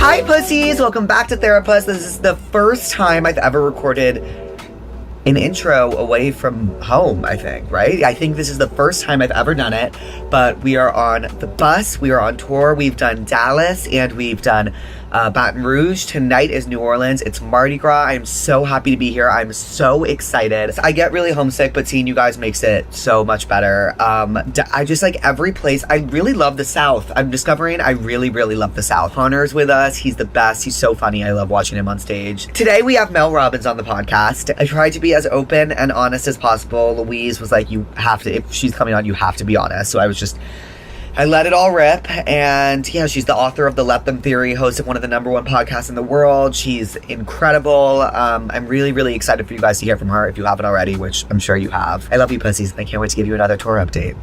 Hi, pussies. Welcome back to Therapuss. This is the first time I've ever recorded an intro away from home, I think, right? I think this is the first time I've ever done it, but we are on the bus. We are on tour. We've done Dallas and we've done Baton Rouge. Tonight is New Orleans. It's Mardi Gras. I'm so happy to be here. I'm so excited. I get really homesick, but seeing you guys makes it so much better. I just like every place. I really love the South. I'm discovering I really, really love the South. Hunter's with us. He's the best. He's so funny. I love watching him on stage. Today we have Mel Robbins on the podcast. I tried to be as open and honest as possible. Louise was like, you have to, if she's coming on, you have to be honest. So I let it all rip, and yeah, she's the author of the Let Them Theory, host of one of the #1 podcasts in the world. She's incredible. I'm really, really excited for you guys to hear from her if you haven't already, which I'm sure you have. I love you, pussies, and I can't wait to give you another tour update.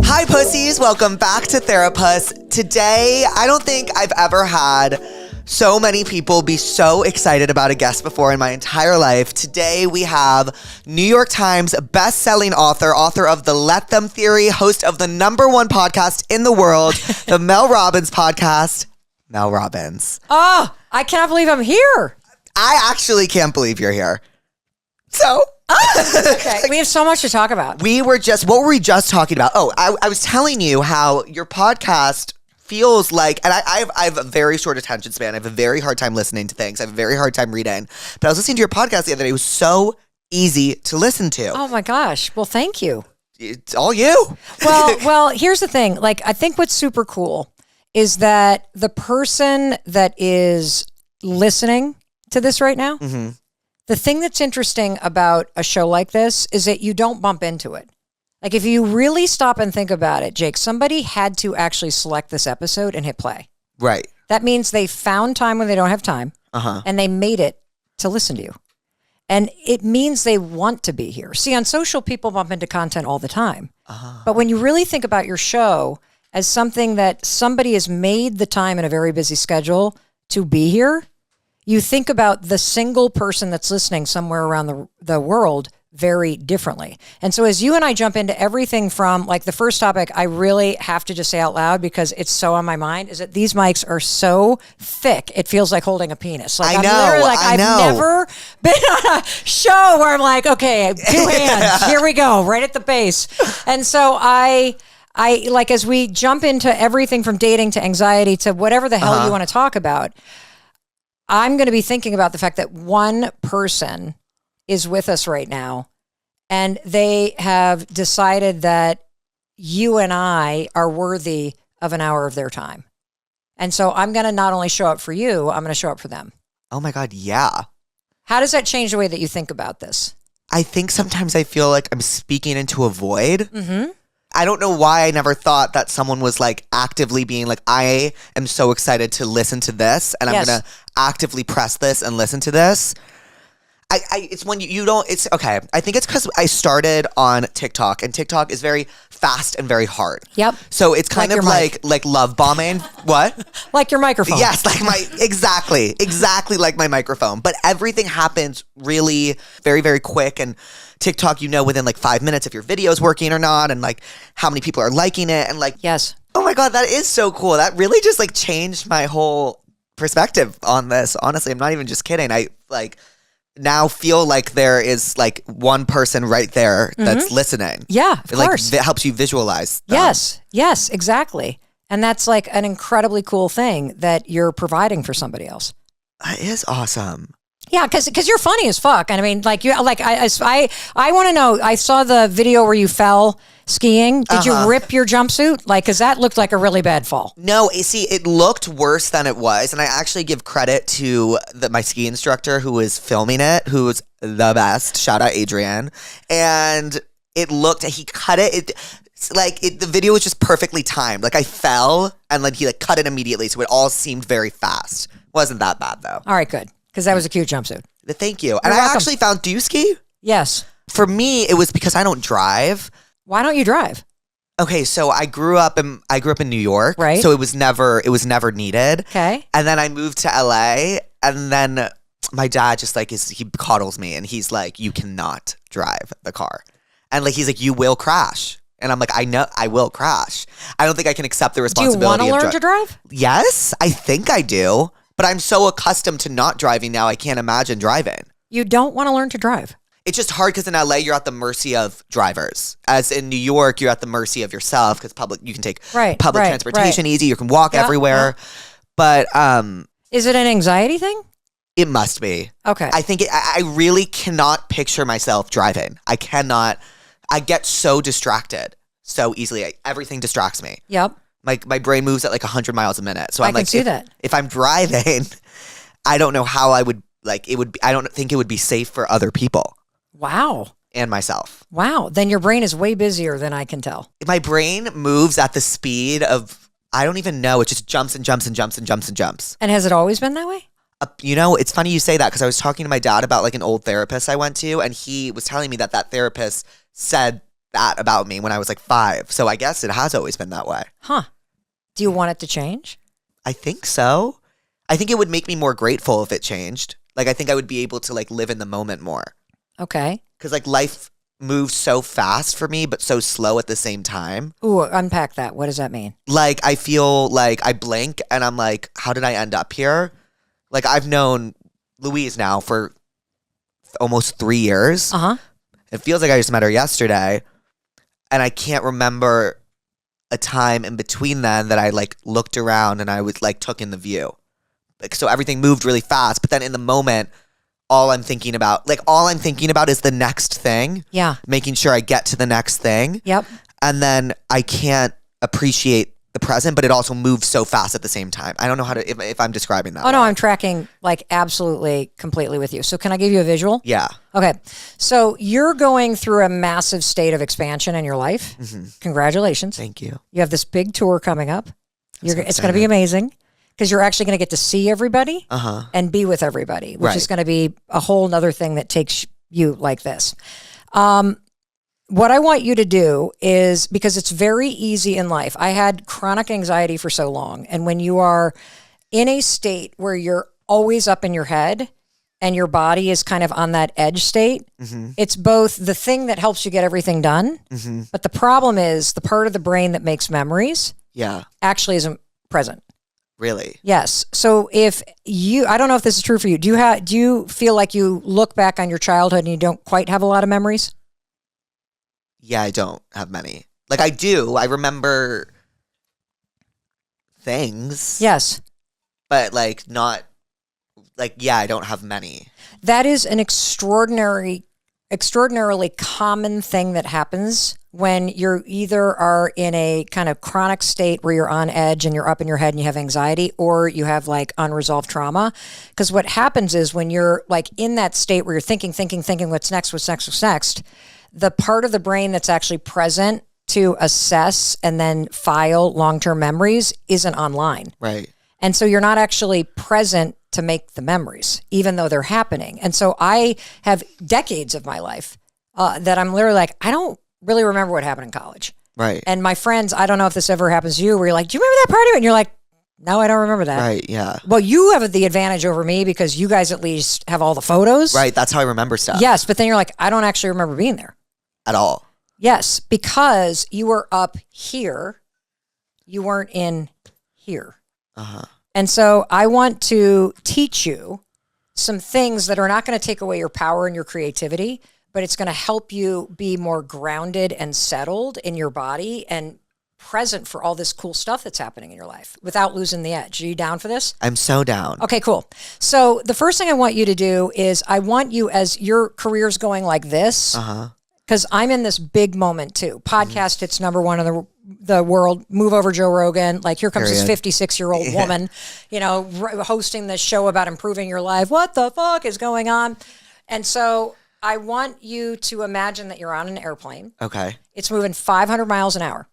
Hi, pussies. Welcome back to Therapuss. Today, I don't think I've ever had so many people be so excited about a guest before in my entire life. Today we have New York Times best-selling author of the Let Them Theory, host of the #1 podcast in the world, the Mel Robbins podcast, Mel Robbins. Oh, I cannot believe I'm here. I actually can't believe you're here. So... Okay, we have so much to talk about. What were we just talking about? Oh, I was telling you how your podcast feels like, and I have a very short attention span. I have a very hard time listening to things. I have a very hard time reading. But I was listening to your podcast the other day. It was so easy to listen to. Oh my gosh. Well, thank you. It's all you. Well, here's the thing. Like, I think what's super cool is that the person that is listening to this right now, the thing that's interesting about a show like this is that you don't bump into it. Like, if you really stop and think about it, Jake, somebody had to actually select this episode and hit play. Right. That means they found time when they don't have time, and they made it to listen to you. And it means they want to be here. See, on social, people bump into content all the time. But when you really think about your show as something that somebody has made the time in a very busy schedule to be here, you think about the single person that's listening somewhere around the world very differently. And so as you and I jump into everything from, like, the first topic, I really have to just say out loud because it's so on my mind, is that these mics are so thick, it feels like holding a penis. Like, I've never been on a show where I'm like, okay, 2 hands, here we go, right at the base. And so I like, as we jump into everything from dating to anxiety to whatever the hell you want to talk about, I'm going to be thinking about the fact that one person is with us right now, and they have decided that you and I are worthy of an hour of their time. And so I'm going to not only show up for you, I'm going to show up for them. Oh my God, yeah. How does that change the way that you think about this? I think sometimes I feel like I'm speaking into a void. I don't know why I never thought that someone was like actively being like, I am so excited to listen to this, and I'm going to actively press this and listen to this. It's when you don't, it's okay. I think it's because I started on TikTok, and TikTok is very fast and very hard. Yep. So it's kind of like love bombing. What? Like your microphone. Yes, like exactly like my microphone. But everything happens really very, very quick. And TikTok, within like 5 minutes if your video is working or not, and like how many people are liking it, and like, yes. Oh my God, that is so cool. That really just like changed my whole perspective on this. Honestly, I'm not even just kidding. I like now feel like there is like one person right there that's listening. Yeah, of course. It helps you visualize them. Yes, exactly. And that's like an incredibly cool thing that you're providing for somebody else. That is awesome. Yeah, because you're funny as fuck. And I mean, like, I want to know, I saw the video where you fell skiing. Did you rip your jumpsuit? Like, because that looked like a really bad fall. No, see, it looked worse than it was. And I actually give credit to my ski instructor who was filming it, who's the best. Shout out Adrian. And he cut it. The video was just perfectly timed. Like, I fell and then he like cut it immediately. So it all seemed very fast. Wasn't that bad though. All right, good. Because that was a cute jumpsuit. Thank you. And I actually found, do you ski? Yes. For me, it was because I don't drive. Why don't you drive? Okay, so I grew up in New York. Right. So it was never needed. Okay. And then I moved to LA, and then my dad just like he coddles me, and he's like, you cannot drive the car. And like he's like, you will crash And I'm like, I know I will crash. I don't think I can accept the Do you responsibility want to learn to drive? Yes, I think I do. But I'm so accustomed to not driving now, I can't imagine driving. You don't want to learn to drive. It's just hard because in LA, you're at the mercy of drivers. As in New York, you're at the mercy of yourself because you can take public transportation easy. You can walk everywhere. Yeah. But is it an anxiety thing? It must be. Okay. I think I really cannot picture myself driving. I cannot. I get so distracted so easily. Everything distracts me. Yep. My brain moves at like 100 miles a minute. So I can see that. If I'm driving, I don't know how I would it would be, I don't think it would be safe for other people. Wow. And myself. Wow. Then your brain is way busier than I can tell. My brain moves at the speed of, I don't even know. It just jumps and jumps and jumps and jumps and jumps. And has it always been that way? It's funny you say that because I was talking to my dad about like an old therapist I went to, and he was telling me that therapist said that about me when I was like 5. So I guess it has always been that way. Huh. Do you want it to change? I think so. I think it would make me more grateful if it changed. Like, I think I would be able to like live in the moment more. Okay. Because like life moves so fast for me, but so slow at the same time. Ooh, unpack that. What does that mean? Like, I feel like I blink and I'm like, how did I end up here? Like, I've known Louise now for almost 3 years. Uh-huh. It feels like I just met her yesterday. And I can't remember a time in between then that I like looked around and I was like took in the view. Like, so everything moved really fast. But then in the moment, all I'm thinking about is the next thing. Yeah. Making sure I get to the next thing. Yep. And then I can't appreciate the present, but it also moves so fast at the same time. I don't know how to, if I'm describing that. Oh, no, I'm tracking like absolutely completely with you. So can I give you a visual? Yeah. Okay. So you're going through a massive state of expansion in your life. Mm-hmm. Congratulations. Thank you. You have this big tour coming up. It's going to be amazing because you're actually going to get to see everybody and be with everybody, which is going to be a whole nother thing that takes you like this. What I want you to do is, because it's very easy in life. I had chronic anxiety for so long. And when you are in a state where you're always up in your head and your body is kind of on that edge state, it's both the thing that helps you get everything done. But the problem is the part of the brain that makes memories actually isn't present. Really? Yes. So if I don't know if this is true for you. Do you feel like you look back on your childhood and you don't quite have a lot of memories? Yeah, I don't have many. Like, I do. I remember things. Yes. But, like, not... Like, yeah, I don't have many. That is an extraordinarily common thing that happens when you either are in a kind of chronic state where you're on edge and you're up in your head and you have anxiety, or you have, like, unresolved trauma. Because what happens is when you're, like, in that state where you're thinking, what's next, the part of the brain that's actually present to assess and then file long-term memories isn't online. Right. And so you're not actually present to make the memories, even though they're happening. And so I have decades of my life that I'm literally like, I don't really remember what happened in college. Right. And my friends, I don't know if this ever happens to you, where you're like, do you remember that party? And you're like, no, I don't remember that. Right, yeah. Well, you have the advantage over me because you guys at least have all the photos. Right, that's how I remember stuff. Yes, but then you're like, I don't actually remember being there. At all. Yes, because you were up here. You weren't in here. Uh-huh. And so I want to teach you some things that are not going to take away your power and your creativity, but it's going to help you be more grounded and settled in your body and present for all this cool stuff that's happening in your life without losing the edge. Are you down for this? I'm so down. Okay, cool. So the first thing I want you to do is I want you, as your career's going like this, because I'm in this big moment too. Podcast hits number one in the world. Move over Joe Rogan. Like, here comes this 56-year-old woman, hosting this show about improving your life. What the fuck is going on? And so I want you to imagine that you're on an airplane. Okay. It's moving 500 miles an hour.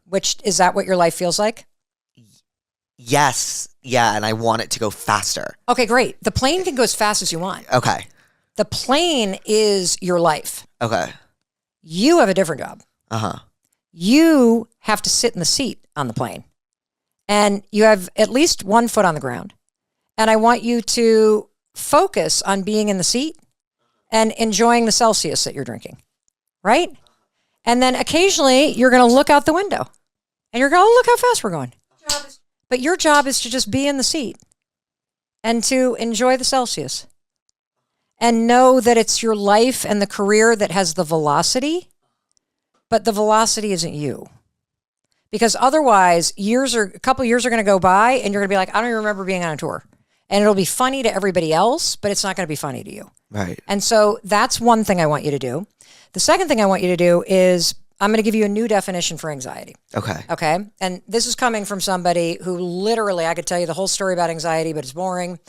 Which, is that what your life feels like? Yes. Yeah, and I want it to go faster. Okay, great. The plane can go as fast as you want. Okay. The plane is your life. Okay. You have a different job. You have to sit in the seat on the plane. And you have at least 1 foot on the ground. And I want you to focus on being in the seat and enjoying the Celsius that you're drinking. Right? And then occasionally you're going to look out the window and you're going, oh, look how fast we're going. But your job is to just be in the seat and to enjoy the Celsius and know that it's your life and the career that has the velocity, but the velocity isn't you. Because otherwise, a couple years are going to go by and you're going to be like, I don't even remember being on a tour. And it'll be funny to everybody else, but it's not going to be funny to you. Right. And so that's one thing I want you to do. The second thing I want you to do is I'm going to give you a new definition for anxiety. Okay. Okay. And this is coming from somebody who literally, I could tell you the whole story about anxiety, but it's boring.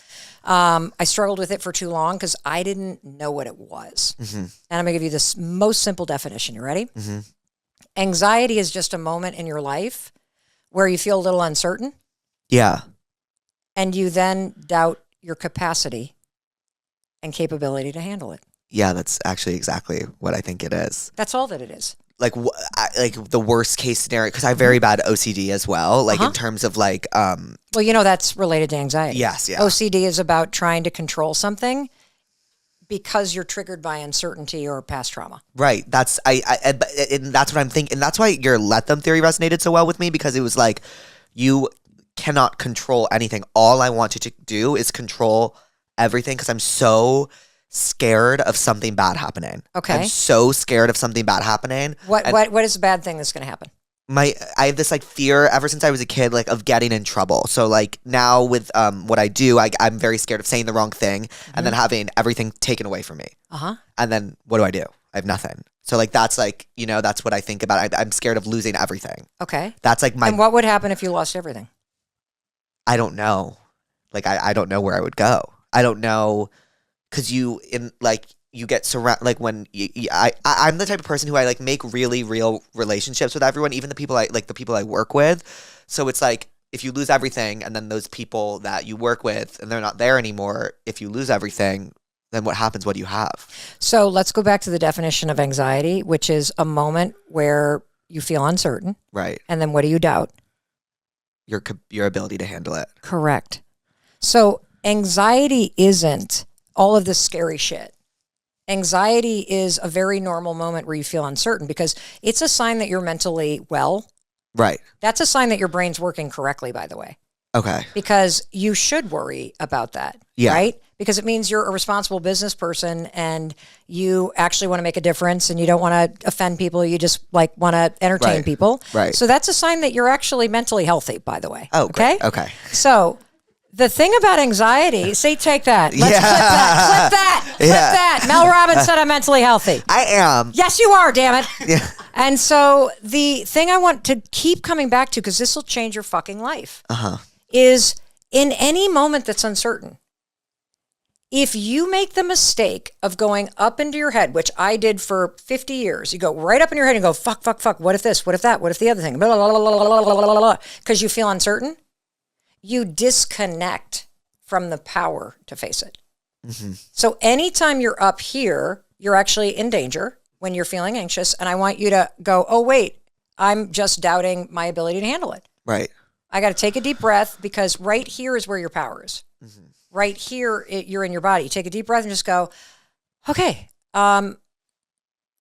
I struggled with it for too long because I didn't know what it was. Mm-hmm. And I'm going to give you this most simple definition. You ready? Mm-hmm. Anxiety is just a moment in your life where you feel a little uncertain. Yeah. And you then doubt your capacity and capability to handle it. Yeah, that's actually exactly what I think it is. That's all that it is. Like the worst case scenario, because I have very bad OCD as well. Like in terms of like, well, you know that's related to anxiety. Yes, yeah. OCD is about trying to control something because you're triggered by uncertainty or past trauma. Right. That's and that's what I'm thinking, and that's why your let them theory resonated so well with me, because it was like you cannot control anything. All I want you to do is control everything because I'm so scared of something bad happening. Okay. I'm so scared of something bad happening. What is the bad thing that's going to happen? I have this like fear ever since I was a kid, like of getting in trouble. So like now with what I do, I'm very scared of saying the wrong thing and then having everything taken away from me. And then what do? I have nothing. So like that's like, that's what I think about. I'm scared of losing everything. Okay. That's like my. And what would happen if you lost everything? I don't know. Like I don't know where I would go. I don't know, because you get surrounded, like when I'm the type of person who I like make really real relationships with everyone, even the people I work with. So it's like if you lose everything and then those people that you work with and they're not there anymore, if you lose everything, then what happens? What do you have? So let's go back to the definition of anxiety, which is a moment where you feel uncertain. Right. And then what do you doubt? Your ability to handle it. Correct. So anxiety isn't all of this scary shit. Anxiety is a very normal moment where you feel uncertain because it's a sign that you're mentally well. Right. That's a sign that your brain's working correctly, by the way. Okay. Because you should worry about that. Yeah. Right? Because it means you're a responsible business person and you actually want to make a difference and you don't want to offend people. You just like want to entertain people. Right. So that's a sign that you're actually mentally healthy, by the way. Oh, okay. Great. Okay. So the thing about anxiety, take that. Let's clip that. Clip that. Mel Robbins said I'm mentally healthy. I am. Yes, you are, damn it. Yeah. And so the thing I want to keep coming back to, because this will change your fucking life, is in any moment that's uncertain, if you make the mistake of going up into your head, which I did for 50 years, you go right up in your head and go, fuck, what if this, what if that, what if the other thing, because you feel uncertain, you disconnect from the power to face it. Mm-hmm. So anytime you're up here, you're actually in danger when you're feeling anxious. And I want you to go, oh, wait, I'm just doubting my ability to handle it. Right. I got to take a deep breath because right here is where your power is. Mm-hmm. Right here, you're in your body. You take a deep breath and just go, okay, I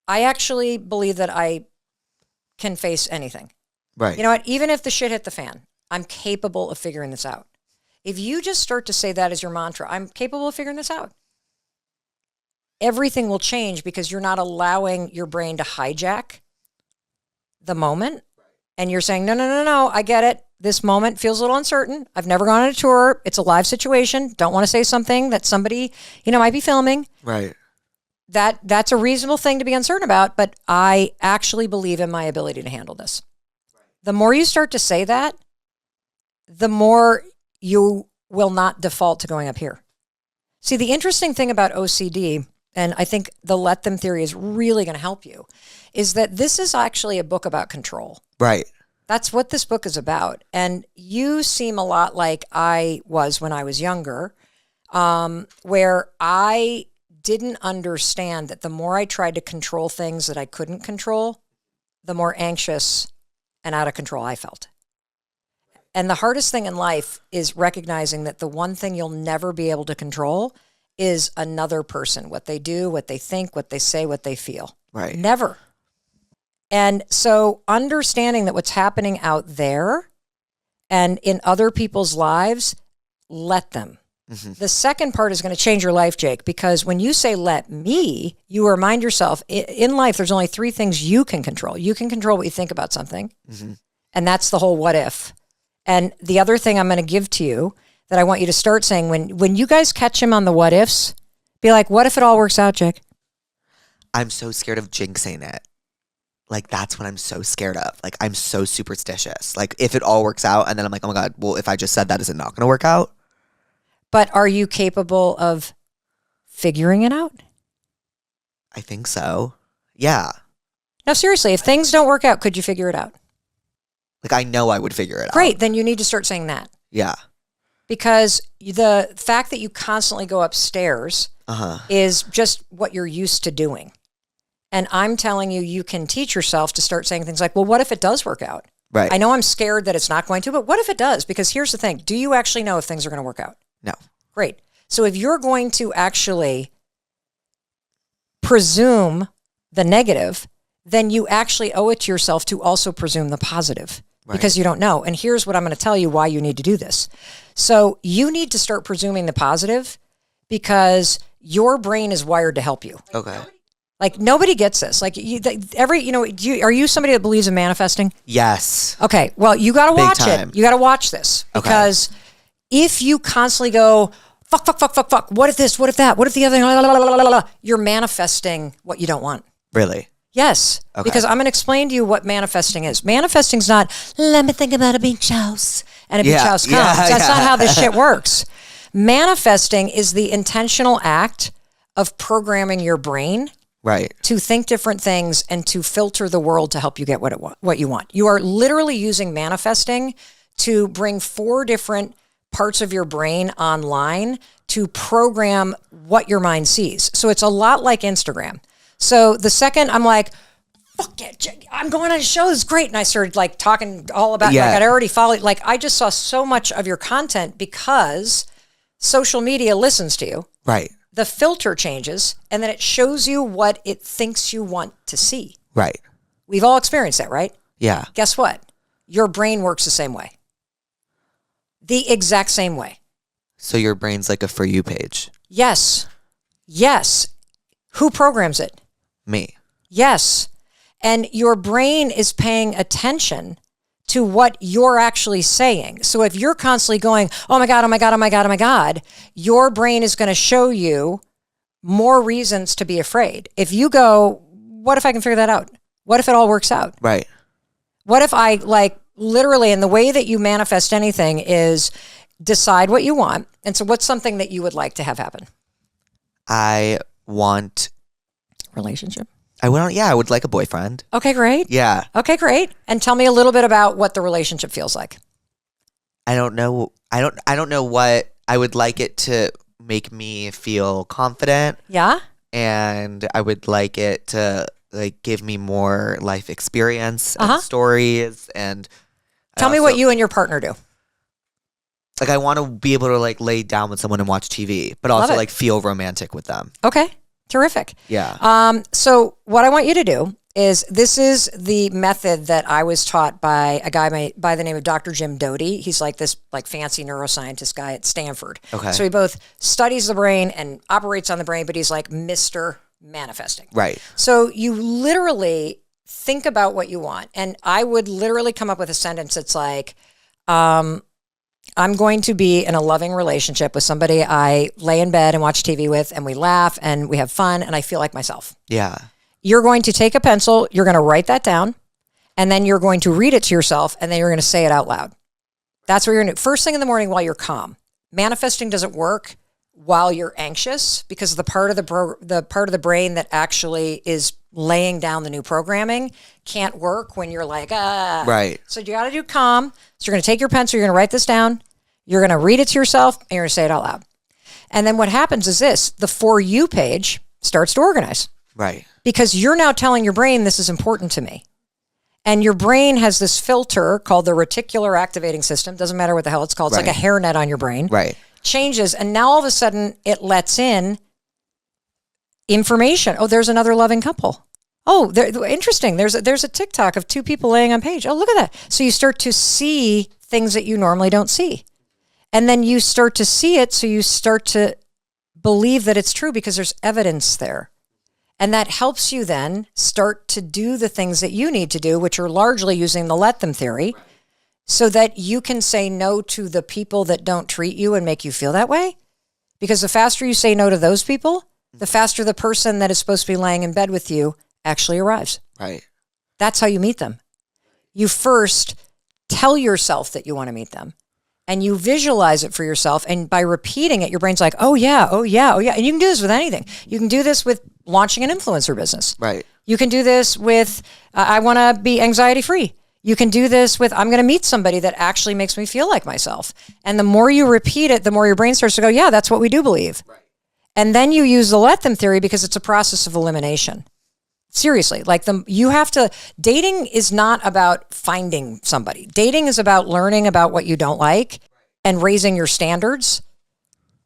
actually believe that I can face anything. Right. You know what? Even if the shit hit the fan, I'm capable of figuring this out. If you just start to say that as your mantra, I'm capable of figuring this out, everything will change because you're not allowing your brain to hijack the moment. And you're saying, no, I get it. This moment feels a little uncertain. I've never gone on a tour. It's a live situation. Don't want to say something that somebody, might be filming. Right. That's a reasonable thing to be uncertain about, but I actually believe in my ability to handle this. Right. The more you start to say that, the more you will not default to going up here. See, the interesting thing about OCD, and I think the let them theory is really going to help you, is that this is actually a book about control. Right. That's what this book is about. And you seem a lot like I was when I was younger, where I didn't understand that the more I tried to control things that I couldn't control, the more anxious and out of control I felt. And the hardest thing in life is recognizing that the one thing you'll never be able to control is another person, what they do, what they think, what they say, what they feel. Right. Never. And so understanding that what's happening out there and in other people's lives, let them. The second part is going to change your life, Jake, because when you say let me, you remind yourself in life, there's only 3 things you can control. You can control what you think about something. And that's the whole what if. And the other thing I'm going to give to you that I want you to start saying when you guys catch him on the what ifs, be like, what if it all works out, Jake? I'm so scared of jinxing it. Like, that's what I'm so scared of. Like, I'm so superstitious. Like, if it all works out, and then I'm like, oh my God, well, if I just said that, is it not going to work out? But are you capable of figuring it out? I think so. Yeah. No, seriously, if things don't work out, could you figure it out? Like, I know I would figure it out. Great, then you need to start saying that. Yeah. Because the fact that you constantly go upstairs is just what you're used to doing. And I'm telling you, you can teach yourself to start saying things like, well, what if it does work out? Right. I know I'm scared that it's not going to, but what if it does? Because here's the thing. Do you actually know if things are going to work out? No. Great. So if you're going to actually presume the negative, then you actually owe it to yourself to also presume the positive. Right. Because you don't know. And here's what I'm going to tell you why you need to do this. So you need to start presuming the positive because your brain is wired to help you. Okay. Like nobody gets this. Like are you somebody that believes in manifesting? Yes. Okay. Well, you got to watch it. You got to watch this because if you constantly go, fuck, what if this, what if that, what if the other thing, you're manifesting what you don't want. Really? Yes. Okay. Because I'm going to explain to you what manifesting is. Manifesting's not, let me think about a beach house and a beach house comes. That's not how this shit works. Manifesting is the intentional act of programming your brain to think different things and to filter the world to help you get what you want. You are literally using manifesting to bring 4 different parts of your brain online to program what your mind sees. So it's a lot like Instagram. So the second I'm like, fuck it, I'm going on a show, this is great. And I started like talking all about, like I'd already followed, like I just saw so much of your content because social media listens to you. Right. The filter changes and then it shows you what it thinks you want to see. Right. We've all experienced that, right? Yeah. Guess what? Your brain works the same way. The exact same way. So your brain's like a For You page. Yes. Yes. Who programs it? Me. Yes. And your brain is paying attention to what you're actually saying. So if you're constantly going, oh my God, oh my God, oh my God, oh my God, your brain is going to show you more reasons to be afraid. If you go, what if I can figure that out? What if it all works out? Right. What if I like literally, and the way that you manifest anything is decide what you want. And so what's something that you would like to have happen? I want relationship. I would like a boyfriend. Okay, great. Yeah. Okay, great. And tell me a little bit about what the relationship feels like. I don't know. I don't know what I would like it to make me feel confident. Yeah. And I would like it to like give me more life experience and stories and tell me what you and your partner do. Like I want to be able to like lay down with someone and watch TV, but also like feel romantic with them. Okay. Terrific. Yeah. So what I want you to do is this is the method that I was taught by a guy by the name of Dr. Jim Doty. He's like this like fancy neuroscientist guy at Stanford. Okay. So he both studies the brain and operates on the brain, but he's like Mr. Manifesting. Right. So you literally think about what you want. And I would literally come up with a sentence that's like, I'm going to be in a loving relationship with somebody I lay in bed and watch TV with, and we laugh and we have fun, and I feel like myself. Yeah. You're going to take a pencil, you're going to write that down, and then you're going to read it to yourself, and then you're going to say it out loud. That's what you're going to do. First thing in the morning while you're calm. Manifesting doesn't work while you're anxious because the part of the brain that actually is laying down the new programming can't work when you're like, Right. So you got to do calm. So you're going to take your pencil, you're going to write this down, you're going to read it to yourself, and you're going to say it out loud. And then what happens is this, the For You page starts to organize. Right. Because you're now telling your brain, this is important to me. And your brain has this filter called the reticular activating system. Doesn't matter what the hell it's called. It's like a hairnet on your brain. Right. Changes. And now all of a sudden it lets in information. Oh, there's another loving couple. Oh, interesting. There's a TikTok of two people laying on page. Oh, look at that. So you start to see things that you normally don't see. And then you start to see it, so you start to believe that it's true because there's evidence there. And that helps you then start to do the things that you need to do, which are largely using the let them theory, so that you can say no to the people that don't treat you and make you feel that way. Because the faster you say no to those people, the faster the person that is supposed to be laying in bed with you actually arrives. Right. That's how you meet them. You first tell yourself that you want to meet them. And you visualize it for yourself. And by repeating it, your brain's like, oh yeah, oh yeah, oh yeah. And you can do this with anything. You can do this with launching an influencer business. Right. You can do this with, I want to be anxiety free. You can do this with, I'm going to meet somebody that actually makes me feel like myself. And the more you repeat it, the more your brain starts to go, yeah, that's what we do believe. Right. And then you use the let them theory because it's a process of elimination. Seriously, like dating is not about finding somebody. Dating is about learning about what you don't like and raising your standards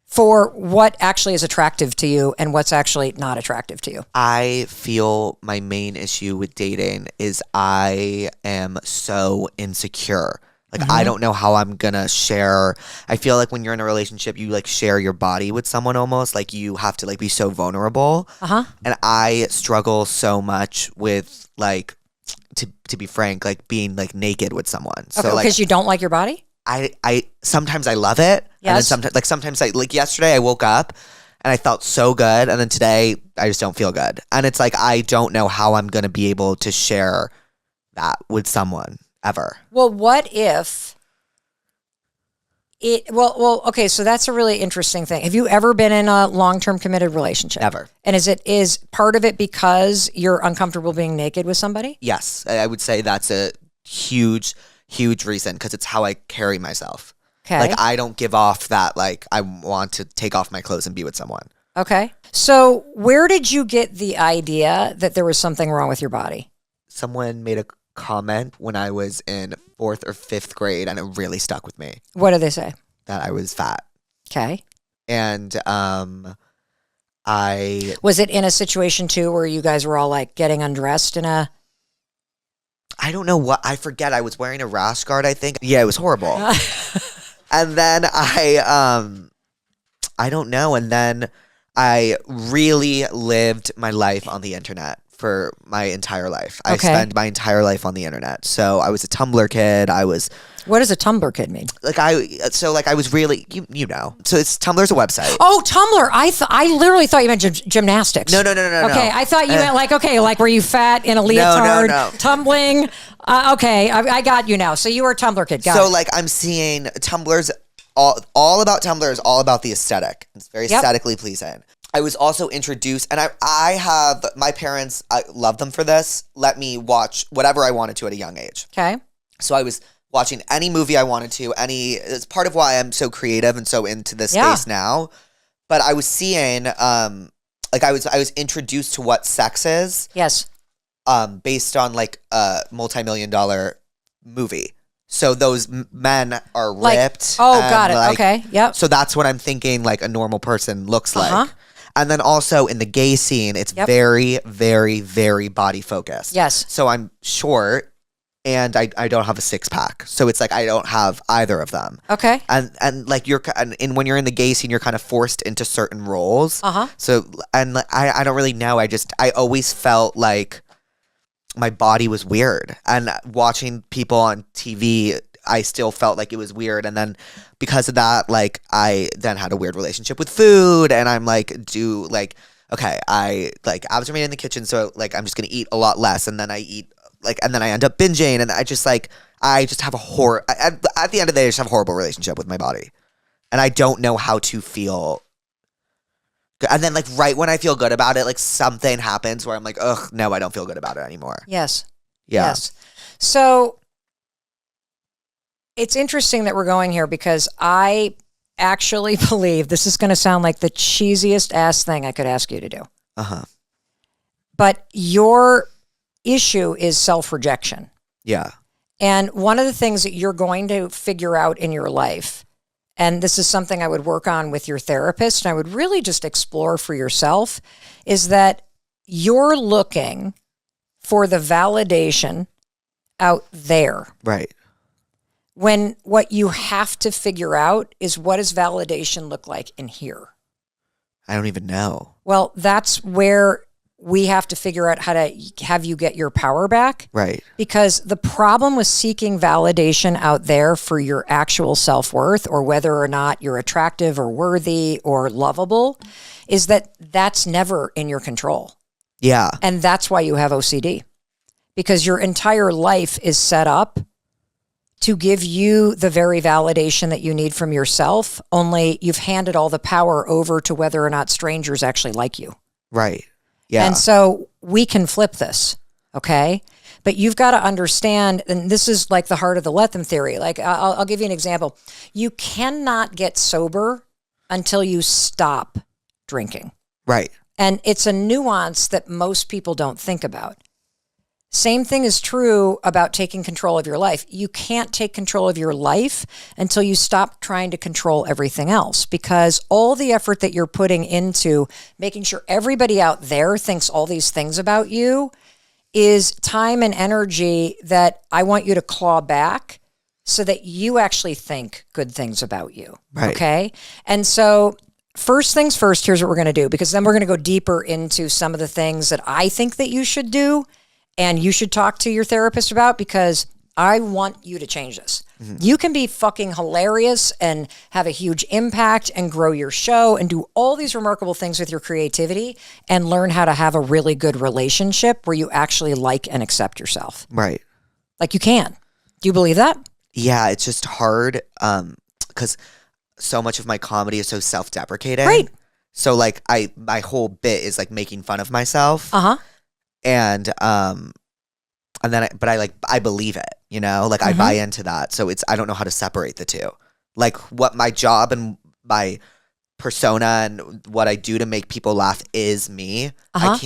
for what actually is attractive to you and what's actually not attractive to you. I feel my main issue with dating is I am so insecure. Like, I don't know how I'm gonna share. I feel like when you're in a relationship, you like share your body with someone almost. Like, you have to like be so vulnerable. And I struggle so much with like, to be frank, like being like naked with someone. Okay, so like, because you don't like your body? I sometimes I love it. Yes. And then sometimes I like yesterday I woke up and I felt so good, and then today I just don't feel good. And it's like, I don't know how I'm gonna be able to share that with someone ever. Well, what if okay, so that's a really interesting thing. Have you ever been in a long-term committed relationship? Never. And is part of it because you're uncomfortable being naked with somebody? Yes, I would say that's a huge reason, because it's how I carry myself. Okay. Like, I don't give off that, like, I want to take off my clothes and be with someone. Okay. So where did you get the idea that there was something wrong with your body? Someone made a comment when I was in 4th or 5th grade, and it really stuck with me. What did they say? That I was fat. Okay. And was it in a situation too where you guys were all like getting undressed in a... I don't know what, I forget. I was wearing a rash guard, I think. Yeah, it was horrible. And then I don't know. And then I really lived my life on the internet for my entire life. I spent my entire life on the internet. So I was a Tumblr kid. What does a Tumblr kid mean? I was really, you know. So Tumblr's a website. Oh, Tumblr. I literally thought you meant gymnastics. No. Okay, I thought you meant like were you fat in a leotard, tumbling? Okay, I got you now. So you were a Tumblr kid. Got it. Like, I'm seeing Tumblr's all about Tumblr is all about the aesthetic. It's very aesthetically pleasing. I was also introduced, and I have, my parents, I love them for this, let me watch whatever I wanted to at a young age. Okay. So I was watching any movie I wanted to, it's part of why I'm so creative and so into this space now. But I was seeing, I was introduced to what sex is. Yes. Based on like a multi-million-dollar movie. So those men are ripped. Got it. Okay. Yep. So that's what I'm thinking like a normal person looks like. And then also in the gay scene, it's very, very, very body focused. Yes. So I'm short and I don't have a 6-pack. So it's like I don't have either of them. Okay. And like and when you're in the gay scene, you're kind of forced into certain roles. So, and I don't really know. I always felt like my body was weird, and watching people on TV, I still felt like it was weird. And then because of that, like, I then had a weird relationship with food, and I'm like, okay, I like abs are made in the kitchen, so like I'm just gonna eat a lot less, and then I eat and then I end up binging, and I just have at the end of the day, I just have a horrible relationship with my body, and I don't know how to feel. And then, like, right when I feel good about it, like, something happens where I'm like, ugh, no, I don't feel good about it anymore. Yes. Yeah. Yes. So it's interesting that we're going here, because I actually believe this is going to sound like the cheesiest ass thing I could ask you to do. But your issue is self-rejection. Yeah. And one of the things that you're going to figure out in your life, and this is something I would work on with your therapist, and I would really just explore for yourself, is that you're looking for the validation out there. Right. When what you have to figure out is, what does validation look like in here? I don't even know. Well, that's where we have to figure out how to have you get your power back. Right. Because the problem with seeking validation out there for your actual self-worth, or whether or not you're attractive or worthy or lovable, is that that's never in your control. Yeah. And that's why you have OCD. Because your entire life is set up to give you the very validation that you need from yourself, only you've handed all the power over to whether or not strangers actually like you. Right. Yeah. And so we can flip this, okay? But you've got to understand, and this is like the heart of the let them theory. Like, I'll give you an example. You cannot get sober until you stop drinking. Right. And it's a nuance that most people don't think about. Same thing is true about taking control of your life. You can't take control of your life until you stop trying to control everything else, because all the effort that you're putting into making sure everybody out there thinks all these things about you is time and energy that I want you to claw back so that you actually think good things about you. Right. Okay? And so first things first, here's what we're going to do, because then we're going to go deeper into some of the things that I think that you should do and you should talk to your therapist about, because I want you to change this. Mm-hmm. You can be fucking hilarious and have a huge impact and grow your show and do all these remarkable things with your creativity and learn how to have a really good relationship where you actually like and accept yourself. Right. Like, you can. Do you believe that? Yeah, it's just hard because so much of my comedy is so self-deprecating. Right. So like my whole bit is like making fun of myself. Uh-huh. And then I believe it, you know, like I buy into that. So I don't know how to separate the two. Like what my job and my persona and what I do to make people laugh is me. I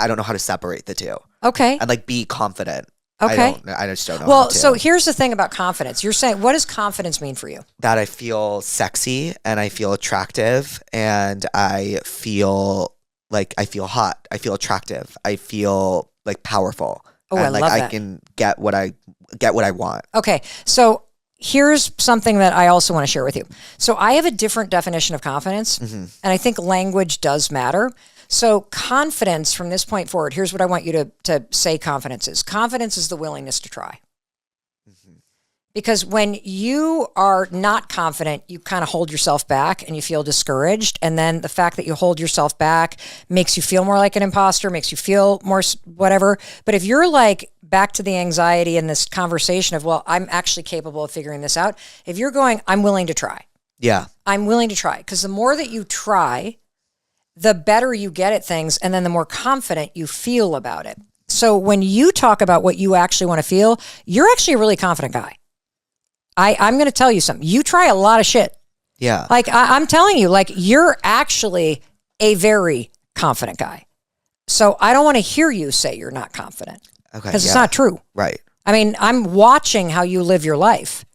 don't know how to separate the two. Okay. And like be confident. Okay. I just don't know. Well, so here's the thing about confidence. You're saying, what does confidence mean for you? That I feel sexy and I feel attractive and I feel hot. I feel attractive. I feel like powerful. Oh, and I love that. I can get what I want. Okay. So here's something that I also want to share with you. So I have a different definition of confidence, and I think language does matter. So confidence from this point forward, here's what I want you to say confidence is. Confidence is the willingness to try. Because when you are not confident, you kind of hold yourself back and you feel discouraged. And then the fact that you hold yourself back makes you feel more like an imposter, makes you feel more whatever. But if you're like back to the anxiety in this conversation of, well, I'm actually capable of figuring this out. If you're going, I'm willing to try. Yeah. I'm willing to try. Because the more that you try, the better you get at things. And then the more confident you feel about it. So when you talk about what you actually want to feel, you're actually a really confident guy. I'm going to tell you something. You try a lot of shit. Yeah. Like, I'm telling you, like, you're actually a very confident guy. So I don't want to hear you say you're not confident. Okay. Because it's not true. Right. I mean, I'm watching how you live your life.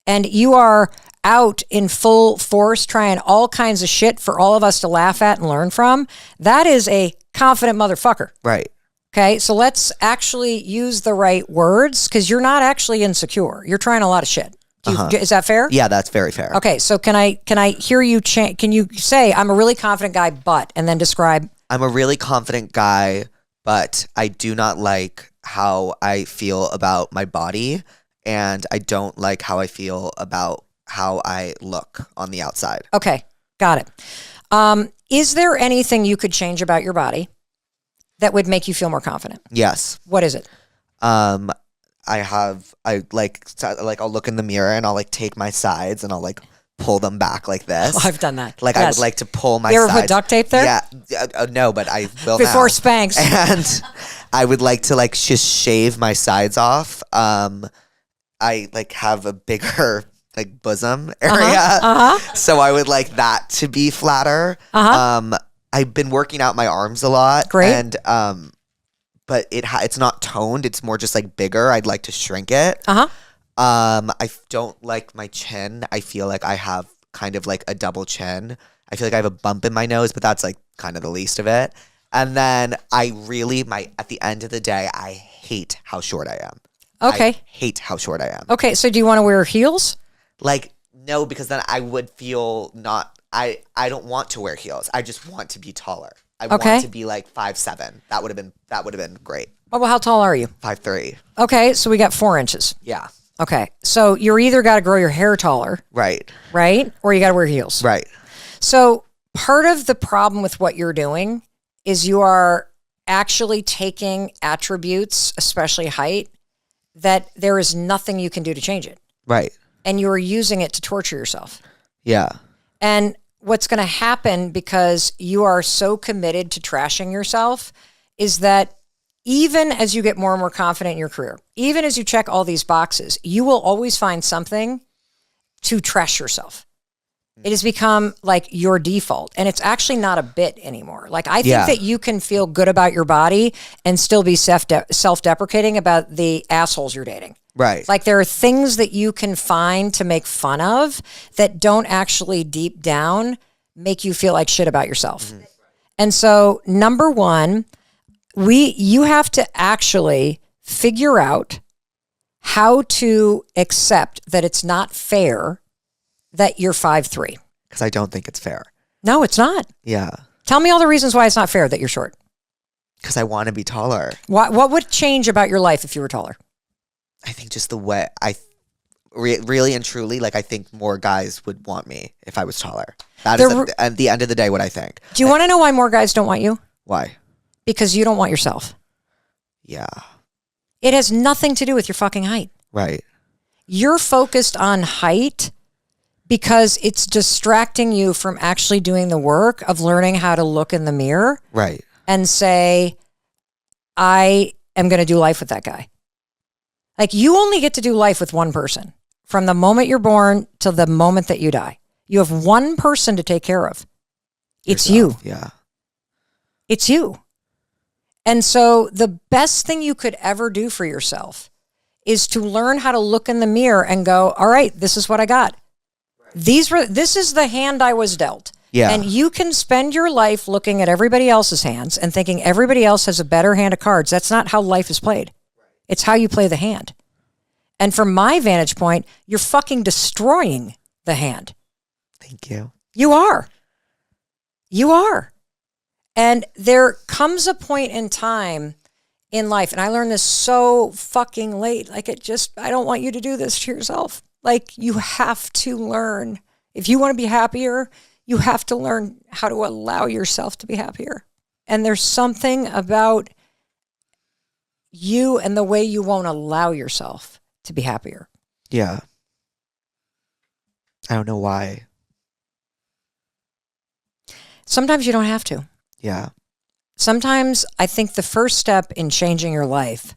And you are out in full force trying all kinds of shit for all of us to laugh at and learn from. That is a confident motherfucker. Right. Okay, so let's actually use the right words, because you're not actually insecure. You're trying a lot of shit. Is that fair? Yeah, that's very fair. Okay, so can I hear you? Can you say I'm a really confident guy, but, and then describe? I'm a really confident guy, but I do not like how I feel about my body, and I don't like how I feel about how I look on the outside. Okay, got it. Is there anything you could change about your body that would make you feel more confident? Yes. What is it? I'll look in the mirror and I'll like take my sides and I'll like pull them back like this. Oh, I've done that. Like, yes. I would like to pull my You ever sides. put duct tape there? Yeah. No, but I will Before now. Spanx. And I would like to like just shave my sides off. I like have a bigger like bosom area. So I would like that to be flatter. I've been working out my arms a lot. Great. And but it's not toned. It's more just like bigger. I'd like to shrink it. I don't like my chin. I feel like I have kind of like a double chin. I feel like I have a bump in my nose, but that's like kind of the least of it. And then I really, at the end of the day, I hate how short I am. Okay. I hate how short I am. Okay, so do you want to wear heels? Like, no, because then I would feel I don't want to wear heels. I just want to be taller. I want to be like 5'7". That would have been great. Oh, well, how tall are you? 5'3". Okay, so we got 4 inches. Yeah. Okay, so you're either got to grow your hair taller. Right. Right? Or you got to wear heels. Right. So part of the problem with what you're doing is you are actually taking attributes, especially height, that there is nothing you can do to change it. Right. And you are using it to torture yourself. Yeah. And what's going to happen because you are so committed to trashing yourself is that even as you get more and more confident in your career, even as you check all these boxes, you will always find something to trash yourself. It has become like your default, and it's actually not a bit anymore. Like, I think that you can feel good about your body and still be self-deprecating about the assholes you're dating. Right. Like, there are things that you can find to make fun of that don't actually deep down make you feel like shit about yourself. Mm-hmm. And so, number one, you have to actually figure out how to accept that it's not fair that you're 5'3". Because I don't think it's fair. No, it's not. Yeah. Tell me all the reasons why it's not fair that you're short. Because I want to be taller. What would change about your life if you were taller? I think just the way really and truly, like, I think more guys would want me if I was taller. That is at the end of the day what I think. Do you want to know why more guys don't want you? Why? Because you don't want yourself. Yeah. It has nothing to do with your fucking height. Right. You're focused on height because it's distracting you from actually doing the work of learning how to look in the mirror. Right. And say, I am going to do life with that guy. Like, you only get to do life with one person from the moment you're born till the moment that you die. You have one person to take care of. It's Yourself. you. Yeah. It's you. And so the best thing you could ever do for yourself is to learn how to look in the mirror and go, all right, this is what I got. This is the hand I was dealt. Yeah. And you can spend your life looking at everybody else's hands and thinking everybody else has a better hand of cards. That's not how life is played. It's how you play the hand. And from my vantage point, you're fucking destroying the hand. Thank you. You are. You are. And there comes a point in time in life, and I learned this so fucking late. Like, I don't want you to do this to yourself. Like, you have to learn. If you want to be happier, you have to learn how to allow yourself to be happier. And there's something about you and the way you won't allow yourself to be happier. Yeah. I don't know why. Sometimes you don't have to. Yeah. Sometimes I think the first step in changing your life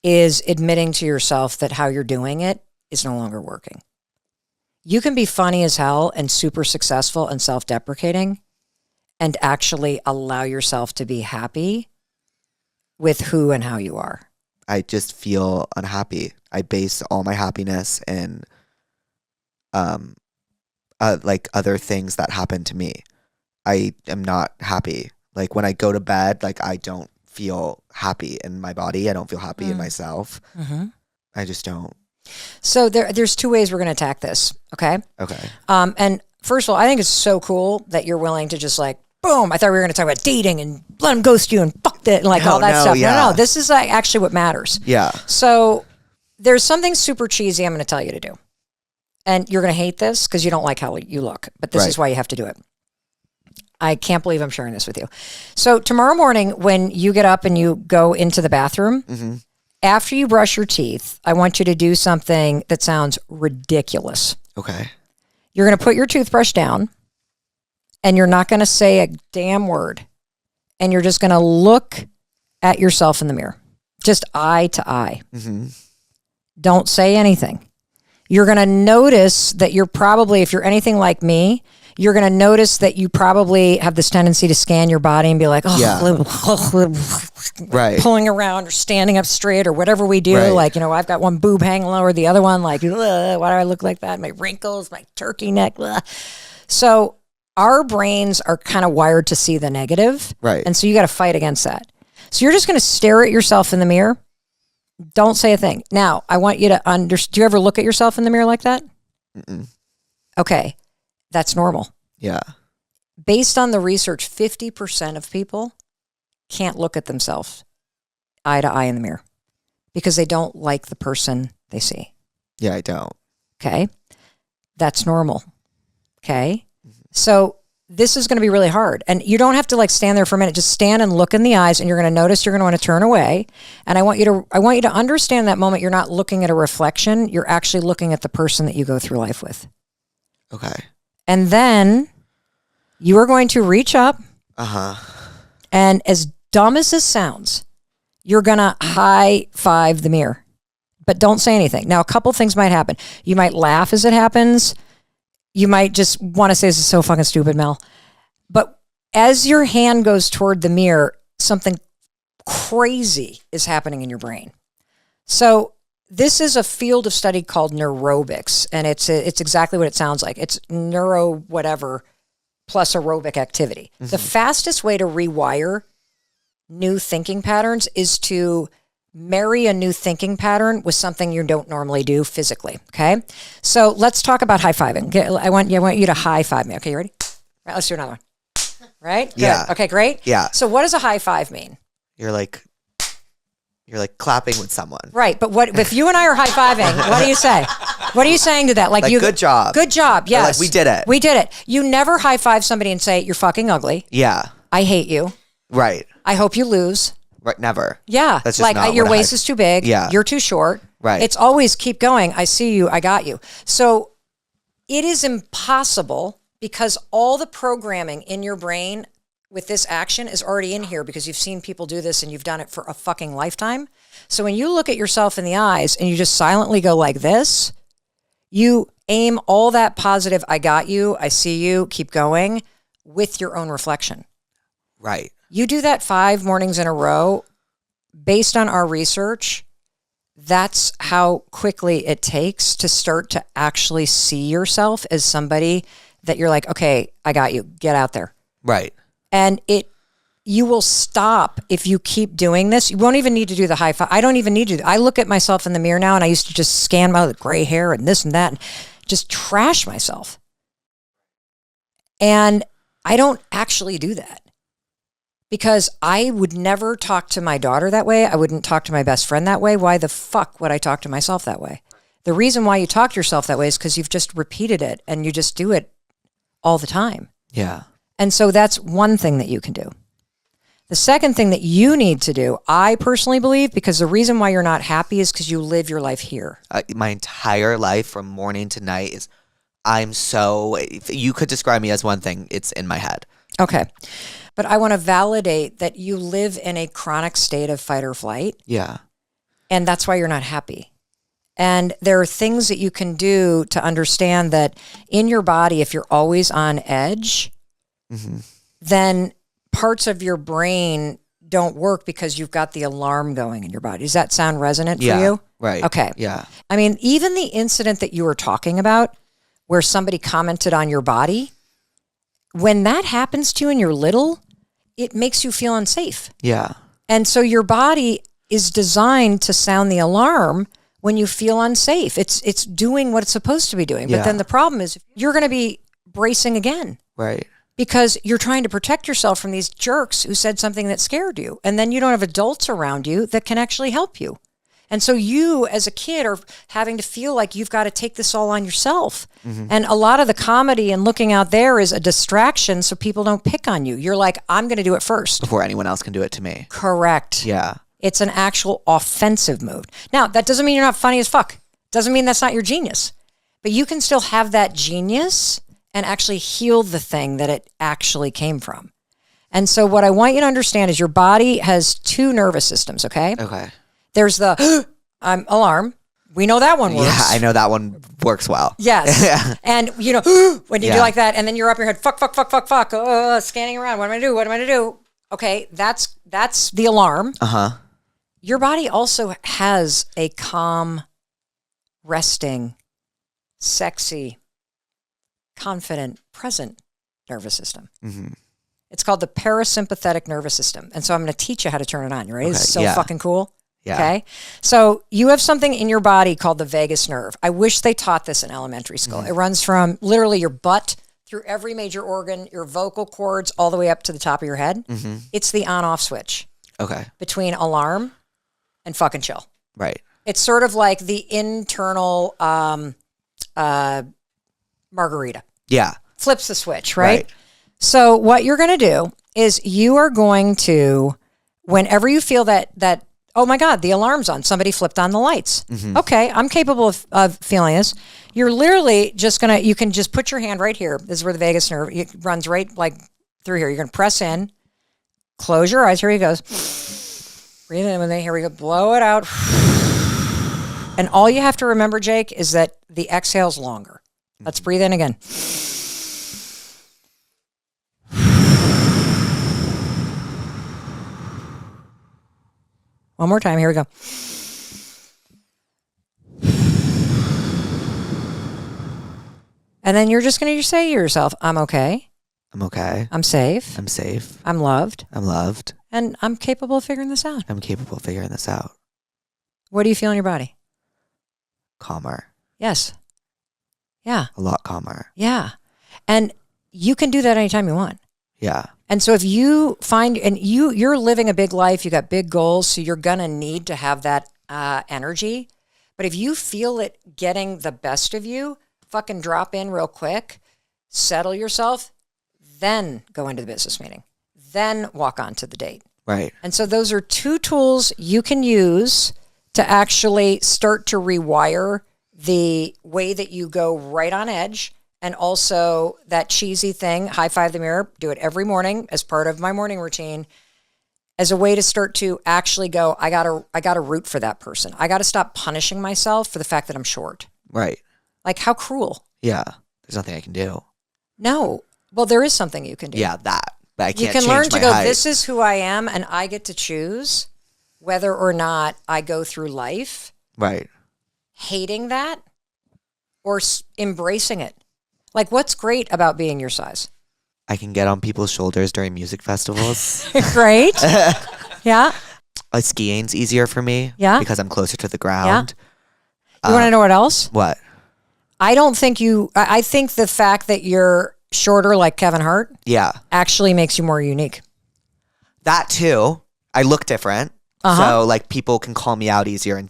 is admitting to yourself that how you're doing it is no longer working. You can be funny as hell and super successful and self-deprecating and actually allow yourself to be happy with who and how you are. I just feel unhappy. I base all my happiness in like other things that happen to me. I am not happy. Like, when I go to bed, like, I don't feel happy in my body. I don't feel happy in myself. Mm-hmm. I just don't. So there's two ways we're going to attack this. Okay. Okay. And first of all, I think it's so cool that you're willing to just like, boom. I thought we were going to talk about dating and let him ghost you and fuck that and like all that stuff. Yeah. No, this is like actually what matters. Yeah. So there's something super cheesy I'm going to tell you to do. And you're going to hate this because you don't like how you look, but this is why you have to do it. I can't believe I'm sharing this with you. So tomorrow morning, when you get up and you go into the bathroom, after you brush your teeth, I want you to do something that sounds ridiculous. Okay. You're going to put your toothbrush down and you're not going to say a damn word. And you're just going to look at yourself in the mirror, just eye to eye. Mm-hmm. Don't say anything. You're going to notice that you're probably, if you're anything like me, you're going to notice that you probably have this tendency to scan your body and be like, pulling around or standing up straight or whatever we do. Right. Like, I've got one boob hanging lower, the other one, like, why do I look like that? My wrinkles, my turkey neck. Ugh. So our brains are kind of wired to see the negative. Right. And so you got to fight against that. So you're just going to stare at yourself in the mirror. Don't say a thing. Now, I want you to understand. Do you ever look at yourself in the mirror like that? Mm-mm. Okay. That's normal. Yeah. Based on the research, 50% of people can't look at themselves eye to eye in the mirror because they don't like the person they see. Yeah, I don't. Okay. That's normal. Okay. So this is going to be really hard. And you don't have to like stand there for a minute. Just stand and look in the eyes, and you're going to notice you're going to want to turn away. And I want you to understand that moment you're not looking at a reflection. You're actually looking at the person that you go through life with. Okay. And then you are going to reach up. And as dumb as this sounds, you're going to high five the mirror. But don't say anything. Now, a couple things might happen. You might laugh as it happens. You might just want to say, this is so fucking stupid, Mel. But as your hand goes toward the mirror, something crazy is happening in your brain. So this is a field of study called neurobics, and it's exactly what it sounds like. It's neuro whatever plus aerobic activity. Mm-hmm. The fastest way to rewire new thinking patterns is to marry a new thinking pattern with something you don't normally do physically. Okay. So let's talk about high fiving. Okay, I want you to high five me. Okay. You ready? Right. Let's do another one. Right. Good. Yeah. Okay. Great. Yeah. So what does a high five mean? You're like clapping with someone. Right. But what if you and I are high fiving? What do you say? What are you saying to that? Like you, good job. Good job. Yes. Like, we did it. We did it. You never high five somebody and say, you're fucking ugly. Yeah. I hate you. Right. I hope you lose. Right. Never. Yeah. That's just like not your what waist is too big. Yeah. You're too short. Right. It's always keep going. I see you. I got you. So it is impossible because all the programming in your brain with this action is already in here because you've seen people do this and you've done it for a fucking lifetime. So when you look at yourself in the eyes and you just silently go like this, you aim all that positive, I got you, I see you, keep going with your own reflection. Right. You do that 5 mornings in a row, based on our research, that's how quickly it takes to start to actually see yourself as somebody that you're like, okay, I got you, get out there. Right. And you will stop if you keep doing this. You won't even need to do the high five. I don't even need to. I look at myself in the mirror now and I used to just scan my gray hair and this and that and just trash myself. And I don't actually do that. Because I would never talk to my daughter that way. I wouldn't talk to my best friend that way. Why the fuck would I talk to myself that way? The reason why you talk to yourself that way is because you've just repeated it and you just do it all the time. Yeah. And so that's one thing that you can do. The second thing that you need to do, I personally believe, because the reason why you're not happy is because you live your life here. My entire life from morning to night is, if you could describe me as one thing, it's in my head. Okay. But I want to validate that you live in a chronic state of fight or flight. Yeah. And that's why you're not happy. And there are things that you can do to understand that in your body, if you're always on edge, then parts of your brain don't work because you've got the alarm going in your body. Does that sound resonant for you? Right. Okay. Yeah. I mean, even the incident that you were talking about where somebody commented on your body, when that happens to you and you're little, it makes you feel unsafe. Yeah. And so your body is designed to sound the alarm when you feel unsafe. It's doing what it's supposed to be doing. But then the problem is you're going to be bracing again. Right. Because you're trying to protect yourself from these jerks who said something that scared you. And then you don't have adults around you that can actually help you. And so you, as a kid, are having to feel like you've got to take this all on yourself. And a lot of the comedy and looking out there is a distraction so people don't pick on you. You're like, I'm going to do it first. Before anyone else can do it to me. Correct. Yeah. It's an actual offensive move. Now, that doesn't mean you're not funny as fuck. Doesn't mean that's not your genius. But you can still have that genius and actually heal the thing that it actually came from. And so what I want you to understand is your body has 2 nervous systems, okay? Okay. There's the alarm. We know that one works. Yeah, I know that one works well. Yes. And, when you do like that, and then you're up your head, fuck, scanning around. What am I going to do? Okay, that's the alarm. Your body also has a calm, resting, sexy, confident, present nervous system. Mm-hmm. It's called the parasympathetic nervous system. And so I'm going to teach you how to turn it on. You ready? Okay, This is so fucking cool. Yeah. Okay. So you have something in your body called the vagus nerve. I wish they taught this in elementary school. It runs from literally your butt through every major organ, your vocal cords, all the way up to the top of your head. It's the on-off switch. Okay. Between alarm and fucking chill. Right. It's sort of like the internal margarita. Yeah. Flips the switch, right? So what you're going to do is you are going to, whenever you feel that, oh my God, the alarm's on, somebody flipped on the lights. Okay, I'm capable of feeling this. You're literally just going to, you can just put your hand right here. This is where the vagus nerve runs right like through here. You're going to press in, close your eyes. Here he goes. Breathe in with it. Here we go. Blow it out. And all you have to remember, Jake, is that the exhale's longer. Let's breathe in again. One more time. Here we go. And then you're just going to say to yourself, I'm okay. I'm okay. I'm safe. I'm safe. I'm loved. I'm loved. And I'm capable of figuring this out. I'm capable of figuring this out. What do you feel in your body? Calmer. Yes. Yeah. A lot calmer. Yeah. And you can do that anytime you want. Yeah. And so if you find, and you're living a big life, you got big goals, so you're going to need to have that energy. But if you feel it getting the best of you, fucking drop in real quick, settle yourself, then go into the business meeting, then walk on to the date. Right. And so those are two tools you can use to actually start to rewire the way that you go right on edge. And also that cheesy thing, high five the mirror, do it every morning as part of my morning routine, as a way to start to actually go, I gotta root for that person. I gotta stop punishing myself for the fact that I'm short. Right. Like, how cruel. Yeah. There's nothing I can do. No. Well, there is something you can do. Yeah, that. But I can't You can change learn to my go, height. this is who I am, and I get to choose whether or not I go through life Right. hating that or embracing it. Like, what's great about being your size? I can get on people's shoulders during music festivals. Great. Yeah. Skiing's easier for me. Yeah. Because I'm closer to the ground. You want to know what else? What? I think the fact that you're shorter like Kevin Hart Yeah. actually makes you more unique. That too. I look different. So like people can call me out easier and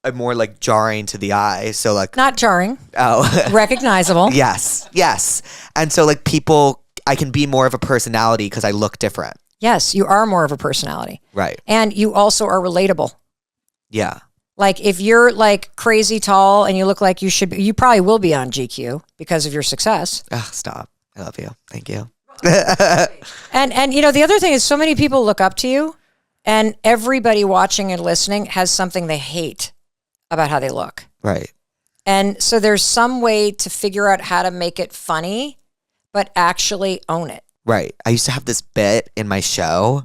I'm more like jarring to the eye. So like Not jarring. oh Recognizable. yes. And so like people I can be more of a personality because I look different. Yes, you are more of a personality. Right. And you also are relatable. Yeah. Like if you're like crazy tall and you look like you should be, you probably will be on GQ because of your success. Ugh, stop. I love you. Thank you. And you know, the other thing is so many people look up to you and everybody watching and listening has something they hate about how they look. Right. And so there's some way to figure out how to make it funny, but actually own it. Right. I used to have this bit in my show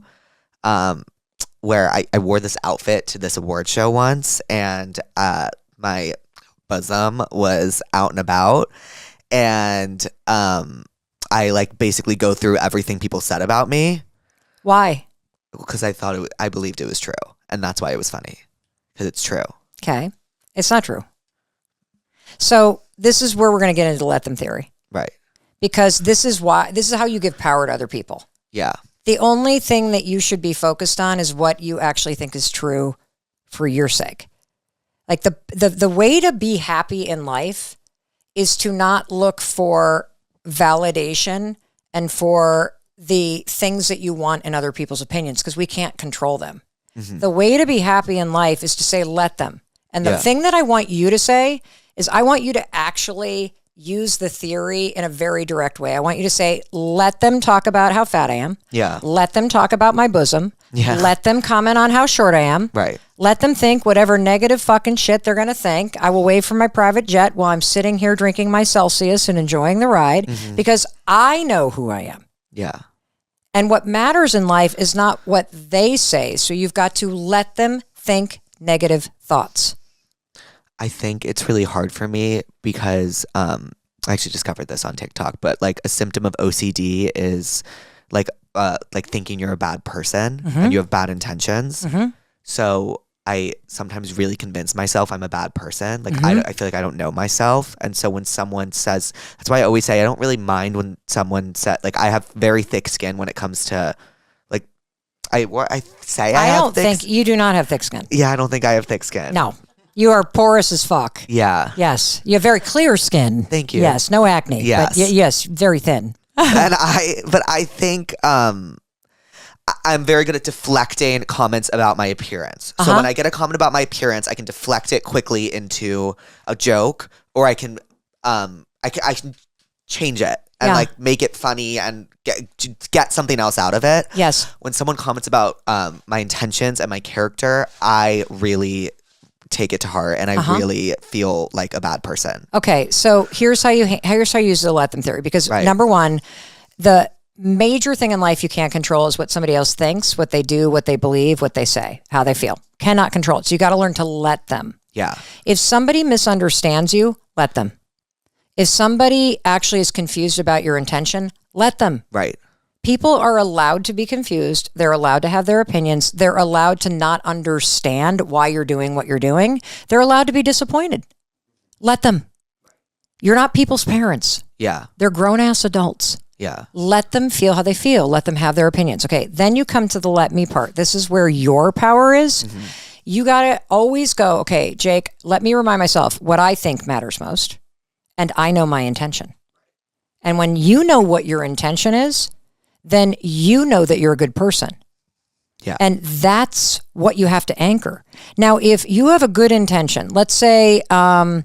where I wore this outfit to this award show once and my bosom was out and about and I like basically go through everything people said about me. Why? Because I believed it was true. And that's why it was funny. Because it's true. Okay. It's not true. So this is where we're going to get into let them theory. Right. Because this is how you give power to other people. Yeah. The only thing that you should be focused on is what you actually think is true for your sake. Like the way to be happy in life is to not look for validation and for the things that you want in other people's opinions because we can't control them. Mm-hmm. The way to be happy in life is to say, let them. And the thing that I want you to say is I want you to actually use the theory in a very direct way. I want you to say, let them talk about how fat I am. Yeah. Let them talk about my bosom. Yeah. Let them comment on how short I am. Right. Let them think whatever negative fucking shit they're going to think. I will wave from my private jet while I'm sitting here drinking my Celsius and enjoying the ride because I know who I am. Yeah. And what matters in life is not what they say. So you've got to let them think negative thoughts. I think it's really hard for me because I actually discovered this on TikTok, but like a symptom of OCD is like thinking you're a bad person and you have bad intentions. So I sometimes really convince myself I'm a bad person. Like I feel like I don't know myself. And so when someone says, that's why I always say I don't really mind when someone said, like, I have very thick skin when it comes to like, I don't think you do not have thick skin. Yeah, I don't think I have thick skin. No. You are porous as fuck. Yeah. Yes. You have very clear skin. Thank you. Yes. No acne. Yes. But yes, very thin. But I think I'm very good at deflecting comments about my appearance. So when I get a comment about my appearance, I can deflect it quickly into a joke, or I can change it and like make it funny and get something else out of it. Yes. When someone comments about my intentions and my character, I really take it to heart and I really feel like a bad person. Okay, so here's how you use the let them theory, because number one, the major thing in life you can't control is what somebody else thinks, what they do, what they believe, what they say, how they feel. Cannot control it. So you got to learn to let them. Yeah. If somebody misunderstands you, let them. If somebody actually is confused about your intention, let them. Right. People are allowed to be confused. They're allowed to have their opinions. They're allowed to not understand why you're doing what you're doing. They're allowed to be disappointed. Let them. You're not people's parents. Yeah. They're grown-ass adults. Yeah. Let them feel how they feel. Let them have their opinions. Okay, then you come to the let me part. This is where your power is. You got to always go, okay, Jake, let me remind myself what I think matters most. And I know my intention. And when you know what your intention is, then you know that you're a good person. Yeah. And that's what you have to anchor. Now, if you have a good intention, let's say, I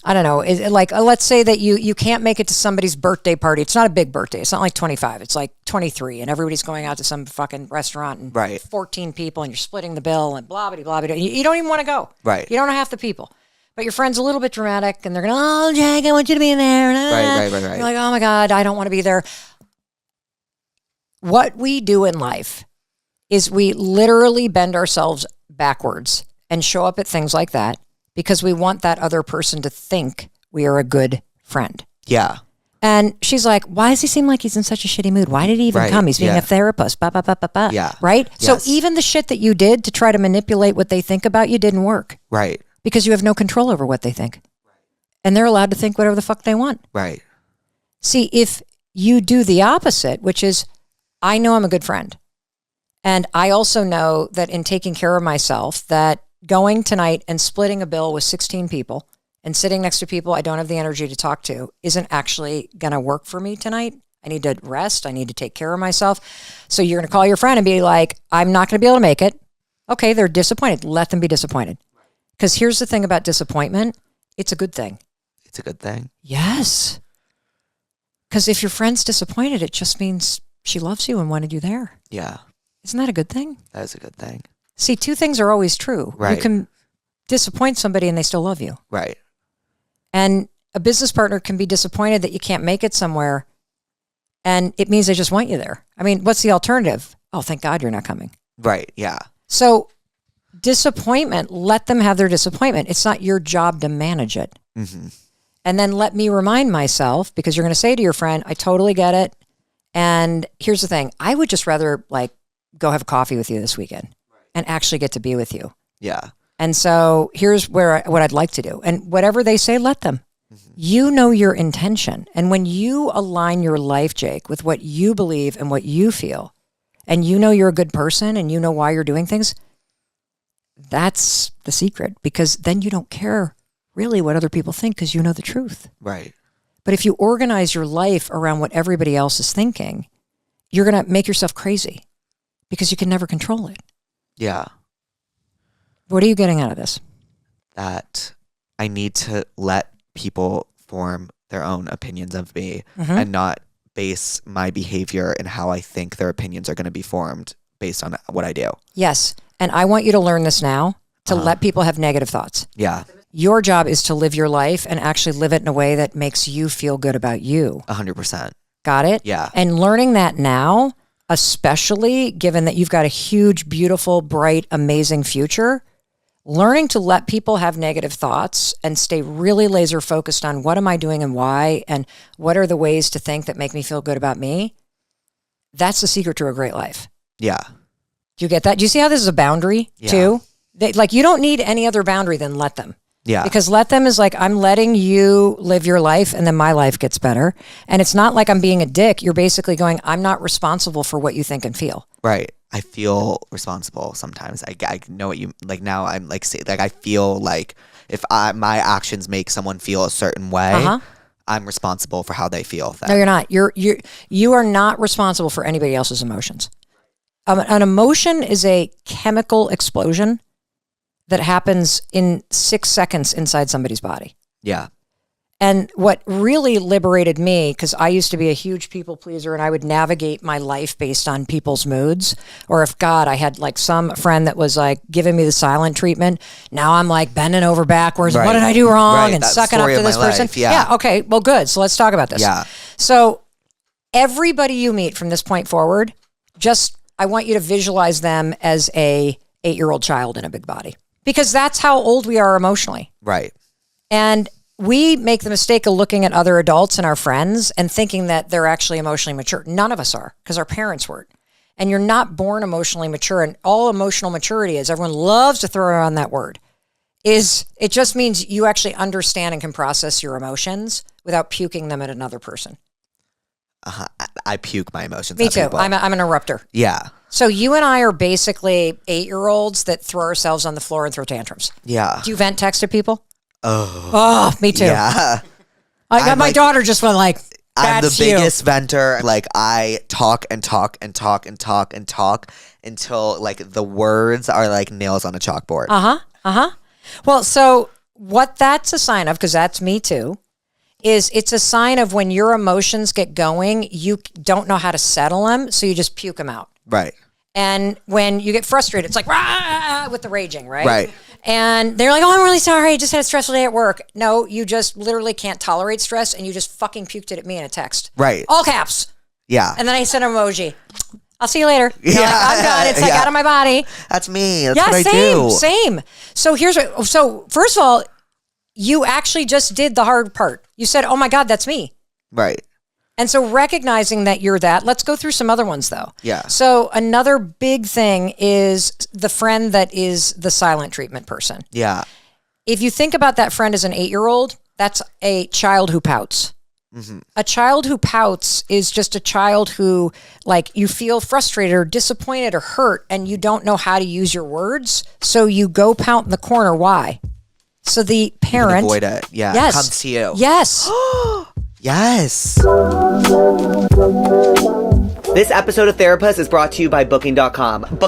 don't know, let's say that you can't make it to somebody's birthday party. It's not a big birthday. It's not like 25. It's like 23 and everybody's going out to some fucking restaurant and 14 people and you're splitting the bill and blah, blah, blah, blah. You don't even want to go. Right. You don't know half the people. But your friend's a little bit dramatic and they're going, oh, Jake, I want you to be there. Right. You're like, oh my God, I don't want to be there. What we do in life is we literally bend ourselves backwards and show up at things like that because we want that other person to think we are a good friend. Yeah. And she's like, why does he seem like he's in such a shitty mood? Why did he even come? He's being a therapist. Yeah. Right? Yes. So even the shit that you did to try to manipulate what they think about you didn't work. Right. Because you have no control over what they think. And they're allowed to think whatever the fuck they want. Right. See, if you do the opposite, which is, I know I'm a good friend. And I also know that in taking care of myself, that going tonight and splitting a bill with 16 people and sitting next to people I don't have the energy to talk to isn't actually going to work for me tonight. I need to rest. I need to take care of myself. So you're going to call your friend and be like, I'm not going to be able to make it. Okay, they're disappointed. Let them be disappointed. Because here's the thing about disappointment. It's a good thing. It's a good thing. Yes. Because if your friend's disappointed, it just means she loves you and wanted you there. Yeah. Isn't that a good thing? That is a good thing. See, two things are always true. Right. You can disappoint somebody and they still love you. Right. And a business partner can be disappointed that you can't make it somewhere. And it means they just want you there. I mean, what's the alternative? Oh, thank God you're not coming. Right. Yeah. So disappointment, let them have their disappointment. It's not your job to manage it. Mm-hmm. And then let me remind myself, because you're going to say to your friend, I totally get it. And here's the thing. I would just rather go have coffee with you this weekend and actually get to be with you. Yeah. And so here's what I'd like to do. And whatever they say, let them. Mm-hmm. You know your intention. And when you align your life, Jake, with what you believe and what you feel, and you know you're a good person and you know why you're doing things, that's the secret. Because then you don't care really what other people think because you know the truth. Right. But if you organize your life around what everybody else is thinking, you're going to make yourself crazy because you can never control it. Yeah. What are you getting out of this? That I need to let people form their own opinions of me and not base my behavior and how I think their opinions are going to be formed based on what I do. Yes. And I want you to learn this now, to let people have negative thoughts. Yeah. Your job is to live your life and actually live it in a way that makes you feel good about you. 100%. Got it? Yeah. And learning that now, especially given that you've got a huge, beautiful, bright, amazing future, learning to let people have negative thoughts and stay really laser focused on what am I doing and why, and what are the ways to think that make me feel good about me. That's the secret to a great life. Yeah. Do you get that? Do you see how this is a boundary too? You don't need any other boundary than let them. Yeah. Because let them is like, I'm letting you live your life and then my life gets better. And it's not like I'm being a dick. You're basically going, I'm not responsible for what you think and feel. Right. I feel responsible sometimes. I know what you, like now I'm like, say, like I feel like if my actions make someone feel a certain way, I'm responsible for how they feel. Then. No, you're not. You are not responsible for anybody else's emotions. An emotion is a chemical explosion that happens in 6 seconds inside somebody's body. Yeah. And what really liberated me, because I used to be a huge people pleaser and I would navigate my life based on people's moods. Or if God, I had like some friend that was like giving me the silent treatment. Now I'm like bending over backwards. Right. What did I do wrong? Right. And That sucking up story to of this my person. life. Yeah. Okay. Well, good. So let's talk about this. Yeah. So everybody you meet from this point forward, I want you to visualize them as a 8-year-old child in a big body. Because that's how old we are emotionally. Right. And we make the mistake of looking at other adults and our friends and thinking that they're actually emotionally mature. None of us are, because our parents weren't. And you're not born emotionally mature. And all emotional maturity is, everyone loves to throw around that word, is it just means you actually understand and can process your emotions without puking them at another person. I puke my emotions. Me at too. people. I'm an erupter. Yeah. So you and I are basically 8-year-olds that throw ourselves on the floor and throw tantrums. Yeah. Do you vent text to people? Oh, me too. Yeah. I got my daughter just went like, I'm the that's biggest venter. Like I talk and talk and talk and talk and talk until like the words are like nails on a chalkboard. Well, so what that's a sign of, because that's me too, is it's a sign of when your emotions get going, you don't know how to settle them, so you just puke them out. Right. And when you get frustrated, it's like, rah, with the raging, right? Right. And they're like, oh, I'm really sorry. I just had a stressful day at work. No, you just literally can't tolerate stress, and you just fucking puked it at me in a text. Right. All caps. Yeah. And then I sent an emoji. I'll see you later. You're Yeah. like, I'm done. It's like out of my body. That's me. That's what I do. Same. So so first of all, you actually just did the hard part. You said, oh my God, that's me. Right. And so recognizing that you're that, let's go through some other ones though. Yeah. So another big thing is the friend that is the silent treatment person. Yeah. If you think about that friend as an 8-year-old, that's a child who pouts. Mm-hmm. A child who pouts is just a child who, like, you feel frustrated or disappointed or hurt and you don't know how to use your words. So you go pout in the corner. Why? So the parent. Avoid it. Yeah. Yes. Comes to you. Yes. Yes. This episode of Therapuss is brought to you by Booking.com.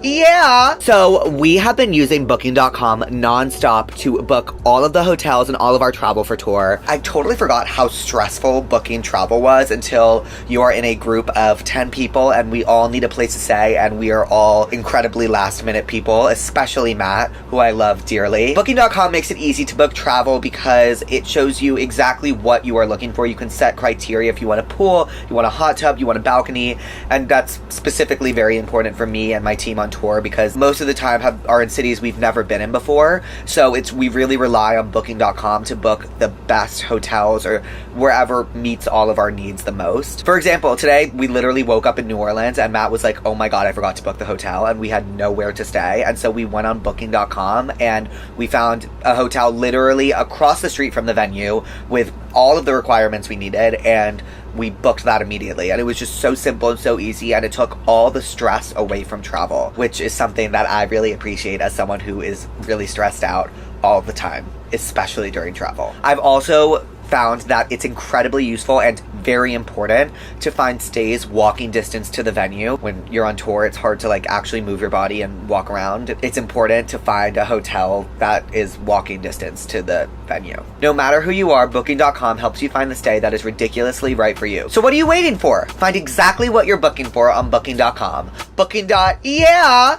Yeah! So we have been using Booking.com nonstop to book all of the hotels and all of our travel for tour. I totally forgot how stressful booking travel was until you are in a group of 10 people and we all need a place to stay and we are all incredibly last minute people, especially Matt, who I love dearly. Booking.com makes it easy to book travel because it shows you exactly what you are looking for. You can set criteria if you want a pool, you want a hot tub, you want a balcony, and that's specifically very important for me and my team on tour because most of the time are in cities we've never been in before. So we really rely on Booking.com to book the best hotels or wherever meets all of our needs the most. For example, today we literally woke up in New Orleans and Matt was like, oh my God, I forgot to book the hotel, and we had nowhere to stay. And so we went on Booking.com and we found a hotel literally across the street from the venue with all of the requirements we needed, and we booked that immediately. And it was just so simple and so easy, and it took all the stress away from travel, which is something that I really appreciate as someone who is really stressed out all the time, especially during travel. I've also found that it's incredibly useful and very important to find stays walking distance to the venue. When you're on tour, it's hard to like actually move your body and walk around. It's important to find a hotel that is walking distance to the venue. No matter who you are, Booking.com helps you find the stay that is ridiculously right for you. So what are you waiting for? Find exactly what you're booking for on Booking.com. Booking.yeah!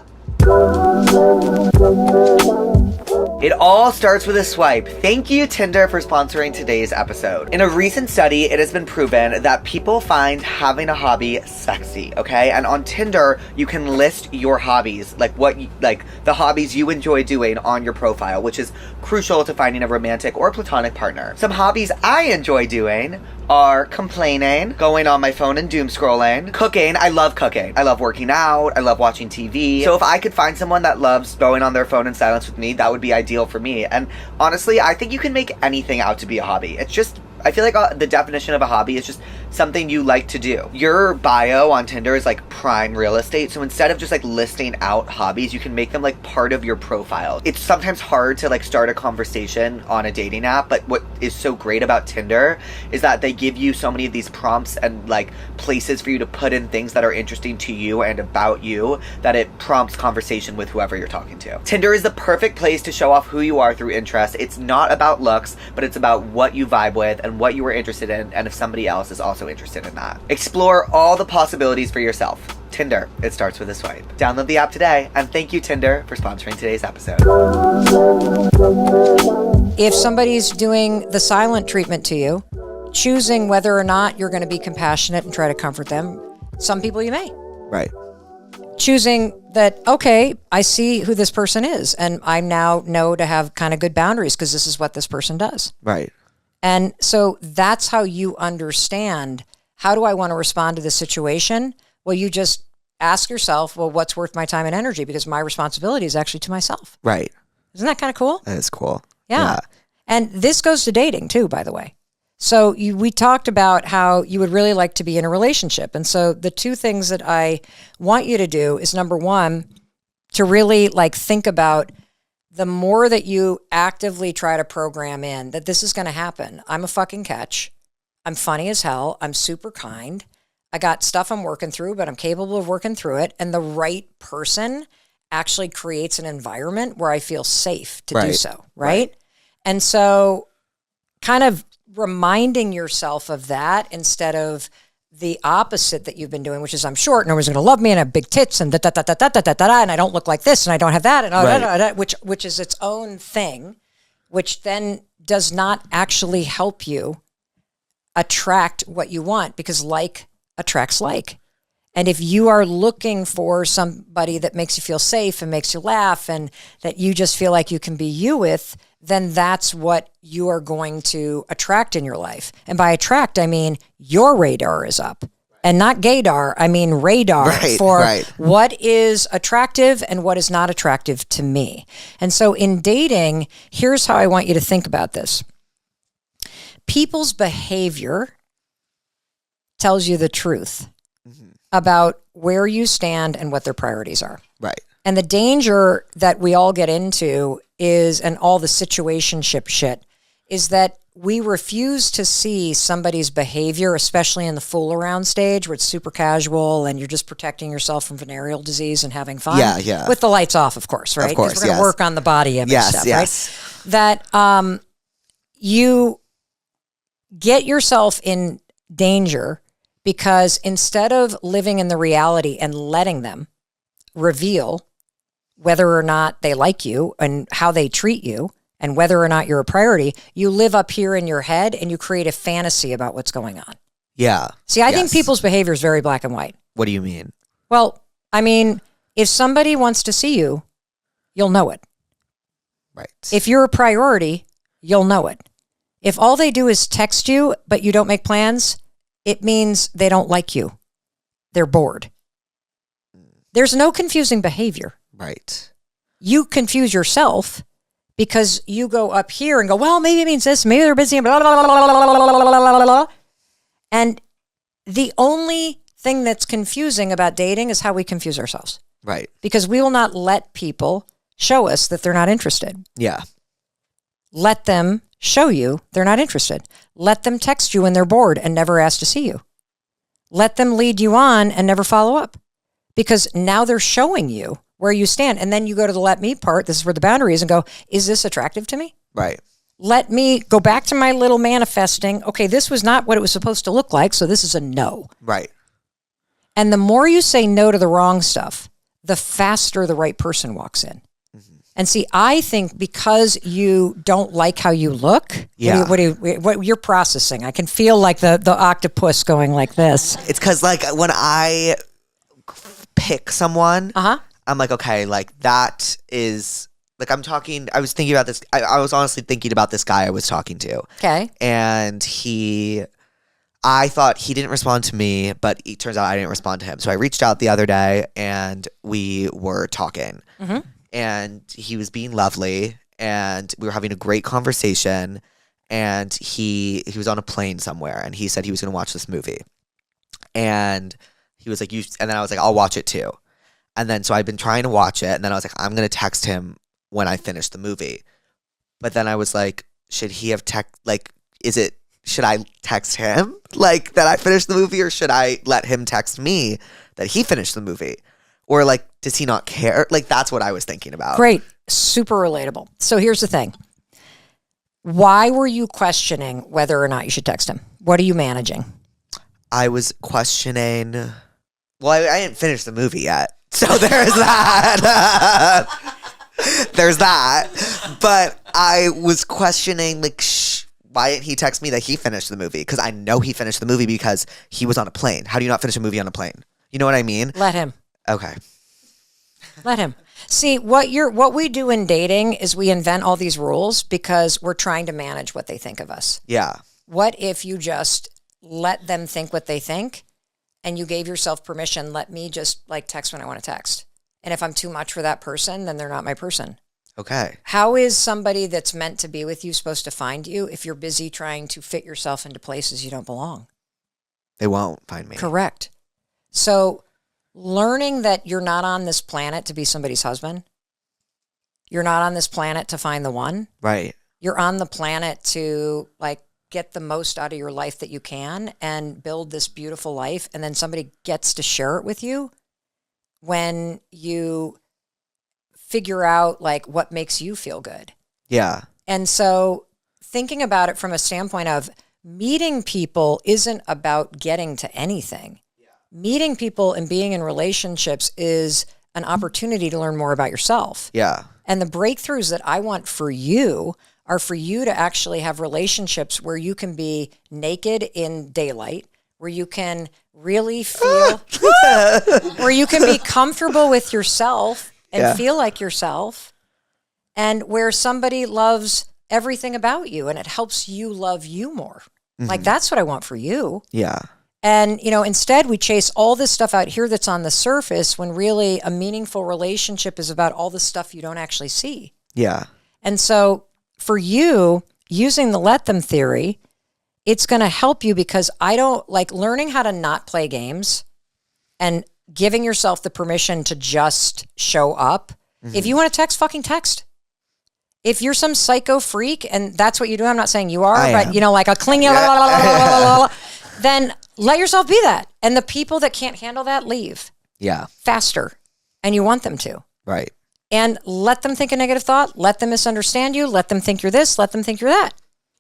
It all starts with a swipe. Thank you, Tinder, for sponsoring today's episode. In a recent study, it has been proven that people find having a hobby sexy, okay? And on Tinder, you can list your hobbies, like the hobbies you enjoy doing on your profile, which is crucial to finding a romantic or platonic partner. Some hobbies I enjoy doing are complaining, going on my phone and doom scrolling, cooking. I love cooking. I love working out. I love watching TV. So if I could find someone that loves going on their phone in silence with me, that would be ideal for me. And honestly, I think you can make anything out to be a hobby. It's just, I feel like the definition of a hobby is just something you like to do. Your bio on Tinder is like prime real estate. So instead of just like listing out hobbies, you can make them like part of your profile. It's sometimes hard to like start a conversation on a dating app, but what is so great about Tinder is that they give you so many of these prompts and like places for you to put in things that are interesting to you and about you, that it prompts conversation with whoever you're talking to. Tinder is the perfect place to show off who you are through interest. It's not about looks, but it's about what you vibe with and what you are interested in, and if somebody else is also interested in that. Explore all the possibilities for yourself. Tinder, it starts with a swipe. Download the app today, and thank you, Tinder, for sponsoring today's episode. If somebody's doing the silent treatment to you, choosing whether or not you're going to be compassionate and try to comfort them, some people you may. Right. Choosing that, okay, I see who this person is, and I now know to have kind of good boundaries because this is what this person does. Right. And so that's how you understand, how do I want to respond to this situation? Well, you just ask yourself, well, what's worth my time and energy? Because my responsibility is actually to myself. Right. Isn't that kind of cool? That is cool. Yeah. And this goes to dating too, by the way. So we talked about how you would really like to be in a relationship. And so the two things that I want you to do is, number one, to really like think about the more that you actively try to program in that this is going to happen. I'm a fucking catch. I'm funny as hell. I'm super kind. I got stuff I'm working through, but I'm capable of working through it. And the right person actually creates an environment where I feel safe to do so. Right? And so kind of reminding yourself of that instead of the opposite that you've been doing, which is I'm short, nobody's going to love me, and I have big tits, and and I don't look like this, and I don't have that, and which is its own thing, which then does not actually help you attract what you want, because like attracts like. And if you are looking for somebody that makes you feel safe and makes you laugh and that you just feel like you can be you with, then that's what you are going to attract in your life. And by attract, I mean your radar is up. And not gaydar, I mean radar for what is attractive and what is not attractive to me. And so in dating, here's how I want you to think about this. People's behavior tells you the truth about where you stand and what their priorities are. Right. And the danger that we all get into is, and all the situationship shit, is that we refuse to see somebody's behavior, especially in the fool around stage where it's super casual and you're just protecting yourself from venereal disease and having fun. Yeah. With the lights off, of course, right? Of course, because we're going to work on the body image stuff, right? That you get yourself in danger because instead of living in the reality and letting them reveal whether or not they like you and how they treat you and whether or not you're a priority, you live up here in your head and you create a fantasy about what's going on. Yeah. See, I think people's behavior is very black and white. What do you mean? Well, I mean, if somebody wants to see you, you'll know it. Right. If you're a priority, you'll know it. If all they do is text you, but you don't make plans, it means they don't like you. They're bored. There's no confusing behavior. Right. You confuse yourself because you go up here and go, well, maybe it means this, maybe they're busy, blah, blah, blah, blah, blah, blah, blah. And the only thing that's confusing about dating is how we confuse ourselves. Right. Because we will not let people show us that they're not interested. Yeah. Let them show you they're not interested. Let them text you when they're bored and never ask to see you. Let them lead you on and never follow up. Because now they're showing you where you stand. And then you go to the let me part, this is where the boundary is, and go, is this attractive to me? Right. Let me go back to my little manifesting. Okay, this was not what it was supposed to look like, so this is a no. Right. And the more you say no to the wrong stuff, the faster the right person walks in. Mm-hmm. And see, I think because you don't like how you look, Yeah. what you're processing. I can feel like the octopus going like this. It's because like when I pick someone, I'm like, okay, like that is like I was thinking about this. I was honestly thinking about this guy I was talking to. Okay. And I thought he didn't respond to me, but it turns out I didn't respond to him. So I reached out the other day and we were talking. And he was being lovely and we were having a great conversation. And he was on a plane somewhere and he said he was going to watch this movie. And he was like, and then I was like, I'll watch it too. And then so I've been trying to watch it. And then I was like, I'm going to text him when I finish the movie. But then I was like, should he have should I text him like that I finished the movie, or should I let him text me that he finished the movie? Or like, does he not care? Like, that's what I was thinking about. Great. Super relatable. So here's the thing. Why were you questioning whether or not you should text him? What are you managing? I was questioning. Well, I didn't finish the movie yet. So there's that. There's that. But I was questioning, like, why didn't he text me that he finished the movie? Because I know he finished the movie because he was on a plane. How do you not finish a movie on a plane? You know what I mean? Let him. Okay. Let him. See, what we do in dating is we invent all these rules because we're trying to manage what they think of us. Yeah. What if you just let them think what they think and you gave yourself permission, let me just like text when I want to text. And if I'm too much for that person, then they're not my person. Okay. How is somebody that's meant to be with you supposed to find you if you're busy trying to fit yourself into places you don't belong? They won't find me. Correct. So learning that you're not on this planet to be somebody's husband. You're not on this planet to find the one. Right. You're on the planet to like get the most out of your life that you can and build this beautiful life. And then somebody gets to share it with you when you figure out like what makes you feel good. Yeah. And so thinking about it from a standpoint of meeting people isn't about getting to anything. Yeah. Meeting people and being in relationships is an opportunity to learn more about yourself. Yeah. And the breakthroughs that I want for you are for you to actually have relationships where you can be naked in daylight, where you can really feel, where you can be comfortable with yourself and feel like yourself, and where somebody loves everything about you and it helps you love you more. Mm-hmm. Like, that's what I want for you. Yeah. And, instead we chase all this stuff out here that's on the surface when really a meaningful relationship is about all the stuff you don't actually see. Yeah. And so for you, using the let them theory, it's going to help you because I don't like learning how to not play games and giving yourself the permission to just show up. Mm-hmm. If you want to text, fucking text. If you're some psycho freak and that's what you do, I'm not saying you are, but like a clingy, then let yourself be that. And the people that can't handle that, leave. Yeah. Faster. And you want them to. Right. And let them think a negative thought. Let them misunderstand you. Let them think you're this. Let them think you're that.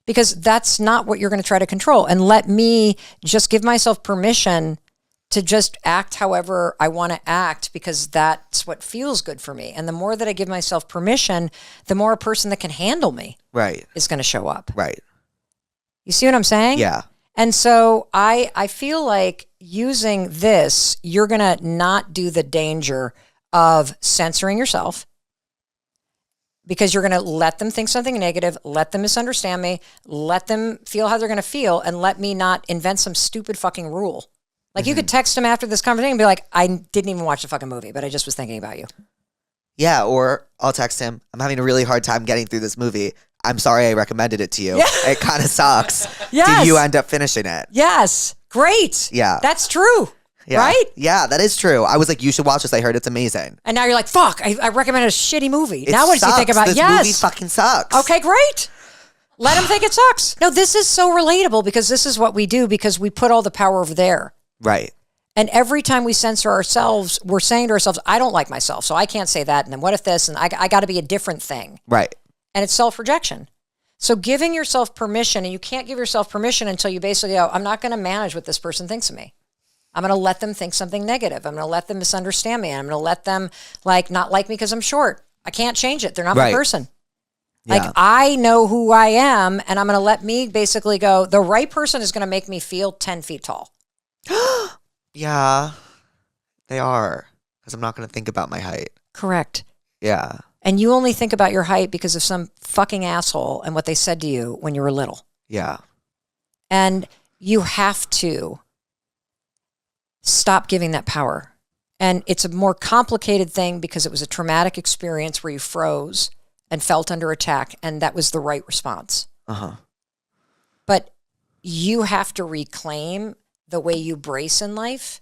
Because that's not what you're going to try to control. And let me just give myself permission to just act however I want to act because that's what feels good for me. And the more that I give myself permission, the more a person that can handle me is going to show up. Right. You see what I'm saying? Yeah. And so I feel like using this, you're going to not do the danger of censoring yourself because you're going to let them think something negative, let them misunderstand me, let them feel how they're going to feel, and let me not invent some stupid fucking rule. Like, you could text them after this conversation and be like, I didn't even watch the fucking movie, but I just was thinking about you. Yeah, or I'll text him, I'm having a really hard time getting through this movie. I'm sorry I recommended it to you. Yeah. It kind of sucks. Yes. Did you end up finishing it? Yes. Great. Yeah. That's true. Yeah. Right? Yeah, that is true. I was like, you should watch this. I heard it's amazing. And now you're like, fuck, I recommended a shitty movie. It now what does he think about it? This movie fucking sucks. Okay, great. Let him think it sucks. No, this is so relatable because this is what we do because we put all the power over there. Right. And every time we censor ourselves, we're saying to ourselves, I don't like myself, so I can't say that. And then what if this? And I got to be a different thing. Right. And it's self-rejection. So giving yourself permission, and you can't give yourself permission until you basically go, I'm not going to manage what this person thinks of me. I'm going to let them think something negative. I'm going to let them misunderstand me. I'm going to let them not like me because I'm short. I can't change it. They're not Right. my person. Yeah. Like, I know who I am, and I'm going to let me basically go, the right person is going to make me feel 10 feet tall. Yeah, they are. Because I'm not going to think about my height. Correct. Yeah. And you only think about your height because of some fucking asshole and what they said to you when you were little. Yeah. And you have to stop giving that power. And it's a more complicated thing because it was a traumatic experience where you froze and felt under attack, and that was the right response. Uh-huh. But you have to reclaim the way you brace in life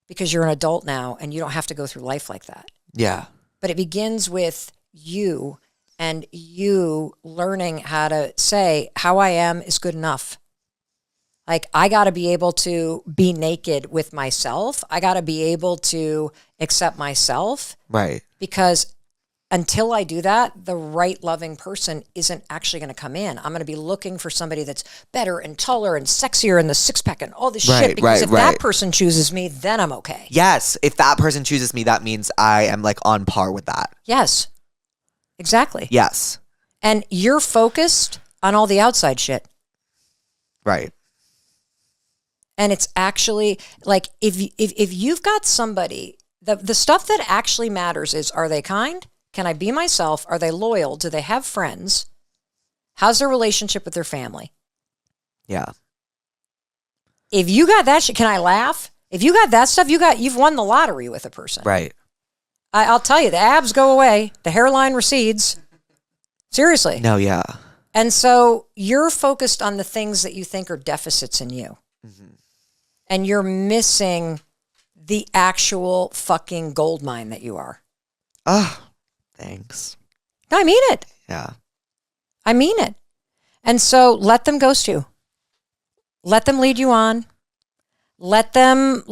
because you're an adult now and you don't have to go through life like that. Yeah. But it begins with you and you learning how to say, how I am is good enough. Like, I got to be able to be naked with myself. I got to be able to accept myself. Right. Because until I do that, the right loving person isn't actually going to come in. I'm going to be looking for somebody that's better and taller and sexier and the six pack and all this shit. Because if that person chooses me, then I'm okay. Yes. If that person chooses me, that means I am like on par with that. Yes. Exactly. Yes. And you're focused on all the outside shit. Right. And it's actually like, if you've got somebody, the stuff that actually matters is, are they kind? Can I be myself? Are they loyal? Do they have friends? How's their relationship with their family? Yeah. If you got that shit, can I laugh? If you got that stuff, you've won the lottery with a person. Right. I'll tell you, the abs go away, the hairline recedes. Seriously. No, yeah. And so you're focused on the things that you think are deficits in you. Mm-hmm. And you're missing the actual fucking gold mine that you are. Oh, thanks. No, I mean it. Yeah. I mean it. And so let them ghost you. Let them lead you on. Let them,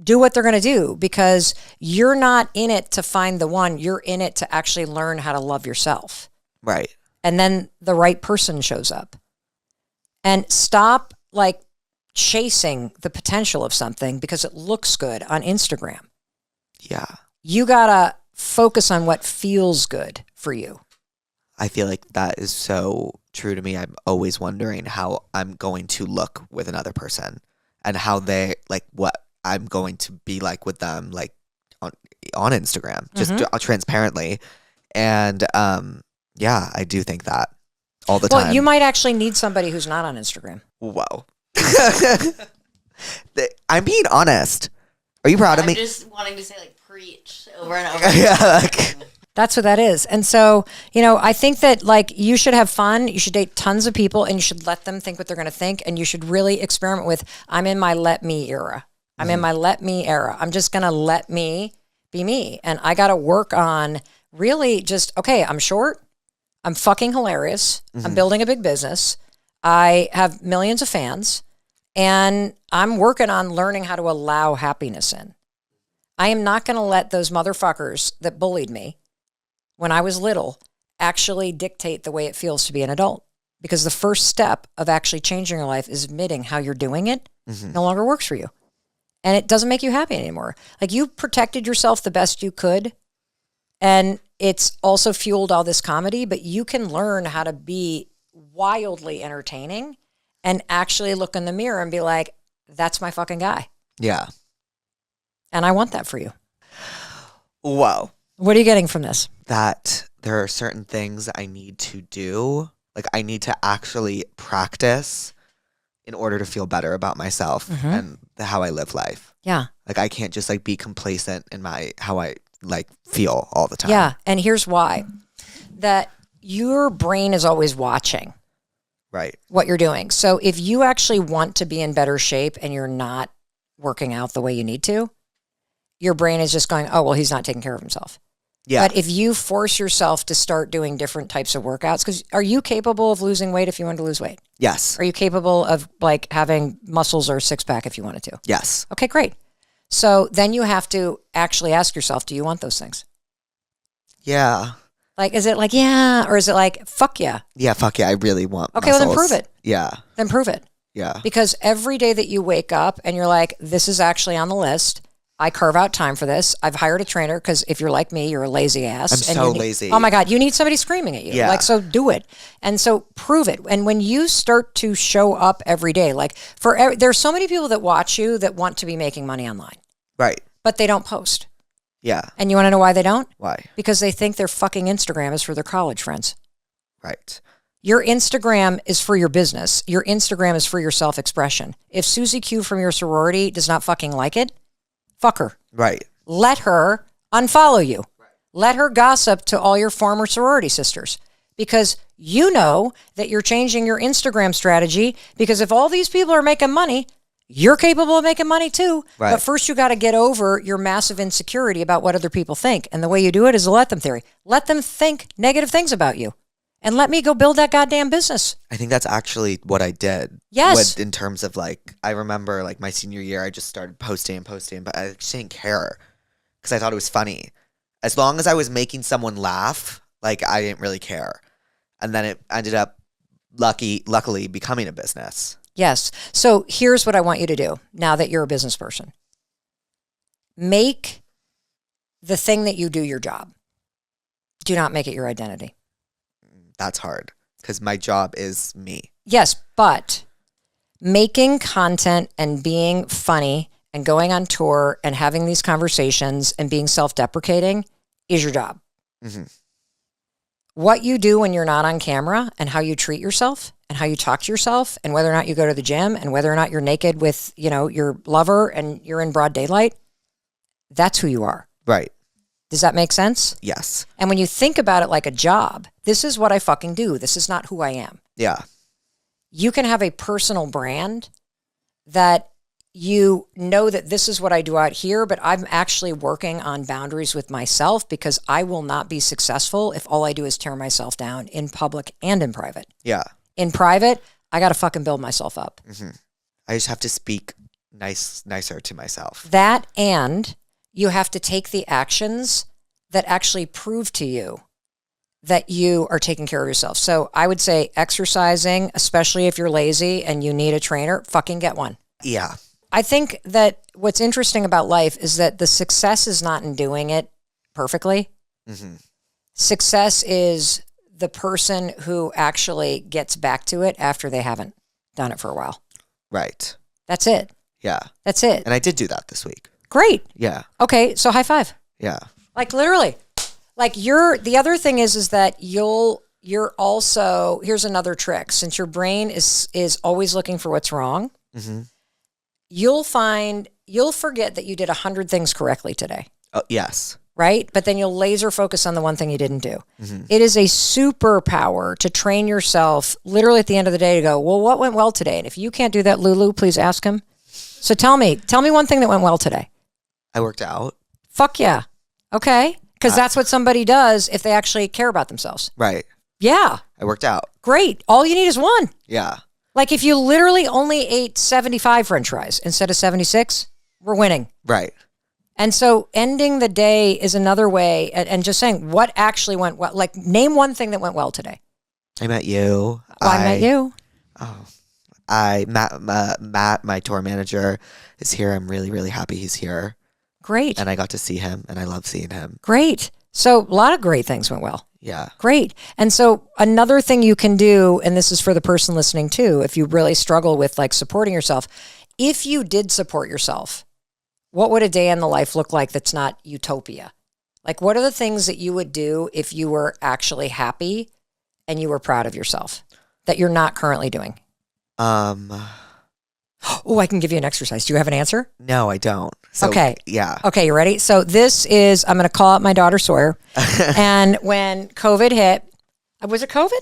do what they're going to do, because you're not in it to find the one. You're in it to actually learn how to love yourself. Right. And then the right person shows up. And stop chasing the potential of something because it looks good on Instagram. Yeah. You got to focus on what feels good for you. I feel like that is so true to me. I'm always wondering how I'm going to look with another person and how they, what I'm going to be like with them, on Instagram, just transparently. And yeah, I do think that all the time. Well, you might actually need somebody who's not on Instagram. Whoa. I'm being honest. Are you proud of me? I'm just wanting to say preach over and over. Yeah, That's what that is. And so, I think that you should have fun. You should date tons of people and you should let them think what they're going to think. And you should really experiment with, I'm in my let me era. I'm in my let me era. I'm just going to let me be me. And I got to work on really just, okay, I'm short. I'm fucking hilarious. I'm building a big business. I have millions of fans. And I'm working on learning how to allow happiness in. I am not going to let those motherfuckers that bullied me when I was little actually dictate the way it feels to be an adult. Because the first step of actually changing your life is admitting how you're doing it no longer works for you. And it doesn't make you happy anymore. You protected yourself the best you could. And it's also fueled all this comedy, but you can learn how to be wildly entertaining and actually look in the mirror and be like, that's my fucking guy. Yeah. And I want that for you. Whoa. What are you getting from this? That there are certain things I need to do. I need to actually practice in order to feel better about myself and how I live life. Yeah. I can't just be complacent in how I feel all the time. Yeah. And here's why. That your brain is always watching. Right. What you're doing. So if you actually want to be in better shape and you're not working out the way you need to, your brain is just going, oh, well, he's not taking care of himself. Yeah. But if you force yourself to start doing different types of workouts, because are you capable of losing weight if you want to lose weight? Yes. Are you capable of having muscles or a six pack if you wanted to? Yes. Okay, great. So then you have to actually ask yourself, do you want those things? Yeah. Is it yeah, or is it fuck yeah? Yeah, fuck yeah, I really want Okay, muscles. well then prove it. Yeah. Then prove it. Yeah. Because every day that you wake up and you're like, this is actually on the list, I carve out time for this. I've hired a trainer because if you're like me, you're a lazy ass. I'm so lazy. Oh my God, you need somebody screaming at you. Yeah. Like, so do it. And so prove it. And when you start to show up every day, like there's so many people that watch you that want to be making money online. Right. But they don't post. Yeah. And you want to know why they don't? Why? Because they think their fucking Instagram is for their college friends. Right. Your Instagram is for your business. Your Instagram is for your self-expression. If Susie Q from your sorority does not fucking like it, fuck her. Right. Let her unfollow you. Right. Let her gossip to all your former sorority sisters because you know that you're changing your Instagram strategy because if all these people are making money, you're capable of making money too. Right. But first you got to get over your massive insecurity about what other people think. And the way you do it is the let them theory. Let them think negative things about you. And let me go build that goddamn business. I think that's actually what I did. Yes. In terms of like, I remember like my senior year, I just started posting, but I just didn't care because I thought it was funny. As long as I was making someone laugh, like I didn't really care. And then it ended up luckily becoming a business. Yes. So here's what I want you to do now that you're a business person. Make the thing that you do your job. Do not make it your identity. That's hard because my job is me. Yes, but making content and being funny and going on tour and having these conversations and being self-deprecating is your job. Mm-hmm. What you do when you're not on camera and how you treat yourself and how you talk to yourself and whether or not you go to the gym and whether or not you're naked with, your lover and you're in broad daylight, that's who you are. Right. Does that make sense? Yes. And when you think about it like a job, this is what I fucking do. This is not who I am. Yeah. You can have a personal brand that you know that this is what I do out here, but I'm actually working on boundaries with myself because I will not be successful if all I do is tear myself down in public and in private. Yeah. In private, I got to fucking build myself up. Mm-hmm. I just have to speak nicer to myself. That, and you have to take the actions that actually prove to you that you are taking care of yourself. So I would say exercising, especially if you're lazy and you need a trainer, fucking get one. Yeah. I think that what's interesting about life is that the success is not in doing it perfectly. Mm-hmm. Success is the person who actually gets back to it after they haven't done it for a while. Right. That's it. Yeah. That's it. And I did do that this week. Great. Yeah. Okay, so high five. Yeah. Like literally. Like the other thing is that you're also, here's another trick. Since your brain is always looking for what's wrong, mm-hmm. you'll forget that you did 100 things correctly today. Oh, yes. Right? But then you'll laser focus on the one thing you didn't do. Mm-hmm. It is a superpower to train yourself literally at the end of the day to go, well, what went well today? And if you can't do that, Lulu, please ask him. So tell me one thing that went well today. I worked out. Fuck yeah. Okay. Because that's what somebody does if they actually care about themselves. Right. Yeah. I worked out. Great. All you need is one. Yeah. Like if you literally only ate 75 French fries instead of 76, we're winning. Right. And so ending the day is another way and just saying what actually went well. Like name one thing that went well today. I met you. I met you. Oh. Matt, my tour manager, is here. I'm really, really happy he's here. Great. And I got to see him, and I love seeing him. Great. So a lot of great things went well. Yeah. Great. And so another thing you can do, and this is for the person listening too, if you really struggle with like supporting yourself, if you did support yourself, what would a day in the life look like that's not utopia? Like what are the things that you would do if you were actually happy and you were proud of yourself that you're not currently doing? Oh, I can give you an exercise. Do you have an answer? No, I don't. So, okay. Yeah. Okay, you ready? So this is, I'm going to call out my daughter Sawyer. And when COVID hit, was it COVID?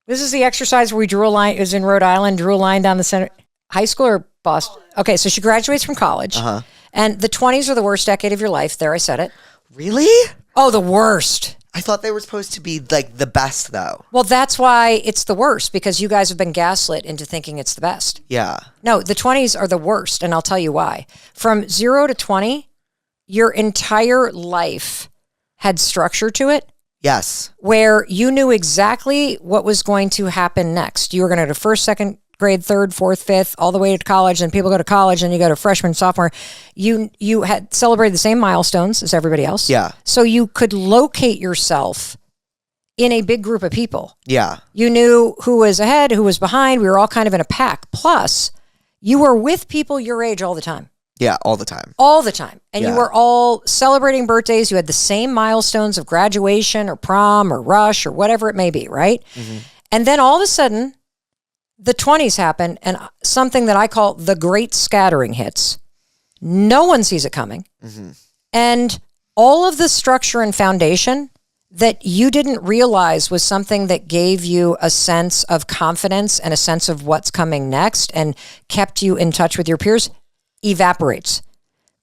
This is the exercise where we drew a line. It was in Rhode Island, drew a line down the center. High school or Boston? Okay, so she graduates from college. Uh-huh. And the 20s are the worst decade of your life. There, I said it. Really? Oh, the worst. I thought they were supposed to be like the best though. Well, that's why it's the worst because you guys have been gaslit into thinking it's the best. Yeah. No, the 20s are the worst, and I'll tell you why. From 0 to 20, your entire life had structure to it. Yes. Where you knew exactly what was going to happen next. You were going to go to first, second grade, third, fourth, fifth, all the way to college, and people go to college and you go to freshman, sophomore, you had celebrated the same milestones as everybody else. Yeah. So you could locate yourself in a big group of people. Yeah. You knew who was ahead, who was behind. We were all kind of in a pack. Plus, you were with people your age all the time. Yeah, all the time. All the time. And you Yeah. were all celebrating birthdays. You had the same milestones of graduation or prom or rush or whatever it may be, right? Mm-hmm. And then all of a sudden, the 20s happen and something that I call the great scattering hits. No one sees it coming. Mm-hmm. And all of the structure and foundation that you didn't realize was something that gave you a sense of confidence and a sense of what's coming next and kept you in touch with your peers evaporates.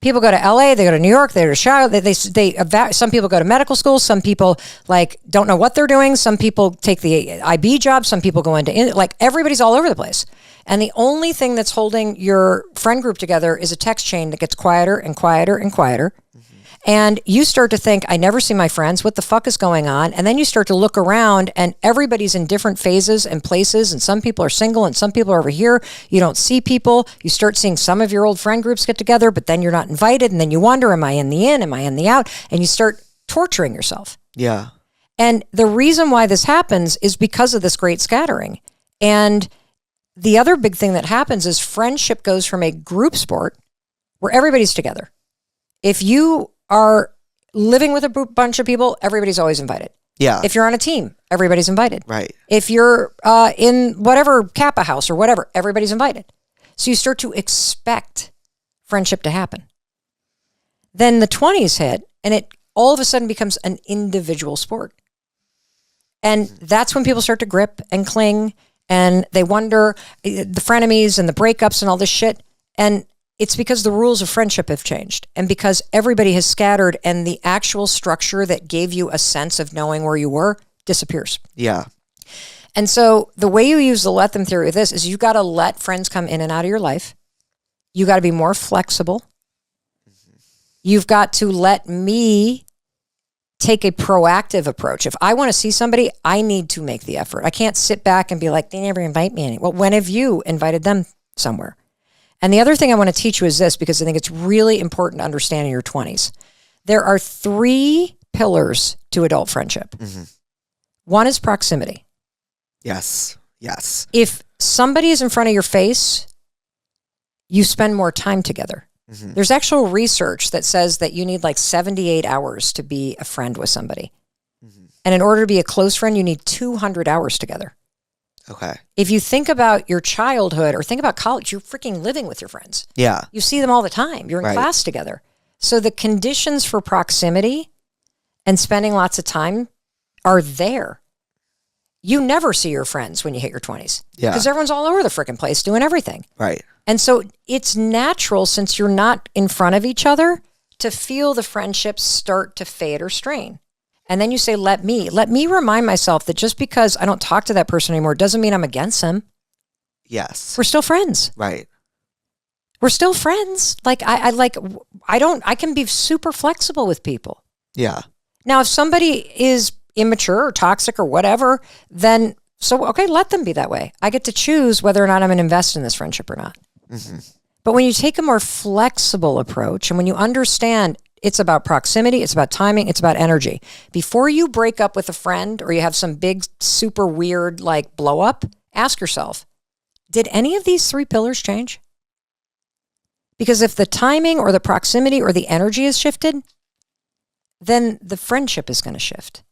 People go to LA, they go to New York, they go to Chicago, some people go to medical school, some people like don't know what they're doing, some people take the IB job, some people go into, like everybody's all over the place. And the only thing that's holding your friend group together is a text chain that gets quieter and quieter and quieter. And you start to think, I never see my friends. What the fuck is going on? And then you start to look around and everybody's in different phases and places. And some people are single and some people are over here. You don't see people. You start seeing some of your old friend groups get together, but then you're not invited. And then you wonder, am I in the in? Am I in the out? And you start torturing yourself. Yeah. And the reason why this happens is because of this great scattering. And the other big thing that happens is friendship goes from a group sport where everybody's together. If you are living with a bunch of people, everybody's always invited. Yeah. If you're on a team, everybody's invited. Right. If you're in whatever Kappa house or whatever, everybody's invited. So you start to expect friendship to happen. Then the 20s hit and it all of a sudden becomes an individual sport. And that's when people start to grip and cling and they wonder the frenemies and the breakups and all this shit. And it's because the rules of friendship have changed and because everybody has scattered and the actual structure that gave you a sense of knowing where you were disappears. Yeah. And so the way you use the let them theory of this is you got to let friends come in and out of your life. You got to be more flexible. You've got to let me take a proactive approach. If I want to see somebody, I need to make the effort. I can't sit back and be like, they never invite me. Well, when have you invited them somewhere? And the other thing I want to teach you is this, because I think it's really important to understand in your 20s. There are 3 pillars to adult friendship. Mm-hmm. One is proximity. Yes. Yes. If somebody is in front of your face, you spend more time together. Mm-hmm. There's actual research that says that you need like 78 hours to be a friend with somebody. Mm-hmm. And in order to be a close friend, you need 200 hours together. Okay. If you think about your childhood or think about college, you're freaking living with your friends. Yeah. You see them all the time. You're in class together. So the conditions for proximity and spending lots of time are there. You never see your friends when you hit your 20s. Yeah. Because everyone's all over the freaking place doing everything. Right. And so it's natural, since you're not in front of each other, to feel the friendships start to fade or strain. And then you say, let me remind myself that just because I don't talk to that person anymore doesn't mean I'm against them. Yes. We're still friends. Right. We're still friends. Like I can be super flexible with people. Yeah. Now, if somebody is immature or toxic or whatever, then okay, let them be that way. I get to choose whether or not I'm going to invest in this friendship or not. Mm-hmm. But when you take a more flexible approach and when you understand it's about proximity, it's about timing, it's about energy. Before you break up with a friend or you have some big, super weird like blow up, ask yourself, did any of these 3 pillars change? Because if the timing or the proximity or the energy is shifted, then the friendship is going to shift.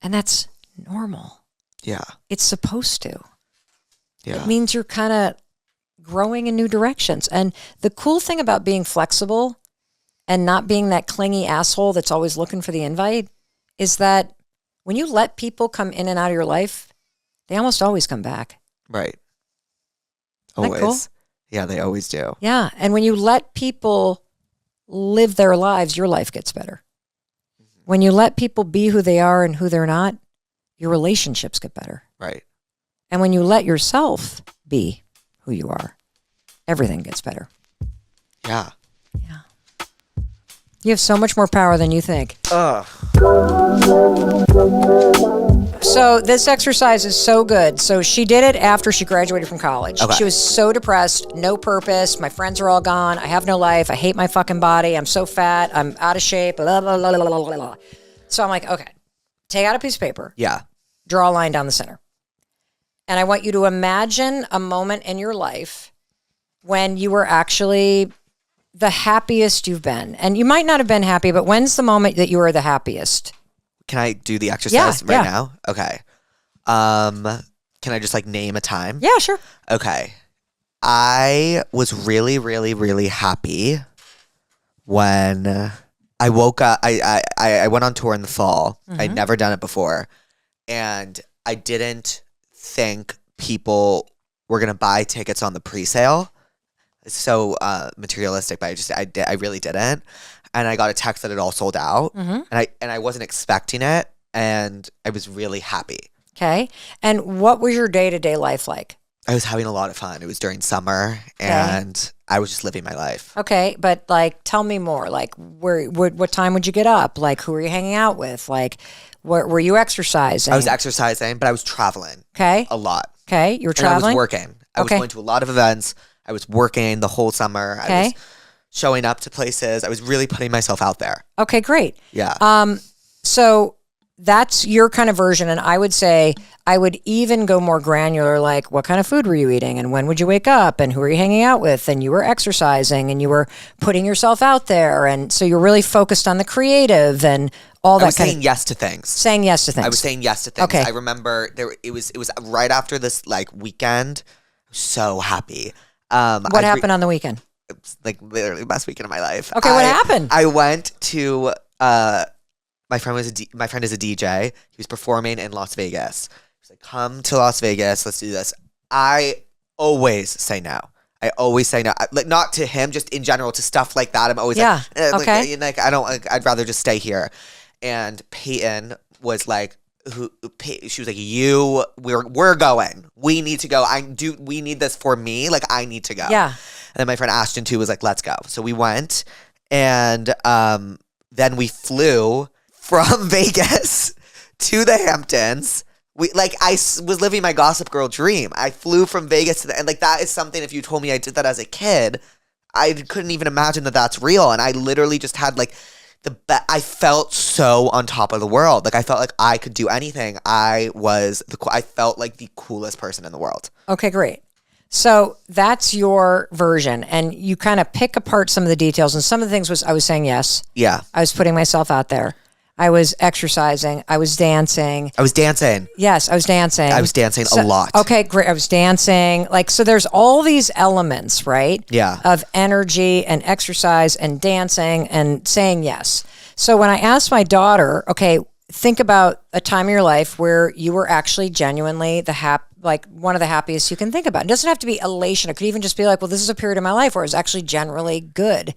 And that's normal. Yeah. It's supposed to. Yeah. It means you're kind of growing in new directions. And the cool thing about being flexible and not being that clingy asshole that's always looking for the invite is that when you let people come in and out of your life, they almost always come back. Right. Isn't that cool? Yeah, they always do. Yeah. And when you let people live their lives, your life gets better. When you let people be who they are and who they're not, your relationships get better. Right. And when you let yourself be who you are, everything gets better. Yeah. Yeah. You have so much more power than you think. So this exercise is so good. So she did it after she graduated from college. Okay. She was so depressed, no purpose. My friends are all gone. I have no life. I hate my fucking body. I'm so fat. I'm out of shape. Blah, blah, blah, blah, blah, blah. So I'm like, okay, take out a piece of paper. Yeah. Draw a line down the center. And I want you to imagine a moment in your life when you were actually the happiest you've been. And you might not have been happy, but when's the moment that you were the happiest? Can I do the exercise Yeah. now? Okay. Can I just like name a time? Yeah, sure. Okay. I was really, really, really happy when I woke up. I went on tour in the fall. I'd never done it before. And I didn't think people were gonna buy tickets on the pre-sale. It's so materialistic, but I really didn't. And I got a text that it all sold out, and I wasn't expecting it, and I was really happy. Okay. And what was your day-to-day life like? I was having a lot of fun. It was during summer, and I was just living my life. Okay, but like, tell me more. Like, what time would you get up? Like, who were you hanging out with? Like, were you exercising? I was exercising, but I was traveling. Okay. A lot. Okay, you were And I traveling? was working. I was going to a lot of events. I was working the whole summer. I was showing up to places. I was really putting myself out there. Okay, great. Yeah. So that's your kind of version. And I would say I would even go more granular, like what kind of food were you eating and when would you wake up and who were you hanging out with? And you were exercising and you were putting yourself out there. And so you're really focused on the creative and all that I was kind saying of yes to things. saying yes to things. I was saying yes to things. Okay. I remember it was right after this like weekend. I was so happy. What happened on the weekend? It was like literally the best weekend of my life. Okay, what happened? I went to my friend is a DJ. He was performing in Las Vegas. He was like, "Come to Las Vegas. Let's do this." I always say no. I always say no. Like not to him, just in general to stuff like that. I'm always like, okay. like I don't. Like, I'd rather just stay here. And Peyton was like, she was like, we're going. We need to go. We need this for me. Like I need to go. Yeah. And then my friend Ashton too was like, let's go. So we went, and then we flew from Vegas to the Hamptons. I was living my Gossip Girl dream. I flew from Vegas and like that is something. If you told me I did that as a kid, I couldn't even imagine that that's real. And I literally just had like I felt so on top of the world. Like I felt like I could do anything. I felt like the coolest person in the world. Okay, great. So that's your version. And you kind of pick apart some of the details. And some of the things was I was saying yes. Yeah. I was putting myself out there. I was exercising. I was dancing. I was dancing. Yes, I was dancing. I was dancing a lot. Okay, great. I was dancing. Like, so there's all these elements, right? Yeah. Of energy and exercise and dancing and saying yes. So when I asked my daughter, okay, think about a time in your life where you were actually genuinely like one of the happiest you can think about. It doesn't have to be elation. It could even just be like, well, this is a period of my life where it was actually generally good.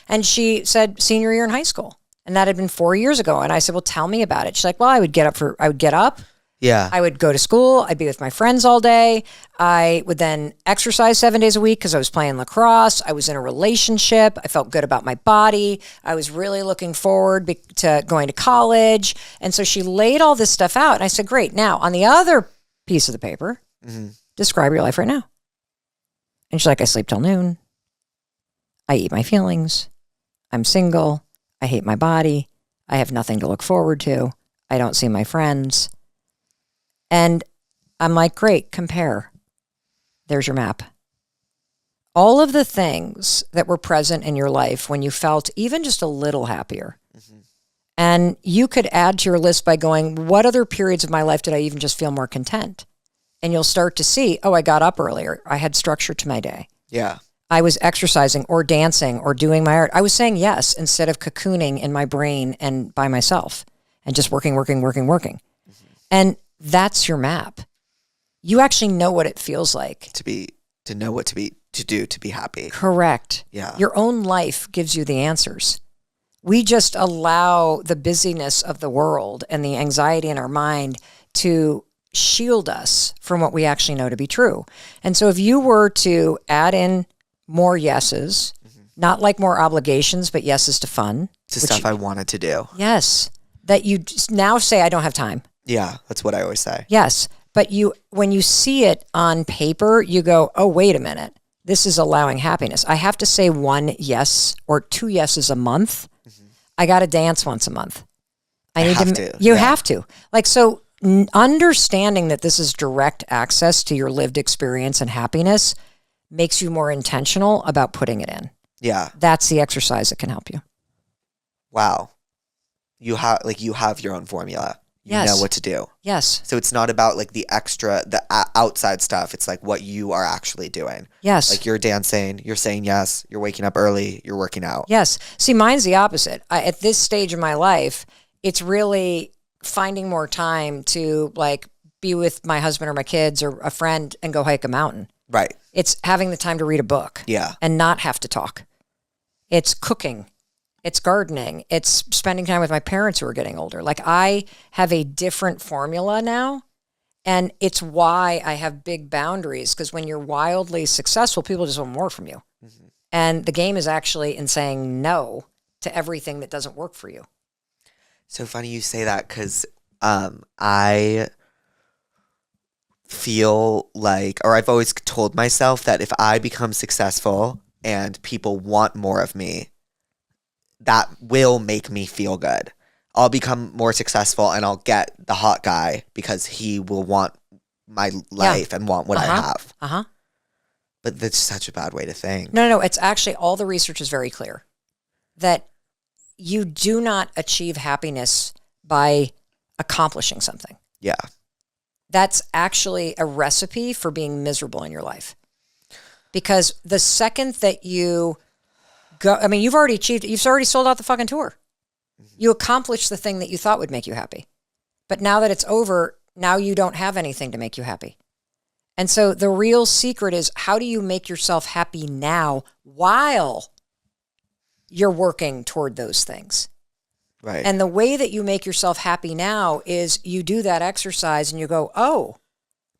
And she said senior year in high school. And that had been 4 years ago. And I said, well, tell me about it. She's like, well, I would get up. Yeah. I would go to school. I'd be with my friends all day. I would then exercise 7 days a week because I was playing lacrosse. I was in a relationship. I felt good about my body. I was really looking forward to going to college. And so she laid all this stuff out. And I said, great. Now, on the other piece of the paper, describe your life right now. And she's like, I sleep till noon. I eat my feelings. I'm single. I hate my body. I have nothing to look forward to. I don't see my friends. And I'm like, great, compare. There's your map. All of the things that were present in your life when you felt even just a little happier. And you could add to your list by going, what other periods of my life did I even just feel more content? And you'll start to see, oh, I got up earlier. I had structure to my day. Yeah. I was exercising or dancing or doing my art. I was saying yes instead of cocooning in my brain and by myself and just working. And that's your map. You actually know what it feels like. To know what to do to be happy. Correct. Yeah. Your own life gives you the answers. We just allow the busyness of the world and the anxiety in our mind to shield us from what we actually know to be true. And so if you were to add in more yeses, not like more obligations, but yeses to fun. To stuff I wanted to do. Yes. That you now say, I don't have time. Yeah, that's what I always say. Yes. But when you see it on paper, you go, oh, wait a minute. This is allowing happiness. I have to say 1 yes or 2 yeses a month. Mm-hmm. I got to dance once a month. I need to. You have to. Like, so understanding that this is direct access to your lived experience and happiness makes you more intentional about putting it in. Yeah. That's the exercise that can help you. Wow. You have your own formula. You know what to do. Yes. So it's not about like the outside stuff. It's like what you are actually doing. Yes. Like you're dancing, you're saying yes, you're waking up early, you're working out. Yes. See, mine's the opposite. At this stage of my life, it's really finding more time to like be with my husband or my kids or a friend and go hike a mountain. Right. It's having the time to read a book. Yeah. And not have to talk. It's cooking. It's gardening. It's spending time with my parents who are getting older. Like I have a different formula now. And it's why I have big boundaries. Because when you're wildly successful, people just want more from you. Mm-hmm. And the game is actually in saying no to everything that doesn't work for you. So funny you say that because I feel like, or I've always told myself that if I become successful and people want more of me, that will make me feel good. I'll become more successful and I'll get the hot guy because he will want my life and want what I have. Uh-huh. But that's such a bad way to think. No. It's actually, all the research is very clear that you do not achieve happiness by accomplishing something. Yeah. That's actually a recipe for being miserable in your life. Because the second that you go, I mean, you've already sold out the fucking tour. Mm-hmm. You accomplished the thing that you thought would make you happy. But now that it's over, now you don't have anything to make you happy. And so the real secret is, how do you make yourself happy now while you're working toward those things? Right. And the way that you make yourself happy now is you do that exercise and you go, oh,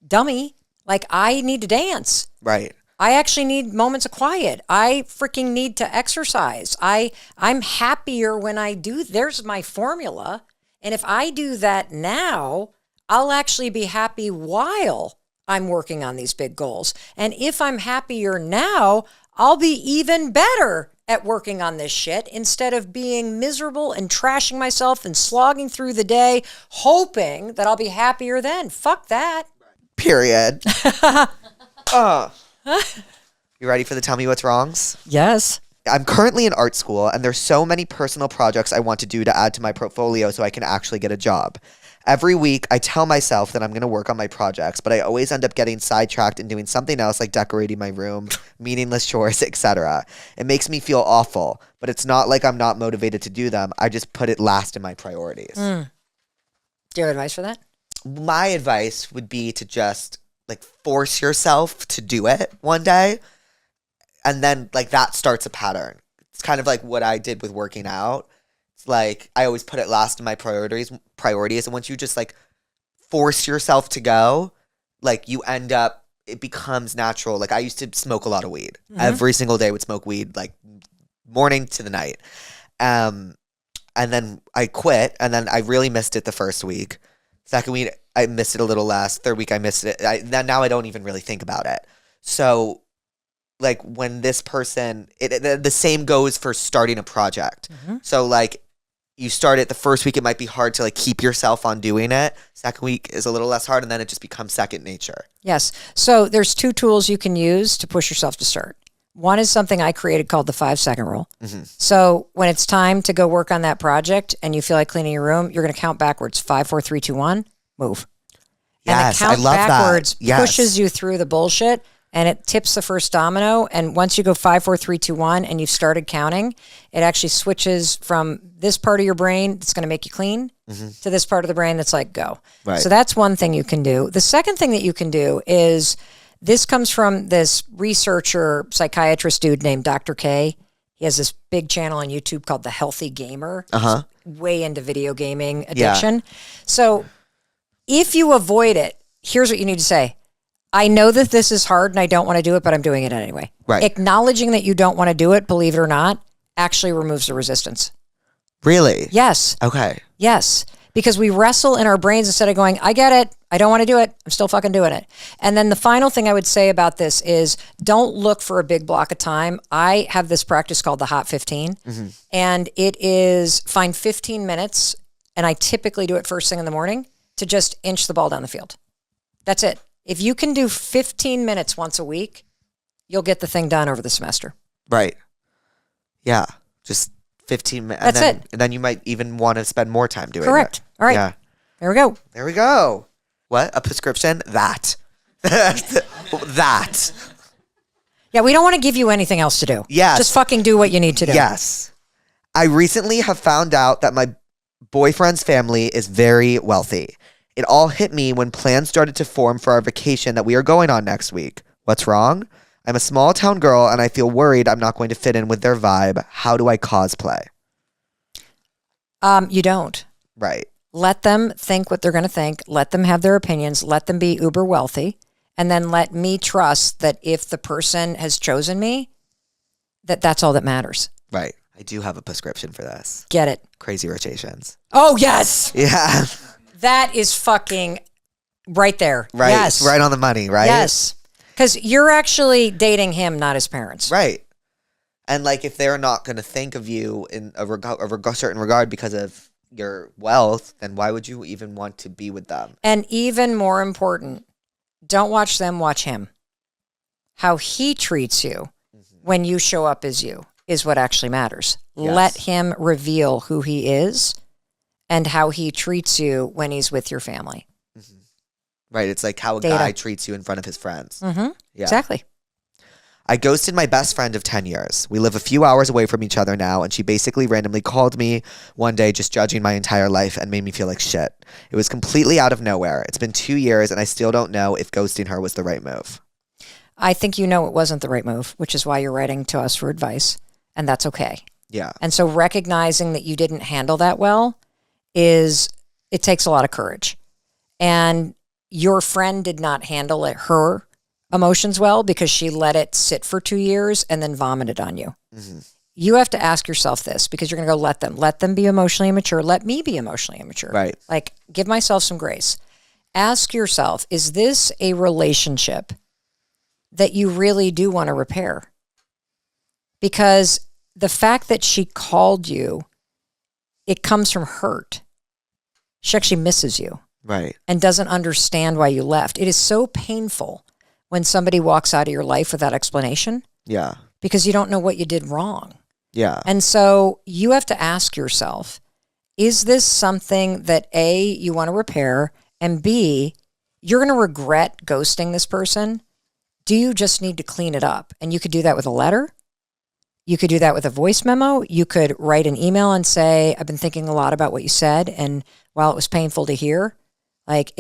dummy, like I need to dance. Right. I actually need moments of quiet. I freaking need to exercise. I'm happier when I do. There's my formula. And if I do that now, I'll actually be happy while I'm working on these big goals. And if I'm happier now, I'll be even better at working on this shit instead of being miserable and trashing myself and slogging through the day, hoping that I'll be happier then. Fuck that. Period. You ready for the Tell Me What's Wrongs? Yes. I'm currently in art school, and there's so many personal projects I want to do to add to my portfolio so I can actually get a job. Every week, I tell myself that I'm going to work on my projects, but I always end up getting sidetracked and doing something else like decorating my room, meaningless chores, etc. It makes me feel awful, but it's not like I'm not motivated to do them. I just put it last in my priorities. Do you have advice for that? My advice would be to just like force yourself to do it one day, and then like that starts a pattern. It's kind of like what I did with working out. It's like I always put it last in my priorities, and once you just like force yourself to go, like you end up, it becomes natural. Like I used to smoke a lot of weed. Every single day would smoke weed, like morning to the night. And then I quit, and then I really missed it the first week. Second week, I missed it a little less. Third week, I missed it. Now I don't even really think about it. So, like, when this person, the same goes for starting a project. So, like, you start it the first week, it might be hard to, like, keep yourself on doing it. Second week is a little less hard, and then it just becomes second nature. Yes. So, there's 2 tools you can use to push yourself to start. One is something I created called the 5-second rule. So when it's time to go work on that project and you feel like cleaning your room, you're going to count backwards. 5, 4, 3, 2, 1, move. Yes, and the count I love backwards that. Yes. pushes you through the bullshit, and it tips the first domino. And once you go 5, 4, 3, 2, 1, and you've started counting, it actually switches from this part of your brain that's going to make you clean to this part of the brain that's like, go. Right. So that's one thing you can do. The second thing that you can do is, this comes from this researcher, psychiatrist dude named Dr. K. He has this big channel on YouTube called The Healthy Gamer. He's way into video gaming addiction. Yeah. So if you avoid it, here's what you need to say. I know that this is hard and I don't want to do it, but I'm doing it anyway. Right. Acknowledging that you don't want to do it, believe it or not, actually removes the resistance. Really? Yes. Okay. Yes. because we wrestle in our brains instead of going, I get it. I don't want to do it. I'm still fucking doing it. And then the final thing I would say about this is don't look for a big block of time. I have this practice called the Hot 15, and it is find 15 minutes, and I typically do it first thing in the morning to just inch the ball down the field. That's it. If you can do 15 minutes once a week, you'll get the thing done over the semester. Right. Yeah. Just 15 minutes. That's it. And then you might even want to spend more time doing Correct. it. All right. Yeah. There we go. There we go. What? A prescription? That. That. Yeah, we don't want to give you anything else to do. Yes. Just fucking do what you need to do. Yes. I recently have found out that my boyfriend's family is very wealthy. It all hit me when plans started to form for our vacation that we are going on next week. What's wrong? I'm a small town girl and I feel worried I'm not going to fit in with their vibe. How do I cosplay? You don't. Right. Let them think what they're going to think. Let them have their opinions. Let them be uber wealthy. And then let me trust that if the person has chosen me, that's all that matters. Right. I do have a prescription for this. Get it. Crazy Rich Asians. Oh, yes. Yeah. That is fucking right there. Right. Yes. Right on the money, right? Yes. Because you're actually dating him, not his parents. Right. And like if they're not going to think of you in a certain regard because of your wealth, then why would you even want to be with them? And even more important, don't watch them, watch him. How he treats you when you show up as you is what actually matters. Yes. Let him reveal who he is and how he treats you when he's with your family. Right. It's like how a Data. guy treats you in front of his friends. Mm-hmm. Yeah. Exactly. I ghosted my best friend of 10 years. We live a few hours away from each other now, and she basically randomly called me one day just judging my entire life and made me feel like shit. It was completely out of nowhere. It's been 2 years, and I still don't know if ghosting her was the right move. I think you know it wasn't the right move, which is why you're writing to us for advice, and that's okay. Yeah. And so recognizing that you didn't handle that well it takes a lot of courage. And your friend did not handle her emotions well because she let it sit for 2 years and then vomited on you. Mm-hmm. You have to ask yourself this because you're going to go, let them be emotionally immature. Let me be emotionally immature. Right. Like give myself some grace. Ask yourself, is this a relationship that you really do want to repair? Because the fact that she called you, it comes from hurt. She actually misses you. Right. And doesn't understand why you left. It is so painful when somebody walks out of your life without explanation. Yeah. Because you don't know what you did wrong. Yeah. And so you have to ask yourself, is this something that A, you want to repair, and B, you're going to regret ghosting this person? Do you just need to clean it up? And you could do that with a letter. You could do that with a voice memo. You could write an email and say, I've been thinking a lot about what you said. And while it was painful to hear, like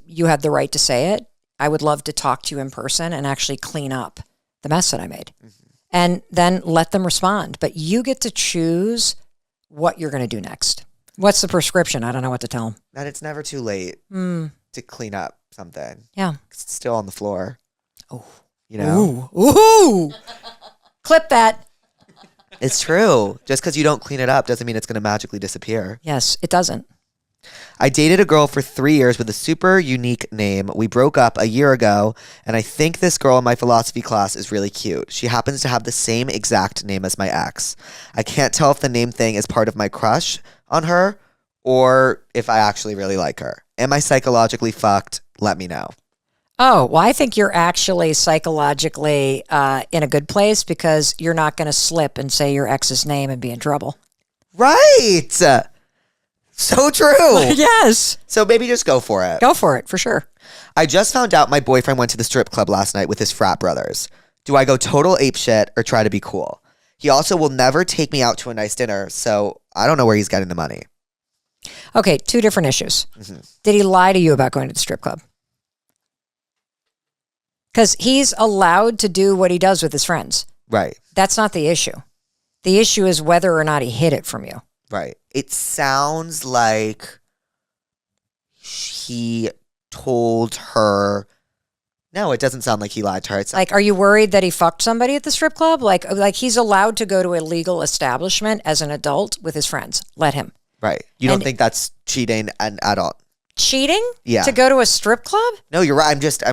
you had the right to say it. I would love to talk to you in person and actually clean up the mess that I made. Mm-hmm. And then let them respond. But you get to choose what you're going to do next. What's the prescription? I don't know what to tell them. That it's never too late to clean up something. Yeah. It's still on the floor. Oh. You know? Ooh. Clip that. It's true. Just because you don't clean it up doesn't mean it's going to magically disappear. Yes, it doesn't. I dated a girl for 3 years with a super unique name. We broke up a year ago, and I think this girl in my philosophy class is really cute. She happens to have the same exact name as my ex. I can't tell if the name thing is part of my crush on her or if I actually really like her. Am I psychologically fucked? Let me know. Oh, well, I think you're actually psychologically in a good place because you're not going to slip and say your ex's name and be in trouble. Right. So true. Yes. So maybe just go for it. Go for it, for sure. I just found out my boyfriend went to the strip club last night with his frat brothers. Do I go total apeshit or try to be cool? He also will never take me out to a nice dinner, so I don't know where he's getting the money. Okay, two different issues. Mm-hmm. Did he lie to you about going to the strip club? Because he's allowed to do what he does with his friends. Right. That's not the issue. The issue is whether or not he hid it from you. Right. It sounds like he told her. No, it doesn't sound like he lied to her. It's like, are you worried that he fucked somebody at the strip club? Like he's allowed to go to a legal establishment as an adult with his friends. Let him. Right. You don't think that's cheating and adult? Cheating? Yeah. To go to a strip club? No, you're right. I'm just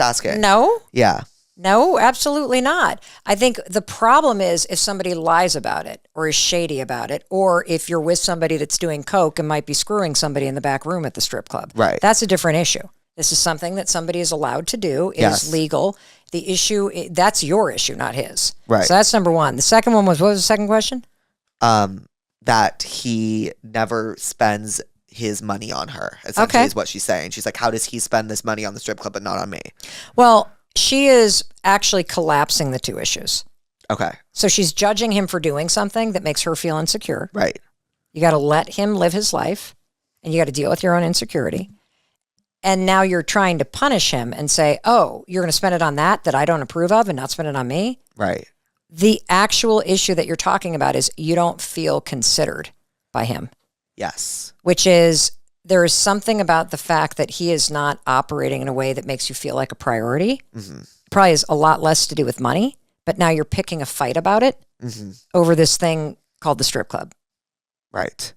asking. No. Yeah. No, absolutely not. I think the problem is if somebody lies about it or is shady about it, or if you're with somebody that's doing coke and might be screwing somebody in the back room at the strip club. Right. That's a different issue. This is something that somebody is allowed to do. It is legal. The issue, that's your issue, not his. Right. So that's number one. The second one was, what was the second question? That he never spends his money on her, essentially, is what she's saying. She's like, how does he spend this money on the strip club but not on me? Well, she is actually collapsing the two issues. Okay. So she's judging him for doing something that makes her feel insecure. Right. You got to let him live his life, and you got to deal with your own insecurity. And now you're trying to punish him and say, oh, you're going to spend it on that I don't approve of and not spend it on me? Right. The actual issue that you're talking about is you don't feel considered by him. Yes. Which is, there is something about the fact that he is not operating in a way that makes you feel like a priority. Mm-hmm. Probably has a lot less to do with money, but now you're picking a fight about it over this thing called the strip club. Right.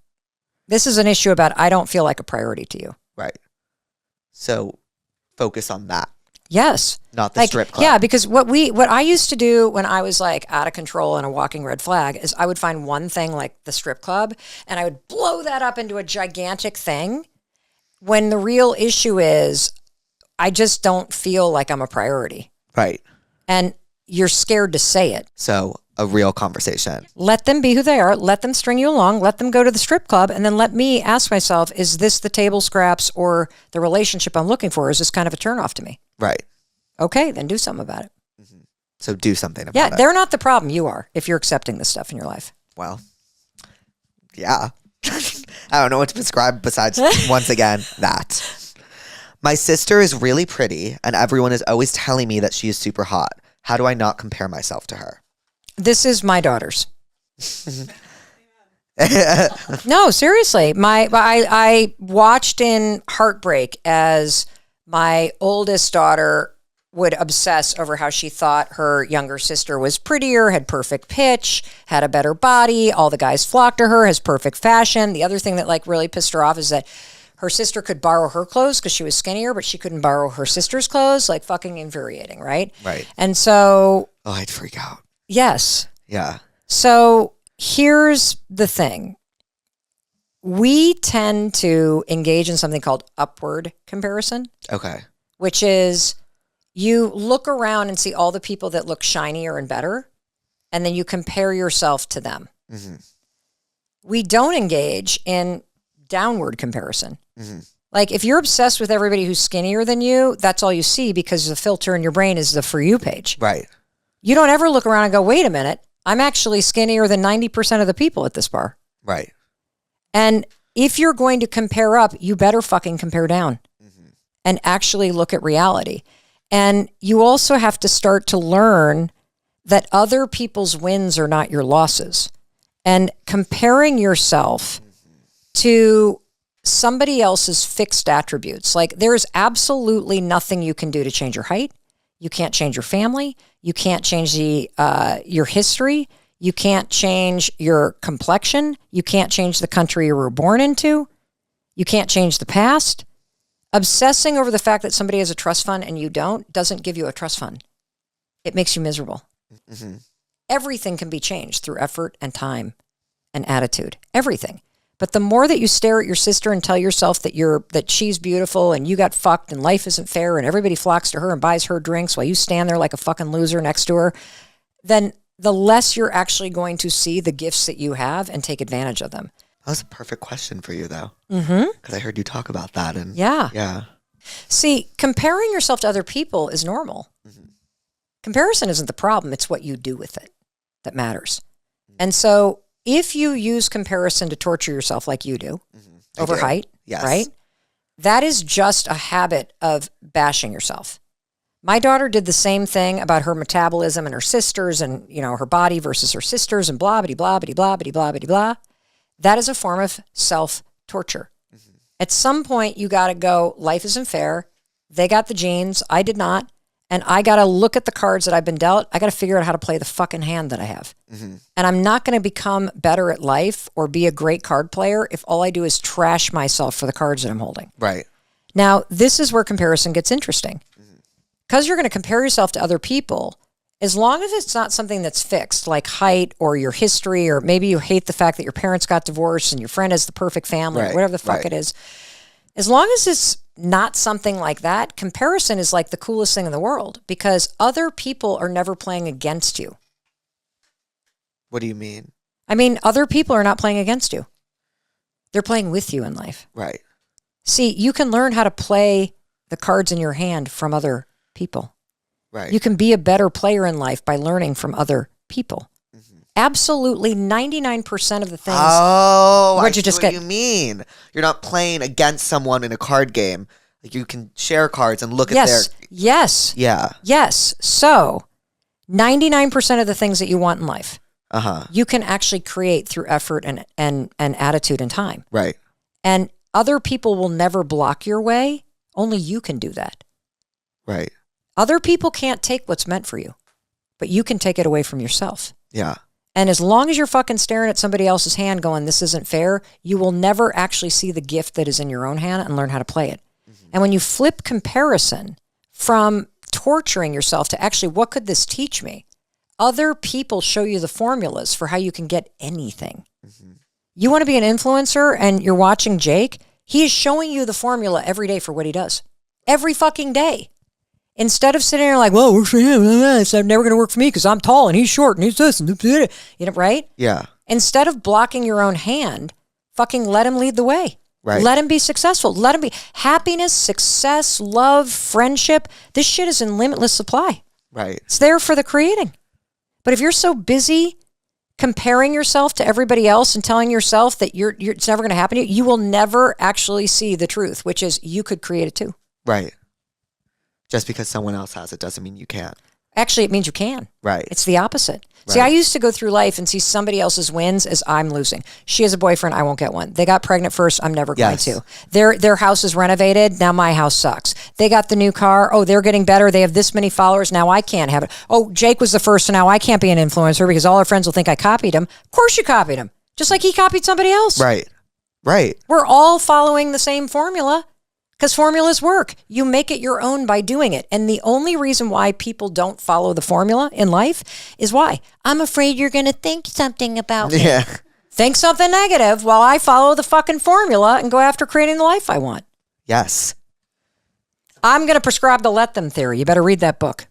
This is an issue about I don't feel like a priority to you. Right. So focus on that. Yes. Not the strip club. Yeah, because what I used to do when I was like out of control and a walking red flag is I would find one thing like the strip club and I would blow that up into a gigantic thing when the real issue is I just don't feel like I'm a priority. Right. And you're scared to say it. So a real conversation. Let them be who they are. Let them string you along. Let them go to the strip club. And then let me ask myself, is this the table scraps or the relationship I'm looking for? Is this kind of a turnoff to me? Right. Okay, then do something about it. Mm-hmm. So do something about it. Yeah, they're not the problem. You are, if you're accepting this stuff in your life. Well, yeah. I don't know what to describe besides, once again, that. My sister is really pretty, and everyone is always telling me that she is super hot. How do I not compare myself to her? This is my daughter's. No, seriously. I watched in heartbreak as my oldest daughter would obsess over how she thought her younger sister was prettier, had perfect pitch, had a better body. All the guys flocked to her, has perfect fashion. The other thing that like really pissed her off is that her sister could borrow her clothes because she was skinnier, but she couldn't borrow her sister's clothes. Like fucking infuriating, right? Right. And so... Oh, I'd freak out. Yes. Yeah. So here's the thing. We tend to engage in something called upward comparison. Okay. Which is you look around and see all the people that look shinier and better, and then you compare yourself to them. Mm-hmm. We don't engage in downward comparison. Mm-hmm. Like if you're obsessed with everybody who's skinnier than you, that's all you see because the filter in your brain is the For You page. Right. You don't ever look around and go, wait a minute, I'm actually skinnier than 90% of the people at this bar. Right. And if you're going to compare up, you better fucking compare down and actually look at reality. And you also have to start to learn that other people's wins are not your losses. And comparing yourself to somebody else's fixed attributes. Like there's absolutely nothing you can do to change your height. You can't change your family. You can't change your history. You can't change your complexion. You can't change the country you were born into. You can't change the past. Obsessing over the fact that somebody has a trust fund and you don't doesn't give you a trust fund. It makes you miserable. Mm-hmm. Everything can be changed through effort and time and attitude. Everything. But the more that you stare at your sister and tell yourself that she's beautiful and you got fucked and life isn't fair and everybody flocks to her and buys her drinks while you stand there like a fucking loser next to her, then the less you're actually going to see the gifts that you have and take advantage of them. That was a perfect question for you, though. Mm-hmm. Because I heard you talk about that. And yeah. See, comparing yourself to other people is normal. Mm-hmm. Comparison isn't the problem. It's what you do with it that matters. Mm-hmm. And so if you use comparison to torture yourself like you do, over height, right? That is just a habit of bashing yourself. My daughter did the same thing about her metabolism and her sisters and, her body versus her sisters and blah, blah, blah, blah, blah, blah, blah, blah. That is a form of self-torture. At some point, you got to go, life isn't fair. They got the genes. I did not. and I got to look at the cards that I've been dealt. I got to figure out how to play the fucking hand that I have. Mm-hmm. And I'm not going to become better at life or be a great card player if all I do is trash myself for the cards that I'm holding. Right. Now, this is where comparison gets interesting. Because you're going to compare yourself to other people, as long as it's not something that's fixed, like height or your history, or maybe you hate the fact that your parents got divorced and your friend has the perfect family, or whatever the fuck it is. As long as it's not something like that, comparison is like the coolest thing in the world because other people are never playing against you. What do you mean? I mean, other people are not playing against you. They're playing with you in life. Right. See, you can learn how to play the cards in your hand from other people. Right. You can be a better player in life by learning from other people. Mm-hmm. Absolutely 99% of the things. Oh, what you mean. You're not playing against someone in a card game. Like you can share cards and look at their... Yes. Yeah. Yes. So 99% of the things that you want in life, you can actually create through effort and attitude and time. Right. And other people will never block your way. Only you can do that. Right. Other people can't take what's meant for you, but you can take it away from yourself. Yeah. And as long as you're fucking staring at somebody else's hand going, this isn't fair, you will never actually see the gift that is in your own hand and learn how to play it. Mm-hmm. And when you flip comparison from torturing yourself to actually, what could this teach me? Other people show you the formulas for how you can get anything. Mm-hmm. You want to be an influencer and you're watching Jake, he is showing you the formula every day for what he does. Every fucking day. Instead of sitting there like, well, works for him, it's never going to work for me because I'm tall and he's short and he's this and you know, right? Yeah. Instead of blocking your own hand, fucking let him lead the way. Right. Let him be successful. Let him be happiness, success, love, friendship. This shit is in limitless supply. Right. It's there for the creating. But if you're so busy comparing yourself to everybody else and telling yourself that it's never going to happen to you, you will never actually see the truth, which is you could create it too. Right. Just because someone else has it doesn't mean you can't. Actually, it means you can. Right. It's the opposite. Right. See, I used to go through life and see somebody else's wins as I'm losing. She has a boyfriend, I won't get one. They got pregnant first, I'm never going to. Their house is renovated, now my house sucks. They got the new car, oh, they're getting better, they have this many followers, now I can't have it. Oh, Jake was the first, so now I can't be an influencer because all our friends will think I copied him. Of course you copied him. Just like he copied somebody else. Right. Right. We're all following the same formula. Because formulas work. You make it your own by doing it. And the only reason why people don't follow the formula in life is why? I'm afraid you're going to think something about me. Yeah. Think something negative while I follow the fucking formula and go after creating the life I want. Yes. I'm going to prescribe the let them theory. You better read that book.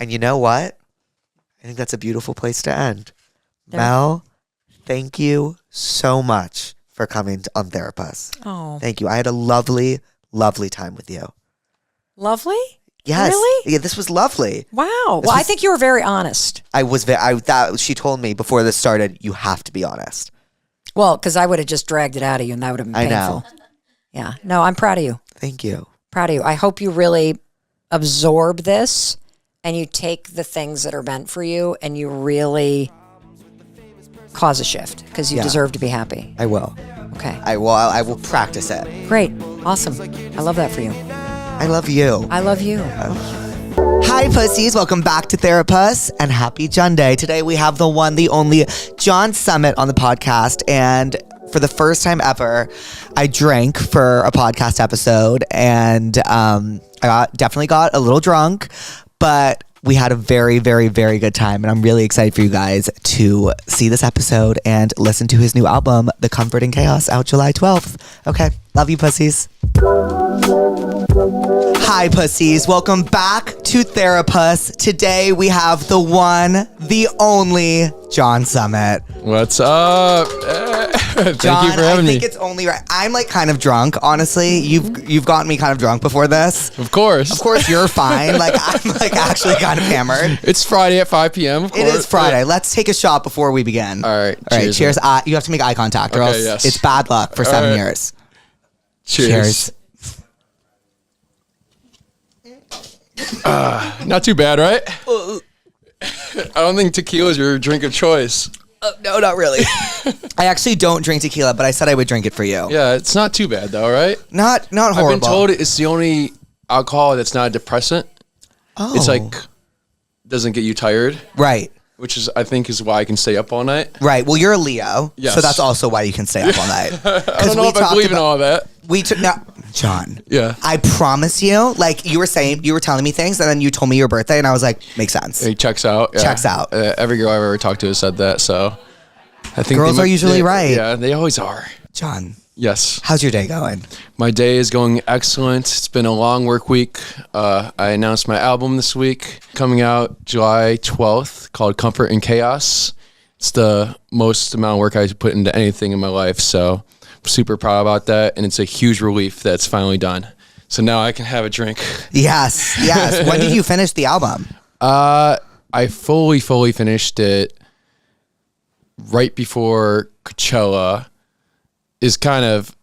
And you know what? I think that's a beautiful place to end. There. Mel, thank you so much for coming on Therapuss. Oh. Thank you. I had a lovely time with you. Lovely? Yes. Really? Yeah, this was lovely. Wow. I think you were very honest. I was she told me before this started, you have to be honest. Well, because I would have just dragged it out of you and that would have been painful. I know. Yeah. No, I'm proud of you. Thank you. Proud of you. I hope you really absorb this and you take the things that are meant for you and you really cause a shift because you deserve to be happy. I will. Okay. I will practice it. Great. Awesome. I love that for you. I love you. I love you. Hi, pussies. Welcome back to Therapuss and happy Junday. Today we have the one, the only John Summit on the podcast. And for the first time ever, I drank for a podcast episode and I definitely got a little drunk, but we had a very, very, very good time, and I'm really excited for you guys to see this episode and listen to his new album, The Comfort in Chaos, out July 12th. Okay, love you, pussies. Hi, pussies. Welcome back to Therapuss. Today we have the one, the only John Summit. What's up? Thank John, you for having me. I think it's only right. I'm like kind of drunk, honestly. You've gotten me kind of drunk before this. Of course. Of course, you're fine. Like I'm like actually kind of hammered. It's Friday at 5 p.m. Of course. It is Friday. Let's take a shot before we begin. All right. All right. Cheers. You have to make eye contact, or Okay, else yes. it's bad luck for 7 years. Cheers. Not too bad, right? I don't think tequila is your drink of choice. No, not really. I actually don't drink tequila, but I said I would drink it for you. Yeah, it's not too bad though, right? Not horrible. I've been told it's the only alcohol that's not a depressant. It's like doesn't get you tired. Right. Which is, I think, is why I can stay up all night. Right. Well, you're a Leo, yes. so that's also why you can stay up all night. I don't know if I believe in all that. We took now, John. Yeah. I promise you, like you were telling me things, and then you told me your birthday, and I was like, makes sense. It checks out. Yeah. Checks out. Every girl I've ever talked to has said that. So I think girls are usually right. Yeah, they always are. John. Yes. How's your day going? My day is going excellent. It's been a long work week. I announced my album this week, coming out July 12th, called Comfort in Chaos. It's the most amount of work I put into anything in my life, so I'm super proud about that, and it's a huge relief that it's finally done. So now I can have a drink. Yes, yes. When did you finish the album? I fully finished it right before Coachella. Is kind of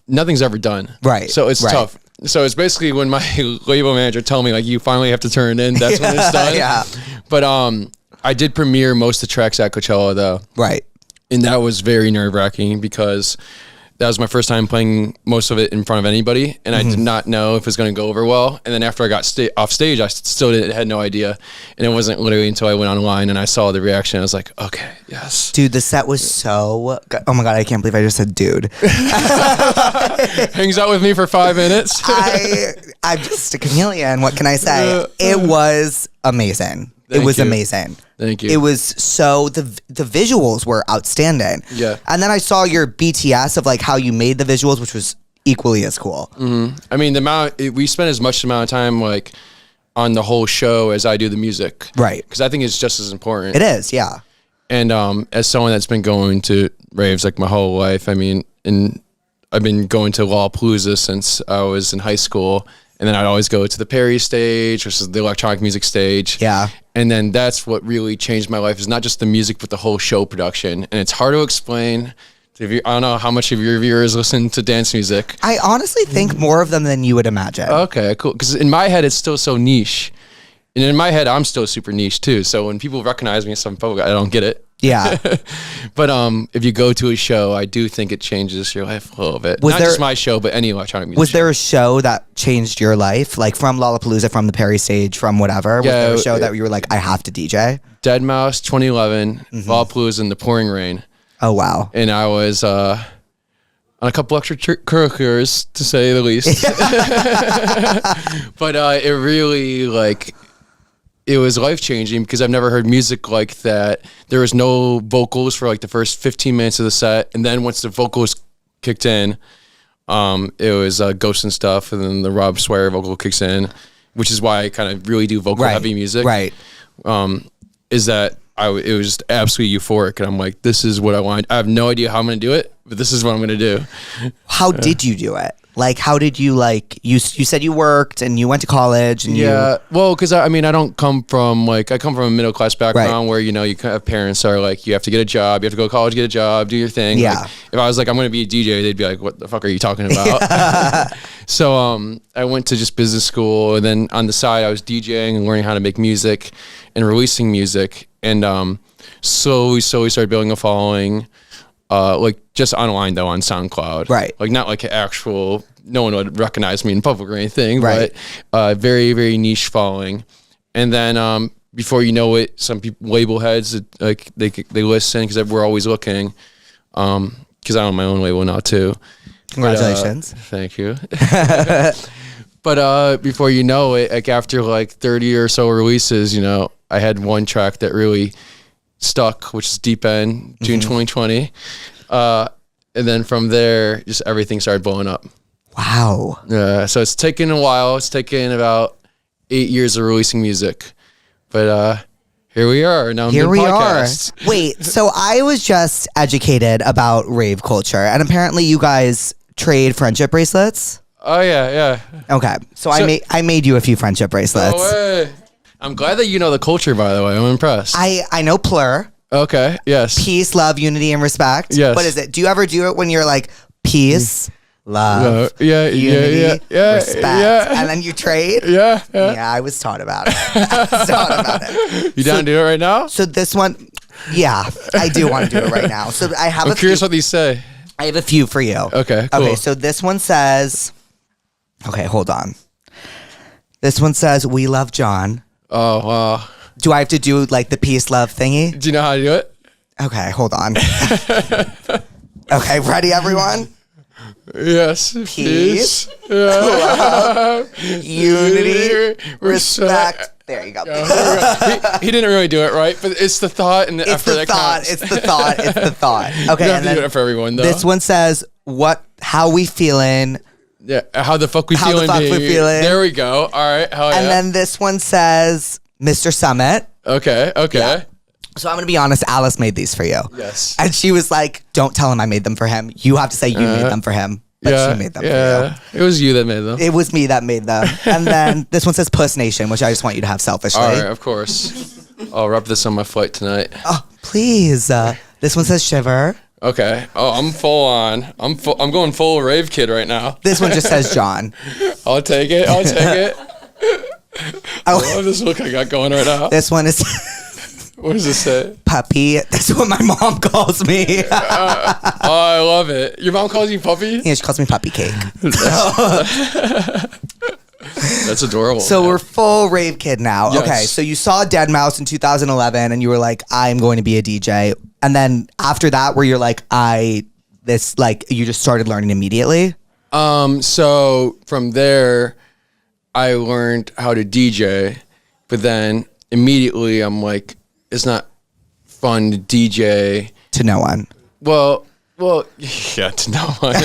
nothing's ever done, right? So it's tough. So it's basically when my label manager told me like you finally have to turn it in. That's when it's done. Yeah. But I did premiere most of the tracks at Coachella though, right? And that was very nerve-wracking because that was my first time playing most of it in front of anybody, and I did not know if it was going to go over well. And then after I got off stage, I still had no idea. And it wasn't literally until I went online and I saw the reaction, I was like, okay, yes. Dude, the set was so good. Oh my God, I can't believe I just said dude. Hangs out with me for 5 minutes. I'm just a chameleon. What can I say? It was amazing. It was amazing. Thank you. It was so the visuals were outstanding. Yeah. And then I saw your BTS of like how you made the visuals, which was equally as cool. Mm-hmm. I mean, we spent as much amount of time like on the whole show as I do the music. Right. Because I think it's just as important. It is, yeah. And as someone that's been going to raves like my whole life, I mean, and I've been going to Lollapalooza since I was in high school. And then I'd always go to the Perry stage, which is the electronic music stage. Yeah. And then that's what really changed my life, is not just the music, but the whole show production. And it's hard to explain. I don't know how much of your viewers listen to dance music. I honestly think more of them than you would imagine. Okay, cool. Because in my head, it's still so niche. And in my head, I'm still super niche too. So when people recognize me as some public, I don't get it. Yeah. But if you go to a show, I do think it changes your life a little bit. Not just my show, but any electronic music. Was there a show that changed your life? Like from Lollapalooza, from the Perry stage, from whatever? Was there a show that you were like, I have to DJ? Deadmau5 2011, Lollapalooza in the pouring rain. Oh, wow. And I was on a couple extracurriculars, to say the least. But it really, like, it was life-changing because I've never heard music like that. There was no vocals for, like, the first 15 minutes of the set. And then once the vocals kicked in, it was Ghosts and Stuff, and then the Rob Swire vocal kicks in, which is why I kind of really do vocal-heavy music. Right. Is that it was just absolutely euphoric, and I'm like, this is what I want. I have no idea how I'm going to do it, but this is what I'm going to do. How did you do it? Like, how did you, like, you said you worked and you went to college and well, because I mean, I come from a middle-class background where, you know, you have parents that are like, you have to get a job, you have to go to college, get a job, do your thing. Yeah. Like, if I was like, I'm going to be a DJ, they'd be like, what the fuck are you talking about? So I went to just business school, and then on the side I was DJing and learning how to make music and releasing music, and slowly started building a following. Like just online though, on SoundCloud, right? Like not like actual, no one would recognize me in public or anything, right? But very, very niche following. And then before you know it, some people, label heads, like they listen because we're always looking. Because I own my own label now too. Congratulations! Thank you. But before you know it, like after like 30 or so releases, you know, I had one track that really stuck, which is Deep End, June 2020. And then from there, just everything started blowing up. Wow. So it's taken a while. It's taken about 8 years of releasing music. But here we are. Now I'm doing podcasts. Wait, so I was just educated about rave culture, and apparently you guys trade friendship bracelets? Oh, yeah. Okay. So I made you a few friendship bracelets. No way. I'm glad that you know the culture, by the way. I'm impressed. I know plur. Okay, yes. Peace, love, unity, and respect. Yes. What is it? Do you ever do it when you're like, peace, love, unity, respect, and then you trade? Yeah. Yeah, I was taught about it. You down to do it right now? So this one, yeah, I do want to do it right now. So I have I'm curious what these say. I have a few for you. Okay, cool. Okay, so this one says, okay, hold on. This one says, we love John. Oh, wow. Do I have to do like the peace love thingy? Do you know how to do it? Okay, hold on. Okay, ready, everyone? Yes. Peace, love, unity, respect. There you go. He didn't really do it right, but it's the thought and the effort that counts. It's the thought. It's the thought. Okay, You have to do it for everyone, though. This one says, how we feeling? Yeah, how the fuck we How the feeling? fuck we baby? feeling? There we go. All right, hell yeah. And then this one says, Mr. Summit. Okay. Yeah. So I'm going to be honest, Alice made these for you. Yes. And she was like, don't tell him I made them for him. You have to say you made them for him. But she made them for you. It was you that made them. It was me that made them. And then this one says Puss Nation, which I just want you to have selfishly. All right, of course. I'll rub this on my flight tonight. Oh, please. This one says Shiver. Okay. Oh, I'm full on. I'm going full rave kid right now. This one just says John. I'll take it. I love this look I got going right now. This one is... What does it say? Puppy. That's what my mom calls me. Oh, I love it. Your mom calls you puppy? Yeah, she calls me Puppy Cake. That's adorable. So man. we're full rave kid now. Yes. Okay, so you saw Dead Mouse in 2011 and you were like, I'm going to be a DJ. And then after that, where you're like, you just started learning immediately? So from there, I learned how to DJ, but then immediately I'm like, it's not fun to DJ. To no one. Well, yeah, to no one.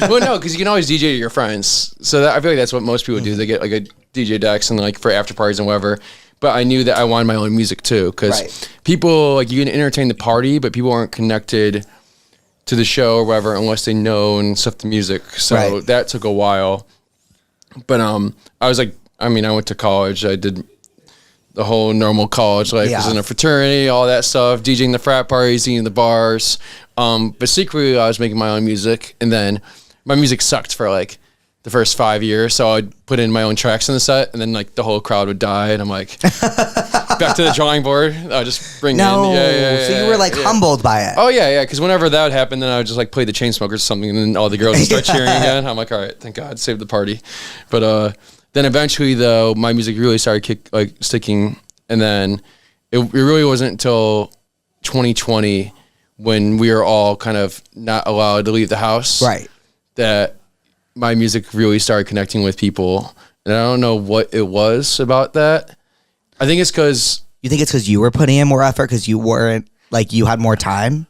Well, no, because you can always DJ to your friends. So I feel like that's what most people do. They get like a DJ decks and like for after parties and whatever. But I knew that I wanted my own music too, because people like you can entertain the party, but people aren't connected to the show or whatever unless they know and stuff the music. So that took a while. But I was like, I went to college. I did the whole normal college life. Was in a fraternity, all that stuff, DJing the frat parties, eating the bars. But secretly, I was making my own music, and then my music sucked for like the first 5 years. So I'd put in my own tracks in the set, and then like the whole crowd would die, and I'm like, back to the drawing board. I'll just bring in. So you were like humbled by it. Oh yeah. Because whenever that would happen, then I would just like play the Chainsmokers or something, and then all the girls would start cheering again. I'm like, all right, thank God, saved the party. But then eventually, though, my music really started sticking, and then it really wasn't until 2020 when we were all kind of not allowed to leave the house, that my music really started connecting with people. And I don't know what it was about that. I think it's because... You think it's because you were putting in more effort because you weren't, like, you had more time?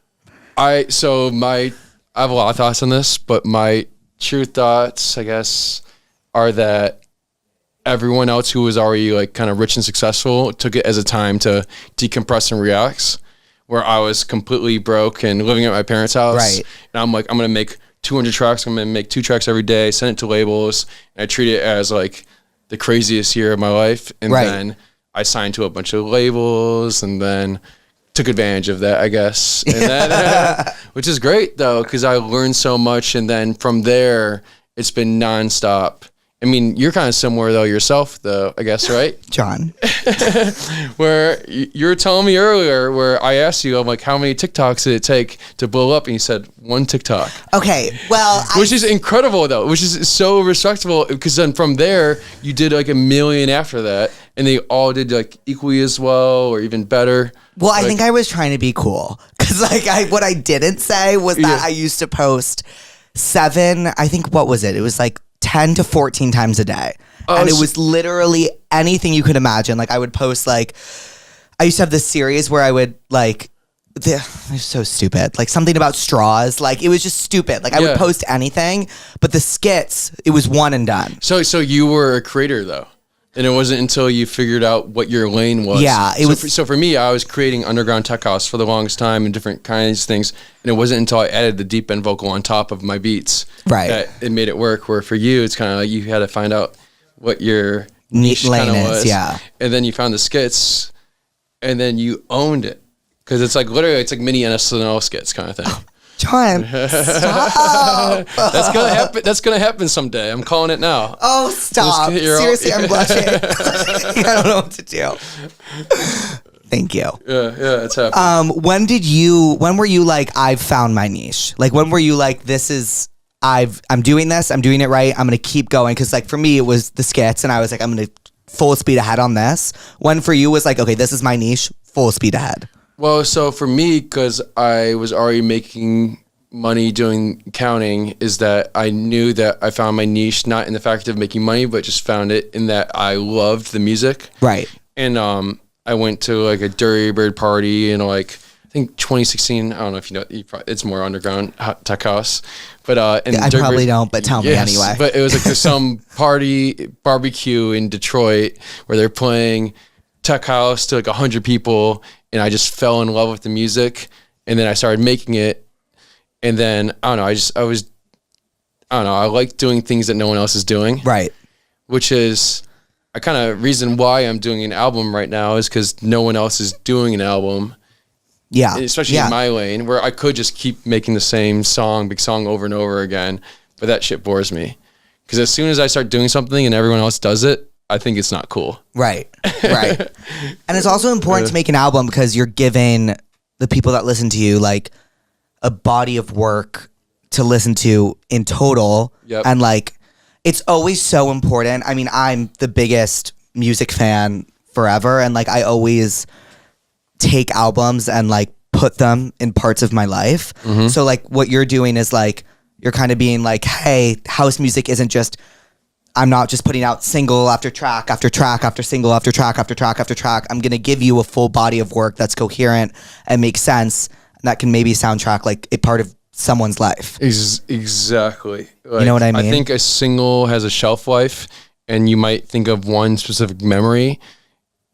I have a lot of thoughts on this, but my true thoughts, I guess, are that everyone else who was already like kind of rich and successful took it as a time to decompress and relax, where I was completely broke and living at my parents' house. And I'm like, I'm going to make 200 tracks. I'm going to make 2 tracks every day, send it to labels. And I treat it as like the craziest year of my life. And then I signed to a bunch of labels and then took advantage of that, I guess. And then, which is great though, because I learned so much. And then from there, it's been nonstop. I mean, you're kind of similar though yourself, though, I guess, right? John. Where you were telling me earlier, where I asked you, I'm like, how many TikToks did it take to blow up? And you said 1 TikTok. Okay, well, which is incredible though, which is so respectable, because then from there you did like 1 million after that, and they all did like equally as well or even better. Well, I think I was trying to be cool, because like what I didn't say was that I used to post 7. I think what was it? It was like 10 to 14 times a day. And it was literally anything you could imagine. Like I would post like, I used to have this series where I would like, it was so stupid. Like something about straws. Like it was just stupid. Like I would post anything, but the skits, it was one and done. So you were a creator though. And it wasn't until you figured out what your lane was. Yeah, So for me, I was creating underground tech house for the longest time and different kinds of things. And it wasn't until I added the deep end vocal on top of my beats that it made it work. Where for you, it's kind of like you had to find out what your niche lane was. Yeah. And then you found the skits, and then you owned it. Because it's like literally, it's like mini NSNL skits kind of thing. John, stop. That's gonna happen. That's gonna happen someday. I'm calling it now. Oh, stop. Seriously, I'm blushing. I don't know what to do. Thank you. Yeah, it's happening. When were you like, I've found my niche? Like, when were you like, I'm doing this, I'm doing it right, I'm gonna keep going? Because like for me, it was the skits, and I was like, I'm gonna full speed ahead on this? When for you was like, okay, this is my niche, full speed ahead? Well, so for me, because I was already making money doing accounting, is that I knew that I found my niche not in the fact of making money, but just found it in that I loved the music. Right. And I went to like a Dirty Bird party in like I think 2016. I don't know if you know. It's more underground tech house, but and I probably don't. But tell me anyway. But it was like there's some party barbecue in Detroit where they're playing tech house to like 100 people, and I just fell in love with the music, and then I started making it. And then, I don't know, I like doing things that no one else is doing. Right. Which is a kind of reason why I'm doing an album right now is because no one else is doing an album. Yeah. Especially in my lane, where I could just keep making the same big song over and over again. But that shit bores me. Because as soon as I start doing something and everyone else does it, I think it's not cool. Right. Right. And it's also important to make an album because you're giving the people that listen to you like a body of work to listen to in total. Yep. And like, it's always so important. I mean, I'm the biggest music fan forever. And like, I always take albums and like put them in parts of my life. Mm-hmm. So like what you're doing is like, you're kind of being like, hey, house music isn't just, I'm not just putting out single after track after track after single after track after track after track. I'm going to give you a full body of work that's coherent and makes sense. That can maybe soundtrack like a part of someone's life. Exactly. Like, you know what I mean? I think a single has a shelf life, and you might think of one specific memory,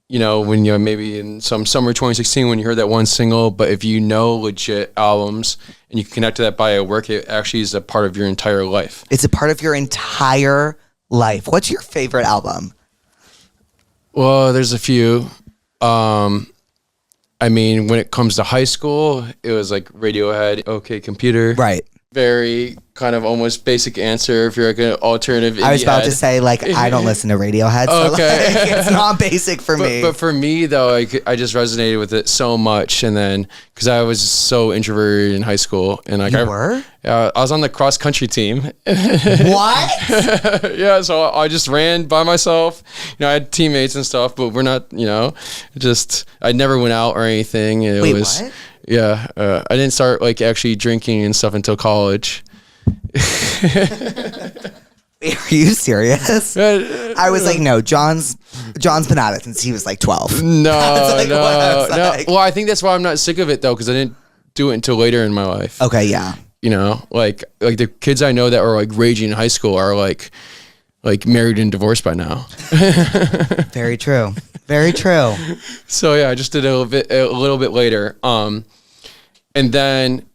you know, when you're maybe in some summer 2016 when you heard that one single, but if you know legit albums and you can connect to that body of work, it actually is a part of your entire life. It's a part of your entire life. What's your favorite album? Well, there's a few. I mean, when it comes to high school, it was like Radiohead, OK Computer. Right. Very kind of almost basic answer if you're like an alternative indie I was about head. to say, like, I don't listen to Radiohead, so Okay. like, it's not basic for me. But for me, though, I just resonated with it so much. And then, because I was so introverted in high school. And like You were? I was on the cross-country team. What? Yeah, so I just ran by myself. You know, I had teammates and stuff, but we're not, you know, I never went out or anything. Wait, what? Yeah, I didn't start like actually drinking and stuff until college. Are you serious? I was like, no, John's been at it since he was like 12. No, like no, what I was no. like. Well, I think that's why I'm not sick of it though, because I didn't do it until later in my life. Okay, yeah. You know, like the kids I know that were like raging in high school are like married and divorced by now. Very true. Very true. So yeah, I just did a little bit later. And then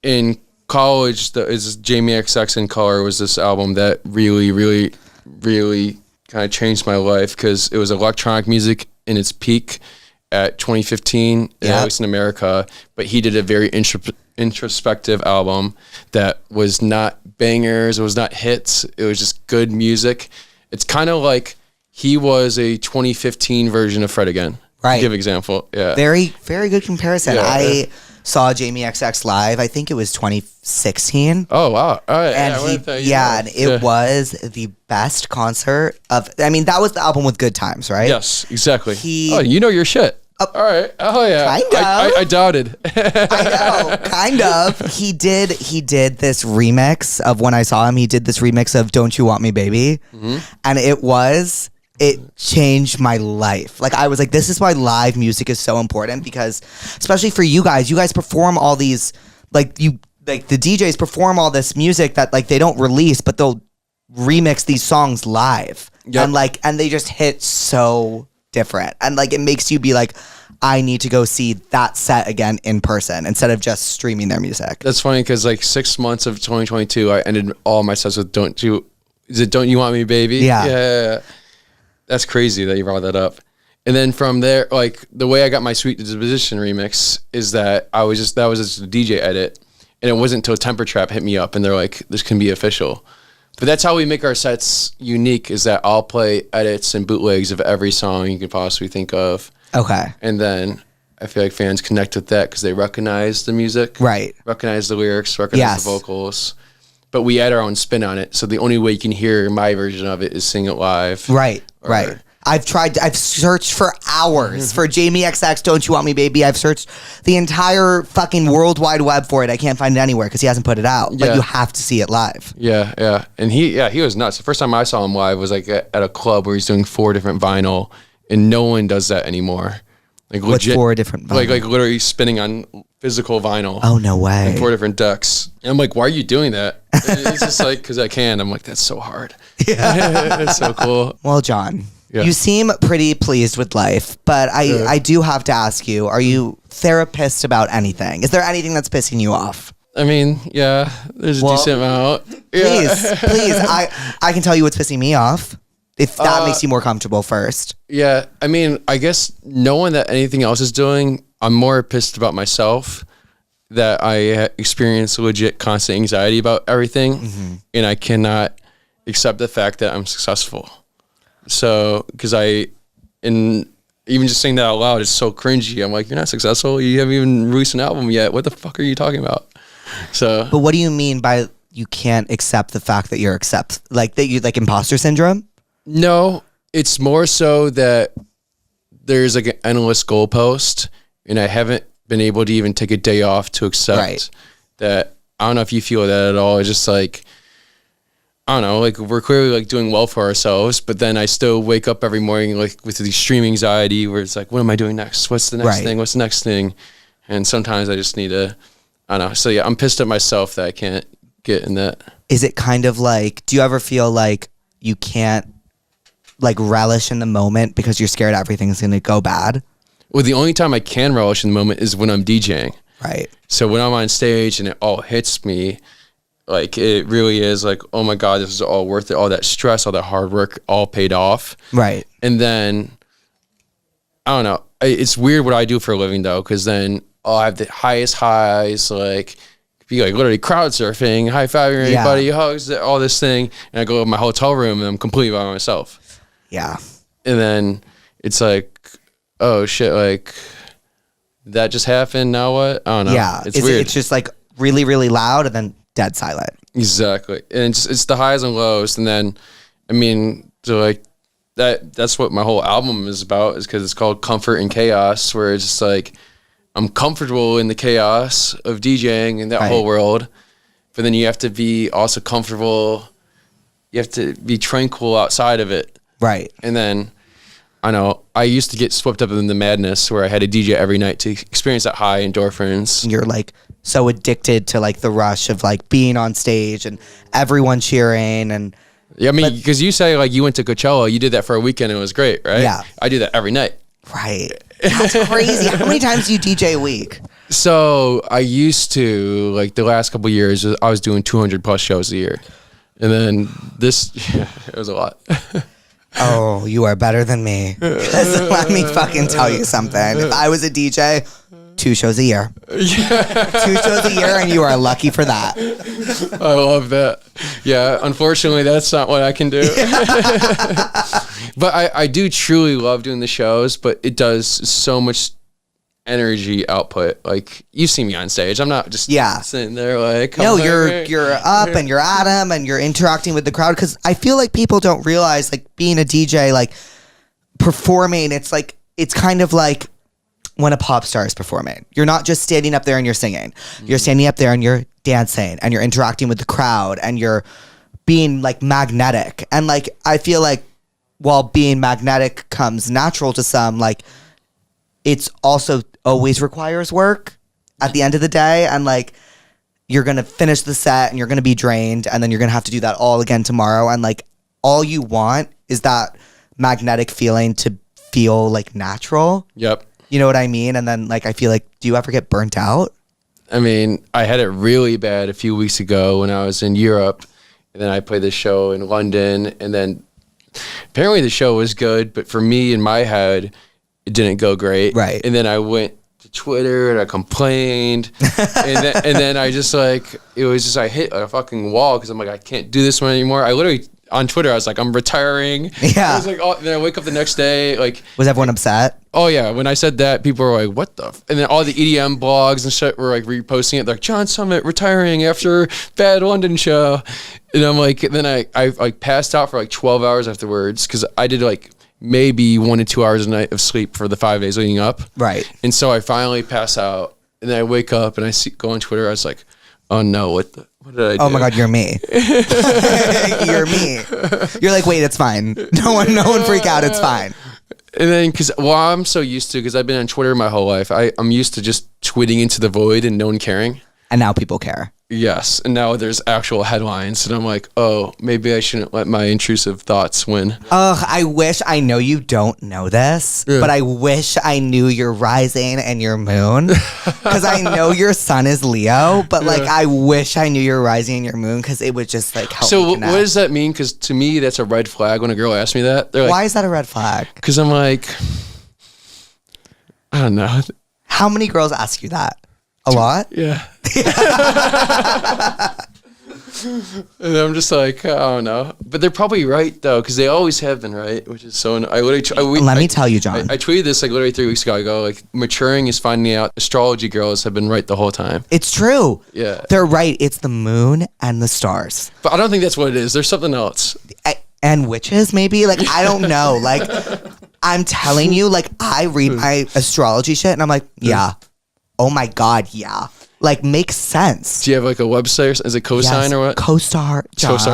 in college, is Jamie XX in Color was this album that really, really, really kind of changed my life because it was electronic music in its peak at 2015, at least in America. But he did a very introspective album that was not bangers, it was not hits, it was just good music. It's kind of like he was a 2015 version of Fred again. Right. To give example. Yeah. Very, very good comparison. Yeah. I saw Jamie XX live. I think it was 2016. Oh wow! All right. And it was the best concert of. I mean, that was the album with Good Times, right? Yes, exactly. He- you know your shit. All right. Oh yeah. Kind of. I doubted. I know, kind of. He did this remix of when I saw him. He did this remix of "Don't You Want Me, Baby," and it changed my life. Like I was like, this is why live music is so important because, especially for you guys perform all these the DJs perform all this music that like they don't release, but they'll remix these songs live, and they just hit so different, and like it makes you be like, I need to go see that set again in person instead of just streaming their music. That's funny because like 6 months of 2022, I ended all my sets with "Don't You Want Me, Baby?" Yeah. That's crazy that you brought that up. And then from there, like the way I got my Sweet Disposition remix is that that was just a DJ edit, and it wasn't until Temper Trap hit me up and they're like, "This can be official." But that's how we make our sets unique. Is that I'll play edits and bootlegs of every song you can possibly think of. Okay. And then I feel like fans connect with that because they recognize the music, right? Recognize the lyrics, recognize the vocals. But we add our own spin on it. So the only way you can hear my version of it is sing it live. Right. I've searched for hours for Jamie XX, Don't You Want Me Baby. I've searched the entire fucking World Wide Web for it. I can't find it anywhere because he hasn't put it out. Yeah. But you have to see it live. Yeah. And he was nuts. The first time I saw him live was like at a club where he's doing 4 different vinyl, and no one does that anymore. Like What's legit, 4 different vinyl? like literally spinning on physical vinyl. Oh, no way. And 4 different decks. And I'm like, why are you doing that? And he's just like, because I can. I'm like, that's so hard. Yeah. It's so cool. Well, John, Yeah. you seem pretty pleased with life, but I do have to ask you, are you therapist about anything? Is there anything that's pissing you off? I mean, yeah, there's a decent amount. Please. I can tell you what's pissing me off. If that makes you more comfortable first. Yeah, I mean, I guess knowing that anything else is doing, I'm more pissed about myself that I experience legit constant anxiety about everything, and I cannot accept the fact that I'm successful. So, because even just saying that out loud is so cringy. I'm like, you're not successful. You haven't even released an album yet. What the fuck are you talking about? So, But what do you mean by you can't accept the fact that you're like imposter syndrome? no, it's more so that there's like an endless goalpost, and I haven't been able to even take a day off to accept that. I don't know if you feel that at all. It's just like, I don't know, like we're clearly like doing well for ourselves, but then I still wake up every morning like with the extreme anxiety where it's like, what am I doing next? What's the next thing? What's the next thing? And sometimes I just need to, I don't know. So yeah, I'm pissed at myself that I can't get in that. Is it kind of like, do you ever feel like you can't like relish in the moment because you're scared everything's going to go bad? Well, the only time I can relish in the moment is when I'm DJing. Right. So when I'm on stage and it all hits me, like it really is like, oh my God, this is all worth it. All that stress, all that hard work, all paid off. Right. And then, I don't know. It's weird what I do for a living though, because then I'll have the highest highs, like be like literally crowd surfing, high fiving everybody, hugs, all this thing. And I go to my hotel room and I'm completely by myself. Yeah. And then it's like, oh shit, like that just happened. Now what? I don't know. Yeah. It's weird. It's just like really, really loud and then dead silent. Exactly. And it's the highs and lows. And then, I mean, so like that's what my whole album is about, is because it's called Comfort in Chaos, where it's just like, I'm comfortable in the chaos of DJing and that whole world. But then you have to be also comfortable. You have to be tranquil outside of it. Right. And then, I know, I used to get swept up in the madness where I had to DJ every night to experience that high endorphins. You're like so addicted to like the rush of like being on stage and everyone cheering. And yeah, I mean, because you say like you went to Coachella, you did that for a weekend and it was great, right? Yeah. I do that every night. right. That's crazy. How many times do you DJ a week? So I used to, like the last couple of years, I was doing 200 plus shows a year. And then this, it was a lot. Oh, you are better than me. 'Cause let me fucking tell you something. If I was a DJ, 2 shows a year. 2 shows a year, and you are lucky for that. I love that. Yeah, unfortunately, that's not what I can do. But I do truly love doing the shows, but it does so much energy output. Like, you see me on stage. I'm not just sitting there like... No, you're up and you're at 'em and you're interacting with the crowd, because I feel like people don't realize, like, being a DJ, like, performing, it's kind of like when a pop star is performing. You're not just standing up there and you're singing. You're standing up there and you're dancing and you're interacting with the crowd and you're being like magnetic. And like, I feel like while being magnetic comes natural to some, like it's also always requires work at the end of the day. And like, you're going to finish the set and you're going to be drained and then you're going to have to do that all again tomorrow. And like, all you want is that magnetic feeling to feel like natural. Yep. You know what I mean? And then, like, I feel like, do you ever get burnt out? I mean, I had it really bad a few weeks ago when I was in Europe. And then I played this show in London. And then apparently the show was good. But for me, in my head, it didn't go great. Right. And then I went to Twitter and I complained. and then I just, like, it was just, I hit a fucking wall because I'm like, I can't do this one anymore. I literally... On Twitter, I was like, I'm retiring. Yeah. I was like, oh, then I wake up the next day, like... Was everyone upset? Oh, yeah. When I said that, people were like, what the... And then all the EDM blogs and shit were, like, reposting it. They're like, John Summit retiring after bad London show. And I'm like... Then I like, passed out for, like, 12 hours afterwards because I did, like, maybe 1 to 2 hours a night of sleep for the 5 days leading up. Right. And so I finally pass out, and then I wake up and I go on Twitter. I was like, oh no, what did I do? Oh my God, you're me. You're me. You're like, wait, it's fine. No one freak out. It's fine. And then, I'm so used to, because I've been on Twitter my whole life, I'm used to just tweeting into the void and no one caring. And now people care. Yes. And now there's actual headlines. And I'm like, oh, maybe I shouldn't let my intrusive thoughts win. Ugh, I wish, I know you don't know this, but I wish I knew your rising and your moon. Because I know your sun is Leo, but like, I wish I knew your rising and your moon because it would just like help me connect. What does that mean? Because to me, that's a red flag when a girl asks me that. They're like, why is that a red flag? Because I'm like, I don't know. How many girls ask you that? A lot? Yeah. And I'm just like, I don't know. But they're probably right, though, because they always have been right, which is so... Let me tell you, John. I tweeted this like literally 3 weeks ago. I go, like, maturing is finding out astrology girls have been right the whole time. It's true. Yeah. They're right. It's the moon and the stars. But I don't think that's what it is. There's something else. And witches, maybe? Like, I don't know. Like, I'm telling you, like, I read my astrology shit, and I'm like, yeah. Oh my God, yeah. Like, makes sense. Do you have like a website? Is it cosign or what? Co-star. John. Co-star.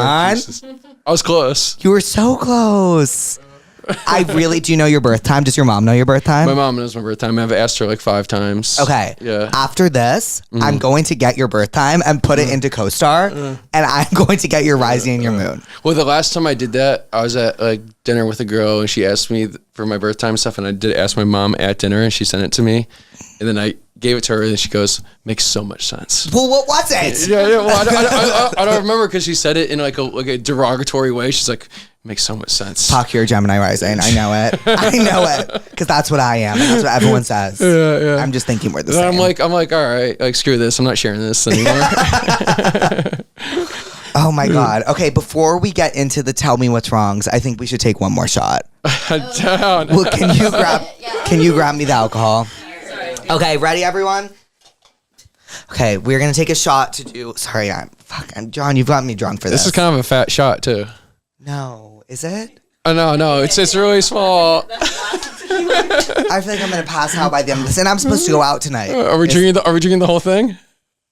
I was close. You were so close. Do you know your birth time? Does your mom know your birth time? My mom knows my birth time. I've asked her like 5 times. Okay. Yeah. After this, I'm going to get your birth time and put it into CoStar, and I'm going to get your rising and your moon. Well, the last time I did that, I was at like dinner with a girl, and she asked me for my birth time stuff, and I did ask my mom at dinner, and she sent it to me, and then I gave it to her, and she goes, "Makes so much sense." Well, what was it? Yeah. Well, I don't remember because she said it in like a derogatory way. She's like, "Makes so much sense." Popculture Gemini rising. I know it. I know it because that's what I am. And that's what everyone says. Yeah. I'm just thinking we're the same. I'm like, all right, like screw this. I'm not sharing this anymore. Oh my God. Okay, before we get into the tell me what's wrongs, I think we should take one more shot. Down. Well, can you grab me the alcohol? Okay, ready, everyone? Okay, we're gonna take a shot to do. Sorry, John. You've got me drunk for this. This is kind of a fat shot too. No, is it? Oh no, it's really small. I feel like I'm gonna pass out by the end of this, and I'm supposed to go out tonight. Are we drinking the whole thing?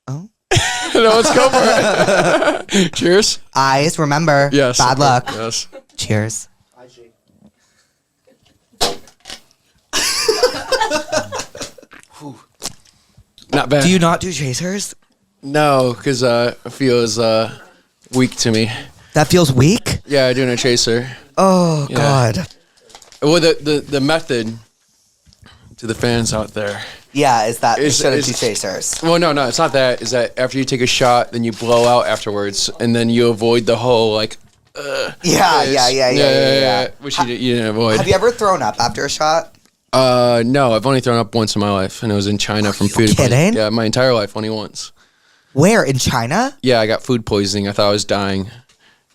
Oh. No, let's go for it. Cheers. Eyes, remember. Yes. Bad luck. Yes. Cheers. Not bad. Do you not do chasers? No, because it feels weak to me. That feels weak? Yeah, doing a chaser. Oh, Yeah. God. Well, the method to the fans out there. Yeah, is that you shouldn't do it's- chasers. Well, no, it's not that. Is that after you take a shot, then you blow out afterwards, and then you avoid the whole like. Yeah. Which you didn't avoid. Have you ever thrown up after a shot? No, I've only thrown up once in my life, and it was in China from food. Kidding? Yeah, my entire life, only once. Where? In China? Yeah, I got food poisoning. I thought I was dying.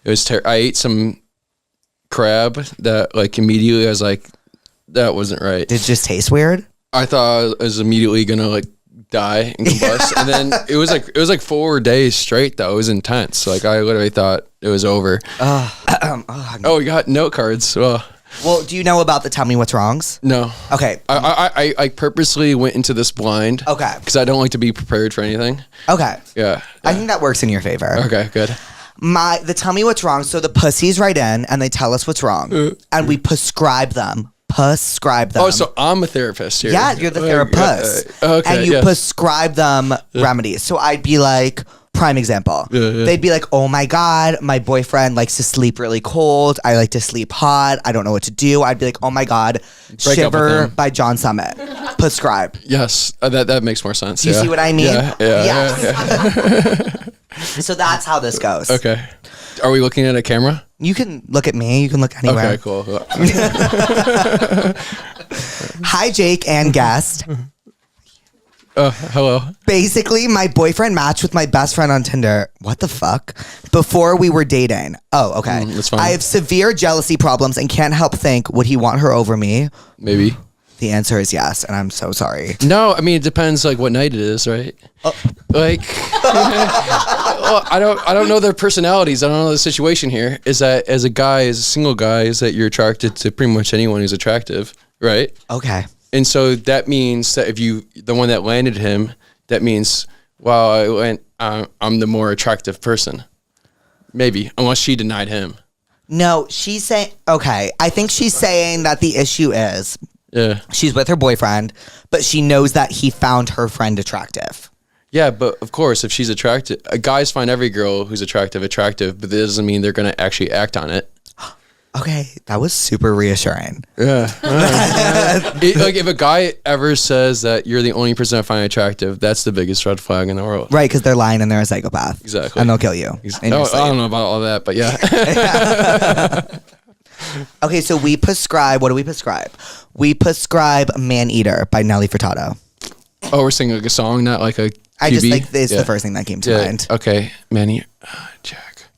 It was I ate some crab that like immediately I was like, that wasn't right. Did it just taste weird? I thought I was immediately gonna like die and combust, and then it was like 4 days straight though. It was intense. Like I literally thought it was over. Oh, we got note cards. Well, do you know about the tell me what's wrongs? No. Okay. I purposely went into this blind. Okay. Because I don't like to be prepared for anything. Okay. Yeah. I think that works in your favor. Okay, good. The tell me what's wrong. So the pussies write in and they tell us what's wrong, and we prescribe them. Oh, so I'm a therapist here. Yeah, you're the therapist. Okay. And you prescribe them remedies. So I'd be like, prime example. They'd be like, oh my God, my boyfriend likes to sleep really cold. I like to sleep hot. I don't know what to do. I'd be like, oh my God, Break up with Shiver him. by John Summit. Prescribe. Yes, that makes more sense. You see what I mean? Yeah. Yes. So that's how this goes. Okay. Are we looking at a camera? You can look at me. You can look anywhere. Okay, cool. Hi, Jake and guest. Hello. Basically, my boyfriend matched with my best friend on Tinder. What the fuck? Before we were dating. Oh, okay. That's fine. I have severe jealousy problems and can't help think, would he want her over me? Maybe. The answer is yes, and I'm so sorry. No, I mean it depends like what night it is, right? Like well, I don't know their personalities. I don't know the situation here. Is that as a single guy, is that you're attracted to pretty much anyone who's attractive, right? Okay. And so that means that if the one that landed him, that means, well, I'm the more attractive person. Maybe, unless she denied him. No, she's saying, okay, I think she's saying that the issue is she's with her boyfriend, but she knows that he found her friend attractive. Yeah, but of course, if she's attractive, guys find every girl who's attractive, but that doesn't mean they're going to actually act on it. Okay, that was super reassuring. Yeah. Like if a guy ever says that you're the only person I find attractive, that's the biggest red flag in the world. Right, because they're lying and they're a psychopath. Exactly. And they'll kill you. No, I don't know about all that, but yeah. Okay, so we prescribe, what do we prescribe? We prescribe Man Eater by Nelly Furtado. Oh, we're singing like a song, not like a QB? I just like, it's the first thing that came to mind. Okay, Manny, Jack.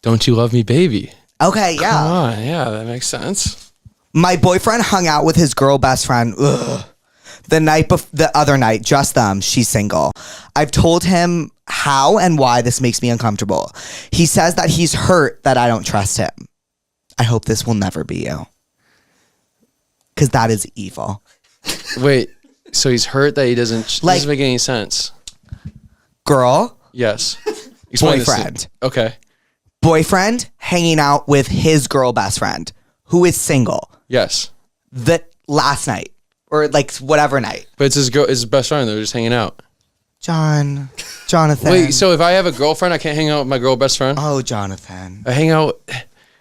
Don't you love me, baby? Okay, yeah. Come on, yeah, that makes sense. My boyfriend hung out with his girl best friend the other night, just them. She's single. I've told him how and why this makes me uncomfortable. He says that he's hurt that I don't trust him. I hope this will never be you. Because that is evil. Wait, so he's hurt that he doesn't make any sense. Girl. Yes. Boyfriend. Okay. Boyfriend hanging out with his girl best friend who is single. Yes. That last night or like whatever night. But it's his best friend. They're just hanging out. Jonathan. Wait, so if I have a girlfriend, I can't hang out with my girl best friend? Oh, Jonathan. I hang out.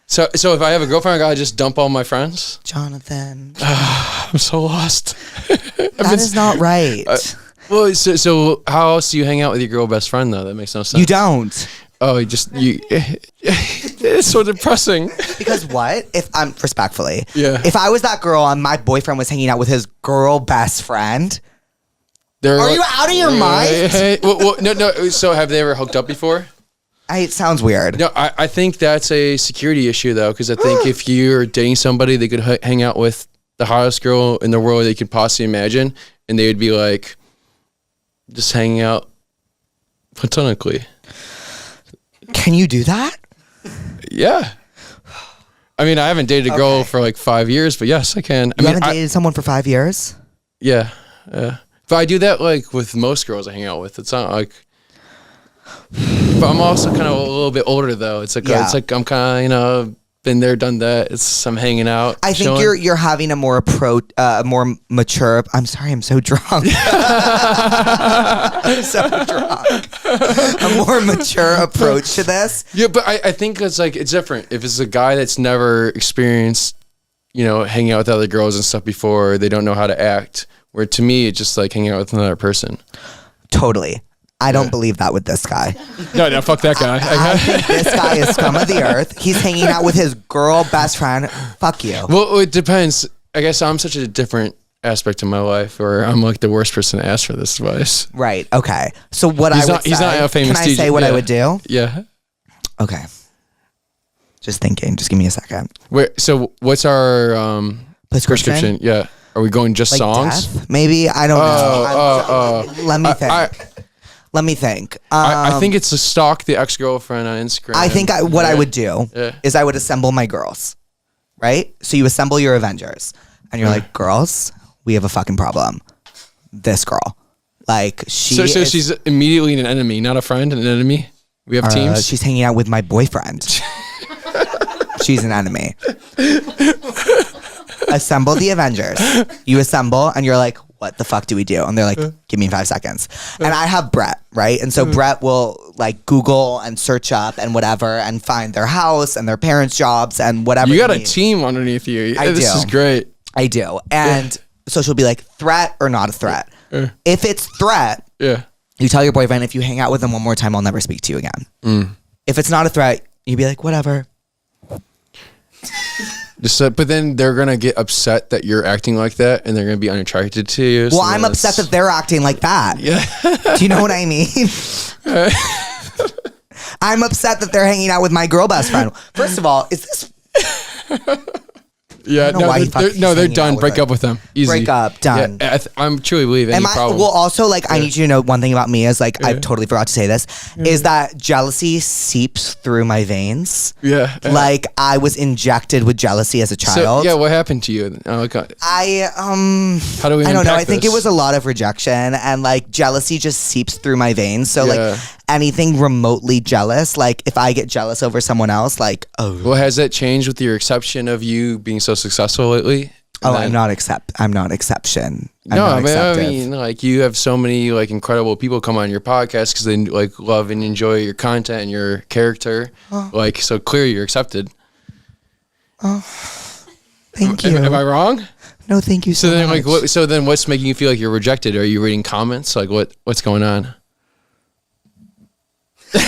So if I have a girlfriend, I gotta just dump all my friends? Jonathan. I'm so lost. That is not right. Well, so how else do you hang out with your girl best friend though? That makes no sense. You don't. Oh, it's so depressing. Because what? If I'm respectfully, if I was that girl and my boyfriend was hanging out with his girl best friend, are you out of your mind? No. So have they ever hooked up before? It sounds weird. No, I think that's a security issue though, because I think if you're dating somebody, they could hang out with the hottest girl in the world they could possibly imagine, and they would be like just hanging out platonically. Can you do that? Yeah. I mean, I haven't dated a girl for like 5 years, but yes, I can. You haven't dated someone for 5 years? Yeah. But I do that like with most girls I hang out with. It's not like, but I'm also kind of a little bit older though. It's like I'm kind of, been there, done that. I'm hanging out. I think you're having a more more mature. I'm sorry, I'm so drunk. I'm so drunk. A more mature approach to this. Yeah, but I think it's different. If it's a guy that's never experienced, hanging out with other girls and stuff before, they don't know how to act. Where to me, it's just like hanging out with another person. Totally. I don't believe that with this guy. No, fuck that guy. I think this guy is scum of the earth. He's hanging out with his girl best friend. Fuck you. Well, it depends. I guess I'm such a different aspect of my life where I'm like the worst person to ask for this advice. Right. Okay. So what he's not a famous Can I say what I would do? Yeah. Okay. Just thinking. Just give me a second. Wait. So what's our prescription? Yeah. Are we going just songs? Death? Maybe. I don't know. Let me think. Let me think. I think it's to stalk the ex-girlfriend on Instagram. I think what I would do is I would assemble my girls, right? So you assemble your Avengers, and you're like, girls, we have a fucking problem. This girl, like So she's immediately an enemy, not a friend, an enemy. We have teams. She's hanging out with my boyfriend. She's an enemy. Assemble the Avengers. You assemble, and you're like, what the fuck do we do? And they're like, give me 5 seconds. And I have Brett, right? And so Brett will like Google and search up and whatever and find their house and their parents' jobs and whatever. You got a team underneath you. This is great. I do. And so she'll be like, threat or not a threat? If it's threat, you tell your boyfriend, if you hang out with him one more time, I'll never speak to you again. If it's not a threat, you'd be like, whatever. But then they're gonna get upset that you're acting like that, and they're gonna be unattracted to you. Well, I'm upset that they're acting like that. Yeah. Do you know what I mean? I'm upset that they're hanging out with my girl best friend. First of all, is this? Yeah, don't know why he fucking they're hanging done. out Break with up with them. Easy. Break up, done. Yeah, I'm truly believe any problem. Well, also, like, I need you to know one thing about me is, like, I totally forgot to say this, is that jealousy seeps through my veins. Yeah. Like, I was injected with jealousy as a child. So, yeah, what happened to you? Oh, God. How do we I don't know. I think this? it was a lot of rejection, and like jealousy just seeps through my veins. So like anything remotely jealous, like if I get jealous over someone else, like Well, has that changed with your exception of you being so successful lately? I'm not exception. I'm not I mean, like you have so many like incredible people come on your podcast because they like love and enjoy your content and your character. Like, so clearly you're accepted. Thank you. Am I wrong? No, thank you so then, much. like, so then, what's making you feel like you're rejected? Are you reading comments? Like, what's going on? I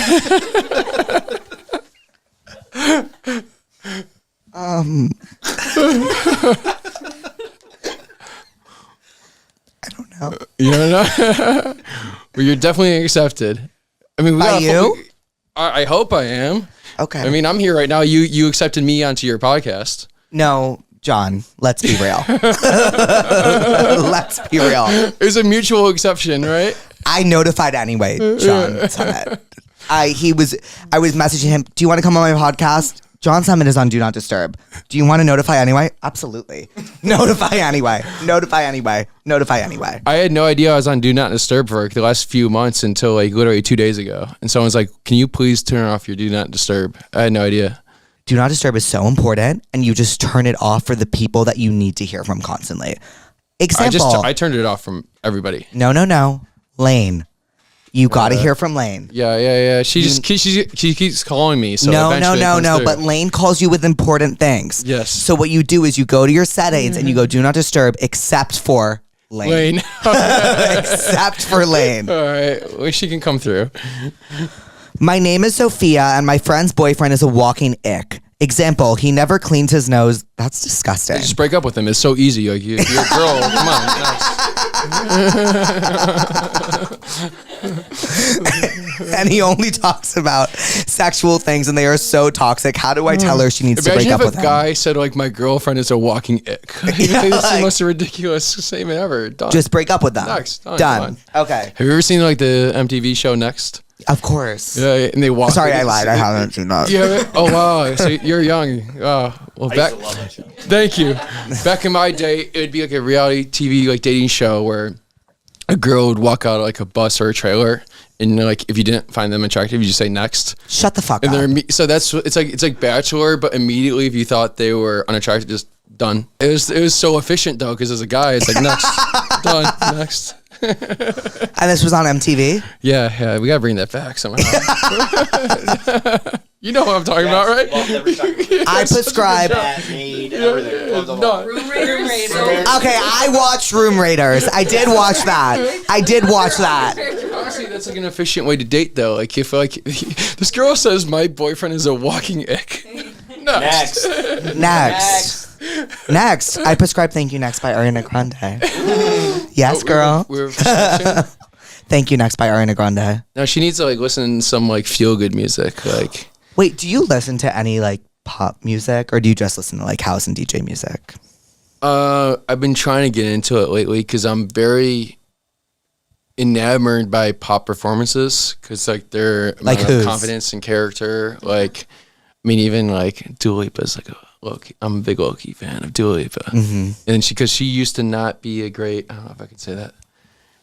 don't know. You don't know? Well, you're definitely accepted. I mean, By you? I hope I am. Okay. I mean, I'm here right now. You accepted me onto your podcast. No, John. Let's be real. Let's be real. It was a mutual exception, right? I notified anyway, John Summit. I was messaging him, do you want to come on my podcast? John Summit is on Do Not Disturb. Do you want to notify anyway? Absolutely. Notify anyway. Notify anyway. Notify anyway. I had no idea I was on Do Not Disturb for like the last few months until like literally 2 days ago. And someone's like, can you please turn off your Do Not Disturb? I had no idea. Do Not Disturb is so important, and you just turn it off for the people that you need to hear from constantly. Example. I turned it off from everybody. No. Lane. You got to hear from Lane. Yeah. She keeps calling me. So no. through. But Lane calls you with important things. Yes. So what you do is you go to your settings and you go Do Not Disturb except for Lane. Except for Lane. All right. Well, she can come through. My name is Sophia and my friend's boyfriend is a walking ick. Example, he never cleans his nose. That's disgusting. Just break up with him. It's so easy. Like you're a girl. Come on. And he only talks about sexual things and they are so toxic. How do I tell her she needs to break up with him? Imagine if a guy said like my girlfriend is a walking ick. It's the most ridiculous statement ever. Done. Just break up with them. Next. Done. Okay. Have you ever seen like the MTV show Next? Of course. Yeah, and they walk. Sorry, I lied. I haven't seen that. Yeah. Oh wow. So you're young. Oh well. Thank you. Back in my day, it would be like a reality TV like dating show where a girl would walk out of like a bus or a trailer, and like if you didn't find them attractive, you just say next. Shut the fuck and up. So it's like Bachelor, but immediately if you thought they were unattractive, just done. It was so efficient though, because as a guy, it's like next, done, next. And this was on MTV? Yeah, we gotta bring that back somehow. You know what I'm talking about, right? I prescribe. Room Raiders. Okay, I watched Room Raiders. I did watch that. Honestly, that's like an efficient way to date, though. Like if like this girl says my boyfriend is a walking ick. Next. I prescribe Thank You Next by Ariana Grande. Yes, girl. Thank You Next by Ariana Grande. Now she needs to like listen to some like feel good music. Like, wait, do you listen to any like pop music, or do you just listen to like house and DJ music? I've been trying to get into it lately because I'm very enamored by pop performances because like their like confidence and character. Like, I mean, even like Dua Lipa is like I'm a big low-key fan of Dua Lipa. Mm-hmm. And because she used to not be a great, I don't know if I can say that,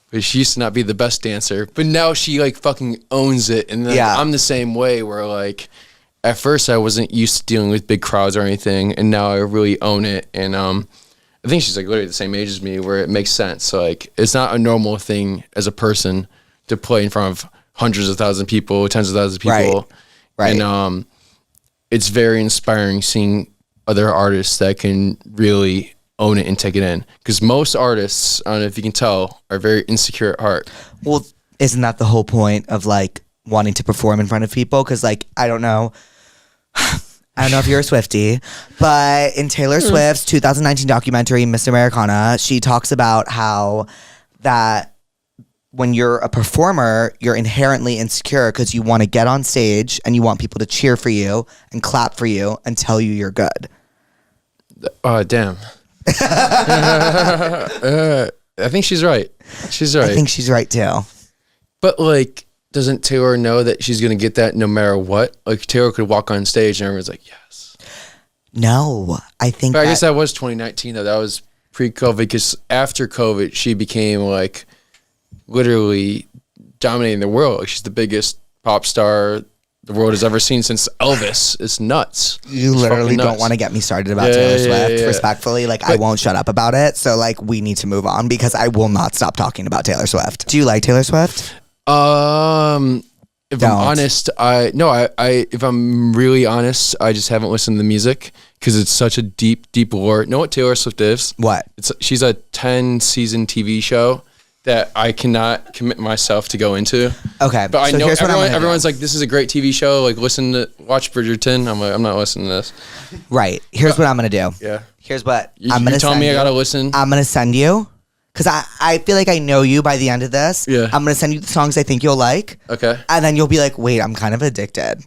but she used to not be the best dancer, but now she like fucking owns it. And then I'm the same way where like, at first I wasn't used to dealing with big crowds or anything, and now I really own it. And I think she's like literally the same age as me, where it makes sense. So, like, it's not a normal thing as a person to play in front of hundreds of thousands of people, tens of thousands of people. Right. And it's very inspiring seeing other artists that can really own it and take it in. Because most artists, I don't know if you can tell, are very insecure at heart. Well, isn't that the whole point of like wanting to perform in front of people? Because like, I don't know if you're a Swiftie, but in Taylor Swift's 2019 documentary, Miss Americana, she talks about how that when you're a performer, you're inherently insecure because you want to get on stage and you want people to cheer for you and clap for you and tell you you're good. Damn. I think she's right. She's right. I think she's right too. But like, doesn't Taylor know that she's gonna get that no matter what? Like Taylor could walk on stage and everyone's like, yes. No, I think. But I guess that was 2019 though. That was pre-COVID, because after COVID, she became like literally dominating the world. Like, she's the biggest pop star the world has ever seen since Elvis. It's nuts. You literally don't want to get me started about Taylor Swift. Respectfully, like, I won't shut up about it. So like, we need to move on because I will not stop talking about Taylor Swift. Do you like Taylor Swift? If I'm honest, if I'm really honest, I just haven't listened to the music because it's such a deep lore. Know what Taylor Swift is? What? She's a 10-season TV show that I cannot commit myself to go into. Okay. But I know everyone's like, this is a great TV show. Like, watch Bridgerton. I'm like, I'm not listening to this. Right. Here's what I'm going to do. Yeah. Here's what I'm going to tell me I got to listen. I'm going to send you, because I feel like I know you by the end of this. Yeah. I'm going to send you the songs I think you'll like. Okay. And then you'll be like, wait, I'm kind of addicted.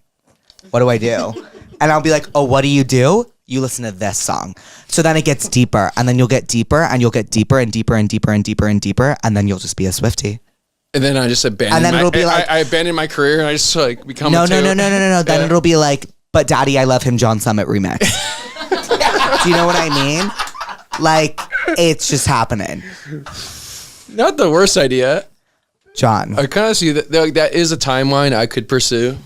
What do I do? And I'll be like, oh, what do? You listen to this song. So then it gets deeper, and then you'll get deeper, and you'll get deeper and deeper and deeper and deeper and deeper, and then you'll just be a Swiftie. And then I just abandon. And then it'll be like, I abandoned my career, and I just like become. No. a Taylor. No. Then it'll be like, but Daddy, I love him, John Summit remix. Do you know what I mean? Like, it's just happening. Not the worst idea. John. I kind of see that is a timeline I could pursue.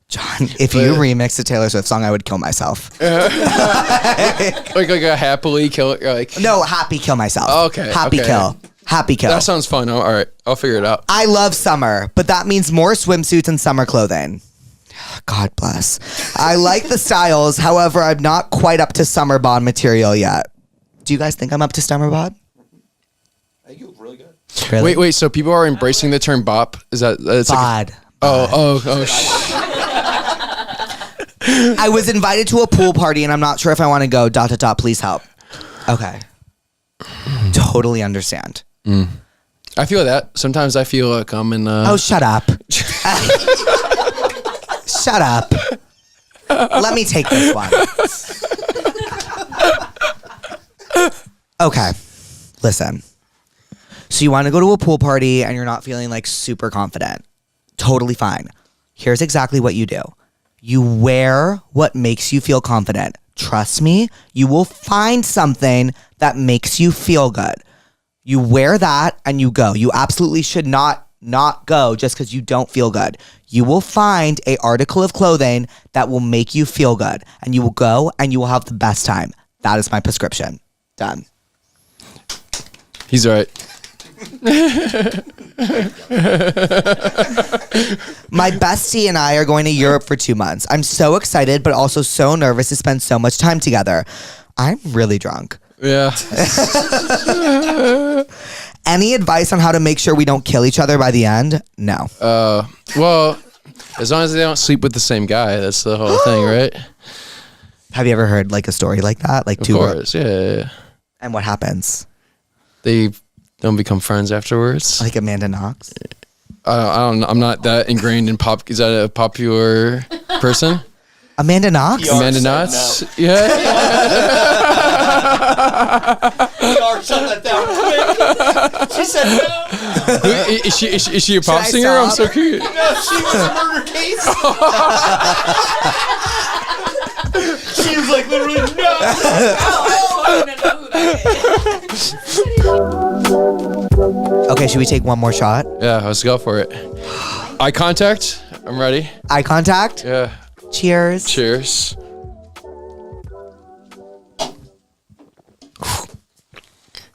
John, if you remixed a Taylor Swift song, I would kill myself. like a happily kill, like No, happy kill myself. Okay, Happy okay. kill. Happy kill. That sounds fun. All right, I'll figure it out. I love summer, but that means more swimsuits and summer clothing. God bless. I like the styles. However, I'm not quite up to summer bod material yet. Do you guys think I'm up to summer bod? I think you look really good. Really? Wait. So people are embracing the term bop? Is that it's Bod. like? Oh. I was invited to a pool party and I'm not sure if I want to go. ... Please help. Okay. Totally understand. I feel that. Sometimes I feel like I'm in. Oh, shut up. Shut up. Let me take this one. Okay. Listen. So you want to go to a pool party and you're not feeling like super confident. Totally fine. Here's exactly what you do. You wear what makes you feel confident. Trust me, you will find something that makes you feel good. You wear that and you go. You absolutely should not go just because you don't feel good. You will find an article of clothing that will make you feel good. And you will go and you will have the best time. That is my prescription. Done. He's right. My bestie and I are going to Europe for 2 months. I'm so excited, but also so nervous to spend so much time together. I'm really drunk. Yeah. Any advice on how to make sure we don't kill each other by the end? No. Well, as long as they don't sleep with the same guy, that's the whole thing, right? Have you ever heard like a story like that? Like Of course, yeah. And what happens? They don't become friends afterwards. Like Amanda Knox? I don't know. I'm not that ingrained in pop. Is that a popular person? Amanda Knox? Amanda Knox? No. Yeah. Shut that down quick. She said no. Is she a pop I singer? I'm so stop? curious. No, she was a murder case. She was like literally no. Okay, should we take one more shot? Yeah, let's go for it. Eye contact. I'm ready. Eye contact? Yeah. Cheers. Cheers.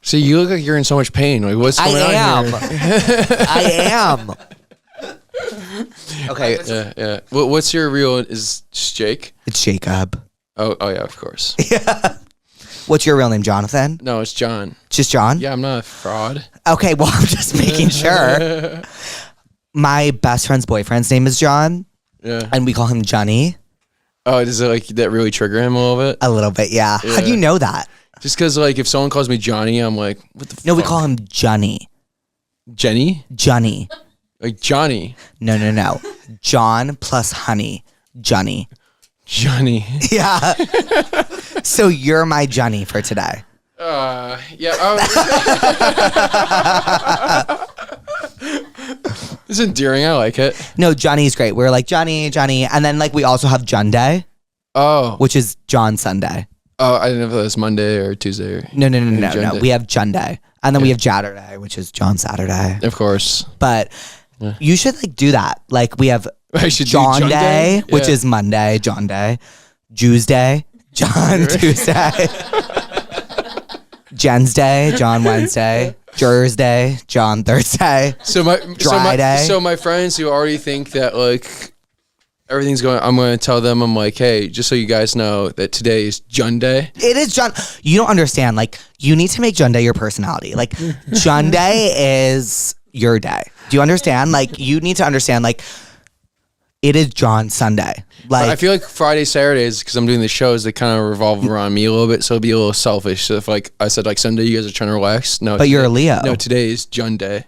See, you look like you're in so much pain. Like, what's going on here? I am. Okay. Yeah. What's your real? Is Jake? It's Jacob. Oh yeah, of course. What's your real name, Jonathan? No, it's John. Just John? Yeah, I'm not a fraud. Okay, well, I'm just making sure. My best friend's boyfriend's name is John, Yeah. and we call him Johnny. Oh, does it like that really trigger him a little bit? A little bit, yeah. How do Yeah. you know that? Just because like if someone calls me Johnny, I'm like, what the fuck? No, we call him Johnny. Jenny? Johnny. Like Johnny. No. John plus honey. Johnny. Johnny. Yeah. So you're my Johnny for today. Yeah. It's endearing. I like it. No, Johnny's great. We're like Johnny, and then like we also have John Day, which is John Sunday. Oh, I didn't know if that was Monday or Tuesday. Or No. We have John Day, and then we have Jatterday, which is John Saturday. Of course. But you should like do that. Like we have I should do John John Day, Day? which Yeah. is Monday, John Day, Jews Day, John Tuesday, Jen's Day, John Wednesday, Jurors Day, John Thursday. So my Day. So my friends who already think that like everything's going, I'm going to tell them, I'm like, hey, just so you guys know that today is John Day. It is John. You don't understand. Like, you need to make John Day your personality. Like, John Day is your day. Do you understand? Like, you need to understand, like, it is John Sunday. Like, I feel like Friday, Saturdays, because I'm doing the shows, they kind of revolve around me a little bit, so it'd be a little selfish. So if like I said, like Sunday, you guys are trying to relax. No, but you're a Leo. No, today is John Day.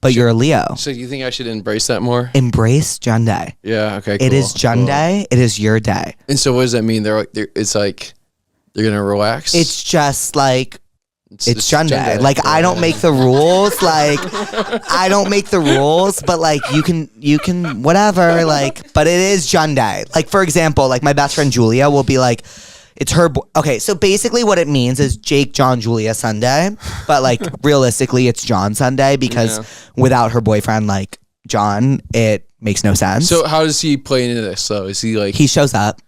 But you're a Leo. So you think I should embrace that more? Embrace John Day. Yeah. Okay. It cool, is John cool. Day. It is your day. And so what does that mean? It's like they're gonna relax. It's just like it's John John Day. Day. Like, I don't make the rules. Like, I don't make the rules, but like you can whatever. Like, but it is John Day. Like, for example, like my best friend Julia will be like, it's her. Okay, so basically what it means is Jake, John, Julia Sunday, but like realistically it's John Sunday because without her boyfriend like John, it makes no sense. So how does he play into this though? Is he like he shows up?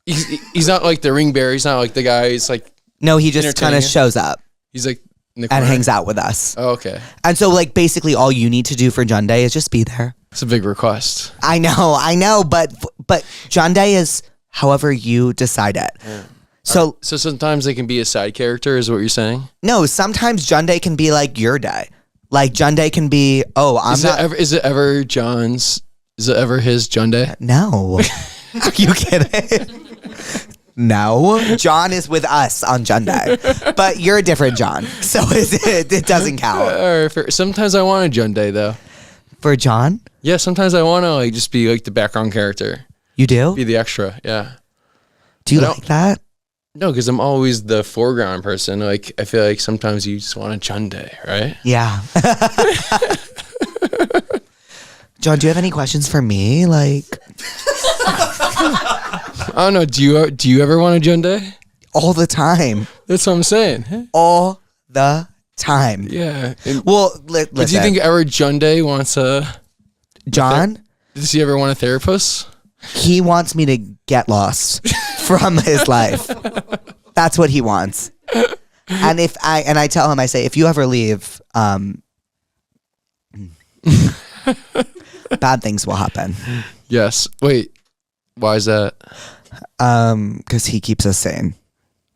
He's not like the ring bearer. He's not like the guy. He's like No, he just kind of entertaining. shows up he's like in the and corner. hangs out with us. Oh, okay. And so like basically all you need to do for John Day is just be there. It's a big request. I know, but John Day is however you decide it. Yeah. So sometimes they can be a side character, is what you're saying? no, sometimes John Day can be like your day. Like John Day can be, Is it ever John's? Is it ever his John Day? No. Are you kidding? No. John is with us on John Day. But you're a different John. So it doesn't count. Sometimes I want a John Day though. For John? Yeah, sometimes I want to like just be like the background character. You do? Be the extra, yeah. Do you like that? No, because I'm always the foreground person. Like, I feel like sometimes you just want a John Day, right? Yeah. John, do you have any questions for me? Like, I don't know. Do you ever want a John Day? all the time. That's what I'm saying. All the time. Yeah. Well, Do listen. you think ever John Day wants a... John, Does he ever want a Therapuss? he wants me to get lost from his life. That's what he wants. And I tell him, I say, if you ever leave, bad things will happen. Yes. Wait. Why is that? Because he keeps us sane.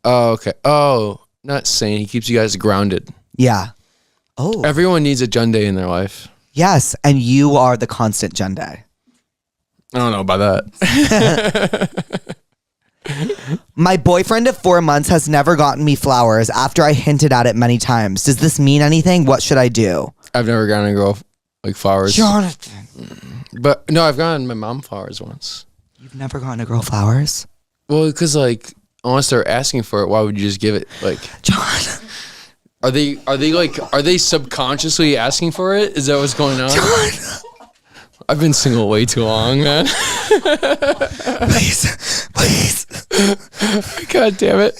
Oh, okay. Oh, not sane. He keeps you guys grounded. Yeah. Oh. Everyone needs a John Day in their life. Yes, and you are the constant John Day. I don't know about that. My boyfriend of 4 months has never gotten me flowers after I hinted at it many times. Does this mean anything? What should I do? I've never gotten a girl like flowers. Jonathan. But no, I've gotten my mom flowers once. You've never gotten a girl flowers? Well, because like unless they're asking for it, why would you just give it? Like, John. are they subconsciously asking for it? Is that what's going on? John. I've been single way too long, man. Please. God damn it.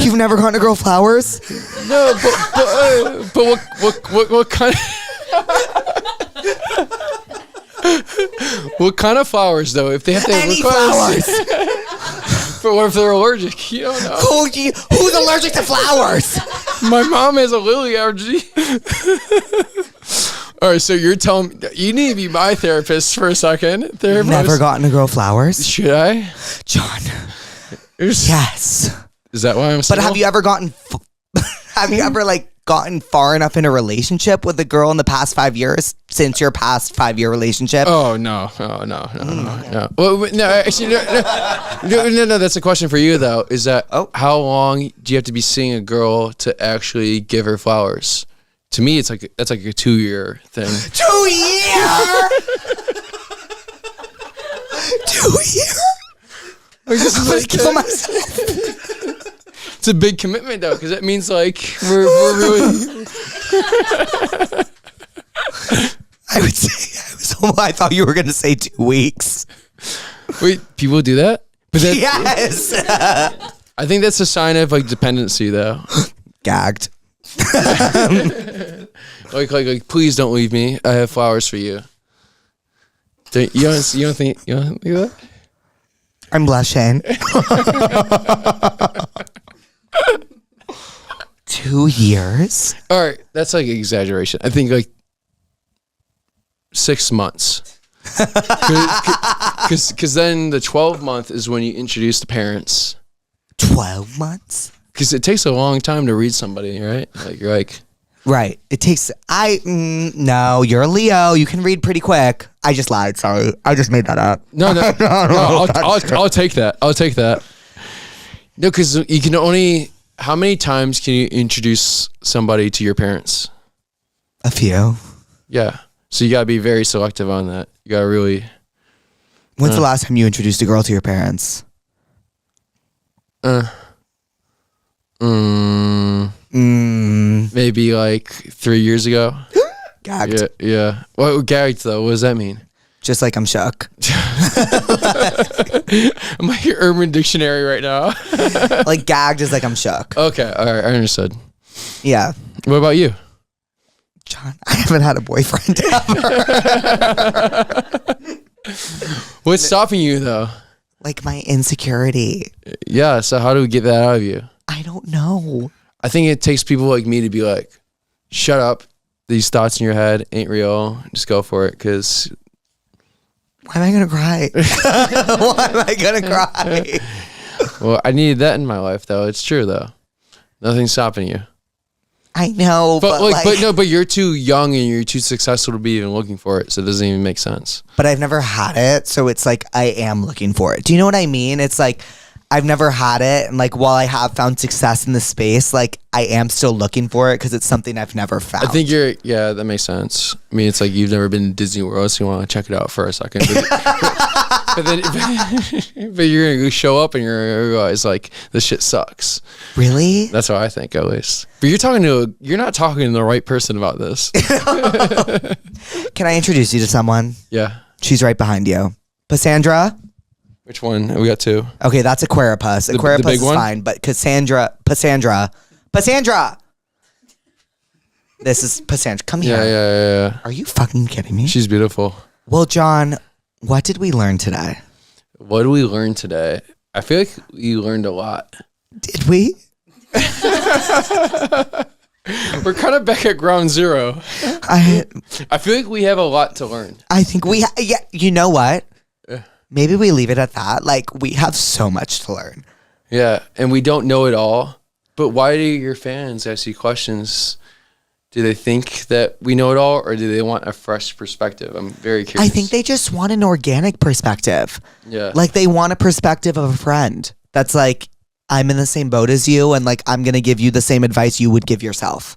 You've never gotten a girl flowers? No, but what kind what kind of flowers though? If they have to Any request, flowers. but what if they're allergic? You don't know. Who's allergic to flowers? My mom has a lily allergy. All right, so you're telling me you need to be my therapist for a second. Therapist. Never gotten a girl flowers? Should I? John. Yes. Is that why I'm But single? have you ever gotten gotten far enough in a relationship with a girl in the past 5 years since your past 5-year relationship? Oh no! No. Well, no, actually, no. That's a question for you though. Is that how long do you have to be seeing a girl to actually give her flowers? To me, that's like a 2-year thing. 2 year? 2 year? I'm gonna kill myself. It's a big commitment though, because that means like we're really. I would say I thought you were gonna say 2 weeks. Wait, people do that? But Yes. I think that's a sign of like dependency though. Gagged. like, please don't leave me. I have flowers for you. You don't think that? I'm blushing. 2 years? All right, that's like exaggeration. I think like 6 months. Because then the 12th month is when you introduce the parents. 12 months? Because it takes a long time to read somebody, right? Like you're like, right. It takes. No, you're a Leo. You can read pretty quick. I just lied. Sorry, I just made that up. no, I'll take that. I'll take that. No, because you can only. How many times can you introduce somebody to your parents? A few. Yeah. So you gotta be very selective on that. You gotta really. When's the last time you introduced a girl to your parents? Maybe like 3 years ago. Gagged. Yeah. What gagged though? What does that mean? Just like I'm shook. I'm like your Urban Dictionary right now. Like gagged is like I'm shook. Okay. All right. I understood. Yeah. What about you? John, I haven't had a boyfriend ever. What's stopping you though? Like my insecurity. Yeah. So how do we get that out of you? I don't know. I think it takes people like me to be like, shut up. These thoughts in your head ain't real. Just go for it. Because why am I going to cry? Why am I going to cry? Well, I needed that in my life though. It's true though. Nothing's stopping you. I know, but you're too young and you're too successful to be even looking for it. So it doesn't even make sense. But I've never had it. So it's like, I am looking for it. Do you know what I mean? It's like, I've never had it. And like, while I have found success in this space, like I am still looking for it because it's something I've never found. I think that makes sense. I mean, it's like you've never been to Disney World, so you want to check it out for a second. But you're going to show up and you're going to realize like, this shit sucks. Really? That's what I think at least. But you're not talking to the right person about this. Can I introduce you to someone? Yeah. She's right behind you. Cassandra? Which one? We got 2. Okay, that's Aquarius. Aquarius big is one? fine, but Cassandra. This is Cassandra. Come here. Yeah. Are you fucking kidding me? She's beautiful. Well, John, what did we learn today? What did we learn today? I feel like we learned a lot. Did we? We're kind of back at ground zero. I feel like we have a lot to learn. I think yeah, you know what? Maybe we leave it at that. Like, we have so much to learn. Yeah, and we don't know it all. But why do your fans ask you questions? Do they think that we know it all, or do they want a fresh perspective? I'm very curious. I think they just want an organic perspective. Yeah. Like, they want a perspective of a friend. That's like, I'm in the same boat as you, and like, I'm going to give you the same advice you would give yourself.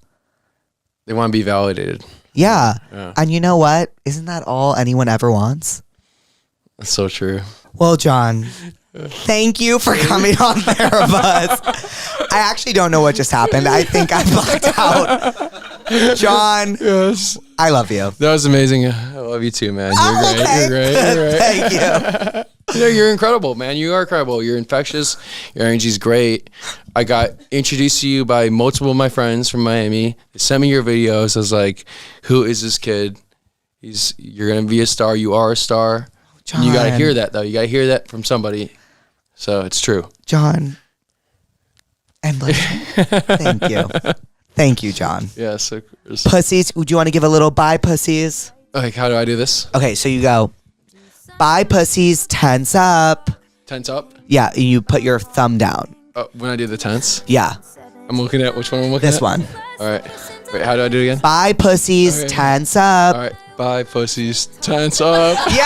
They want to be validated. Yeah. And you know what? Isn't that all anyone ever wants? That's so true. Well, John, thank you for coming on Therapuss. I actually don't know what just happened. I think I blacked out. John, Yes. I love you. That was amazing. I love you too, man. You're great. Okay. You're great. You're great. Thank you. Yeah, you're incredible, man. You are incredible. You're infectious. Your energy's great. I got introduced to you by multiple of my friends from Miami. They sent me your videos. I was like, who is this kid? You're going to be a star. You are a star. John. You got to hear that, though. You got to hear that from somebody. So it's true. John, I'm like, thank you. Thank you, John. Yes. Yeah, Pussies, would you want to give a little bye, pussies? like, how do I do this? Okay, so you go, bye, pussies, tense up. Tense up? Yeah, you put your thumb down. When I do the tense? Yeah, I'm looking at which one I'm looking at? this one. All right. Wait, how do I do it again? Bye, pussies, Okay. tense up. All right. Bye, pussies. Tense up. Yeah!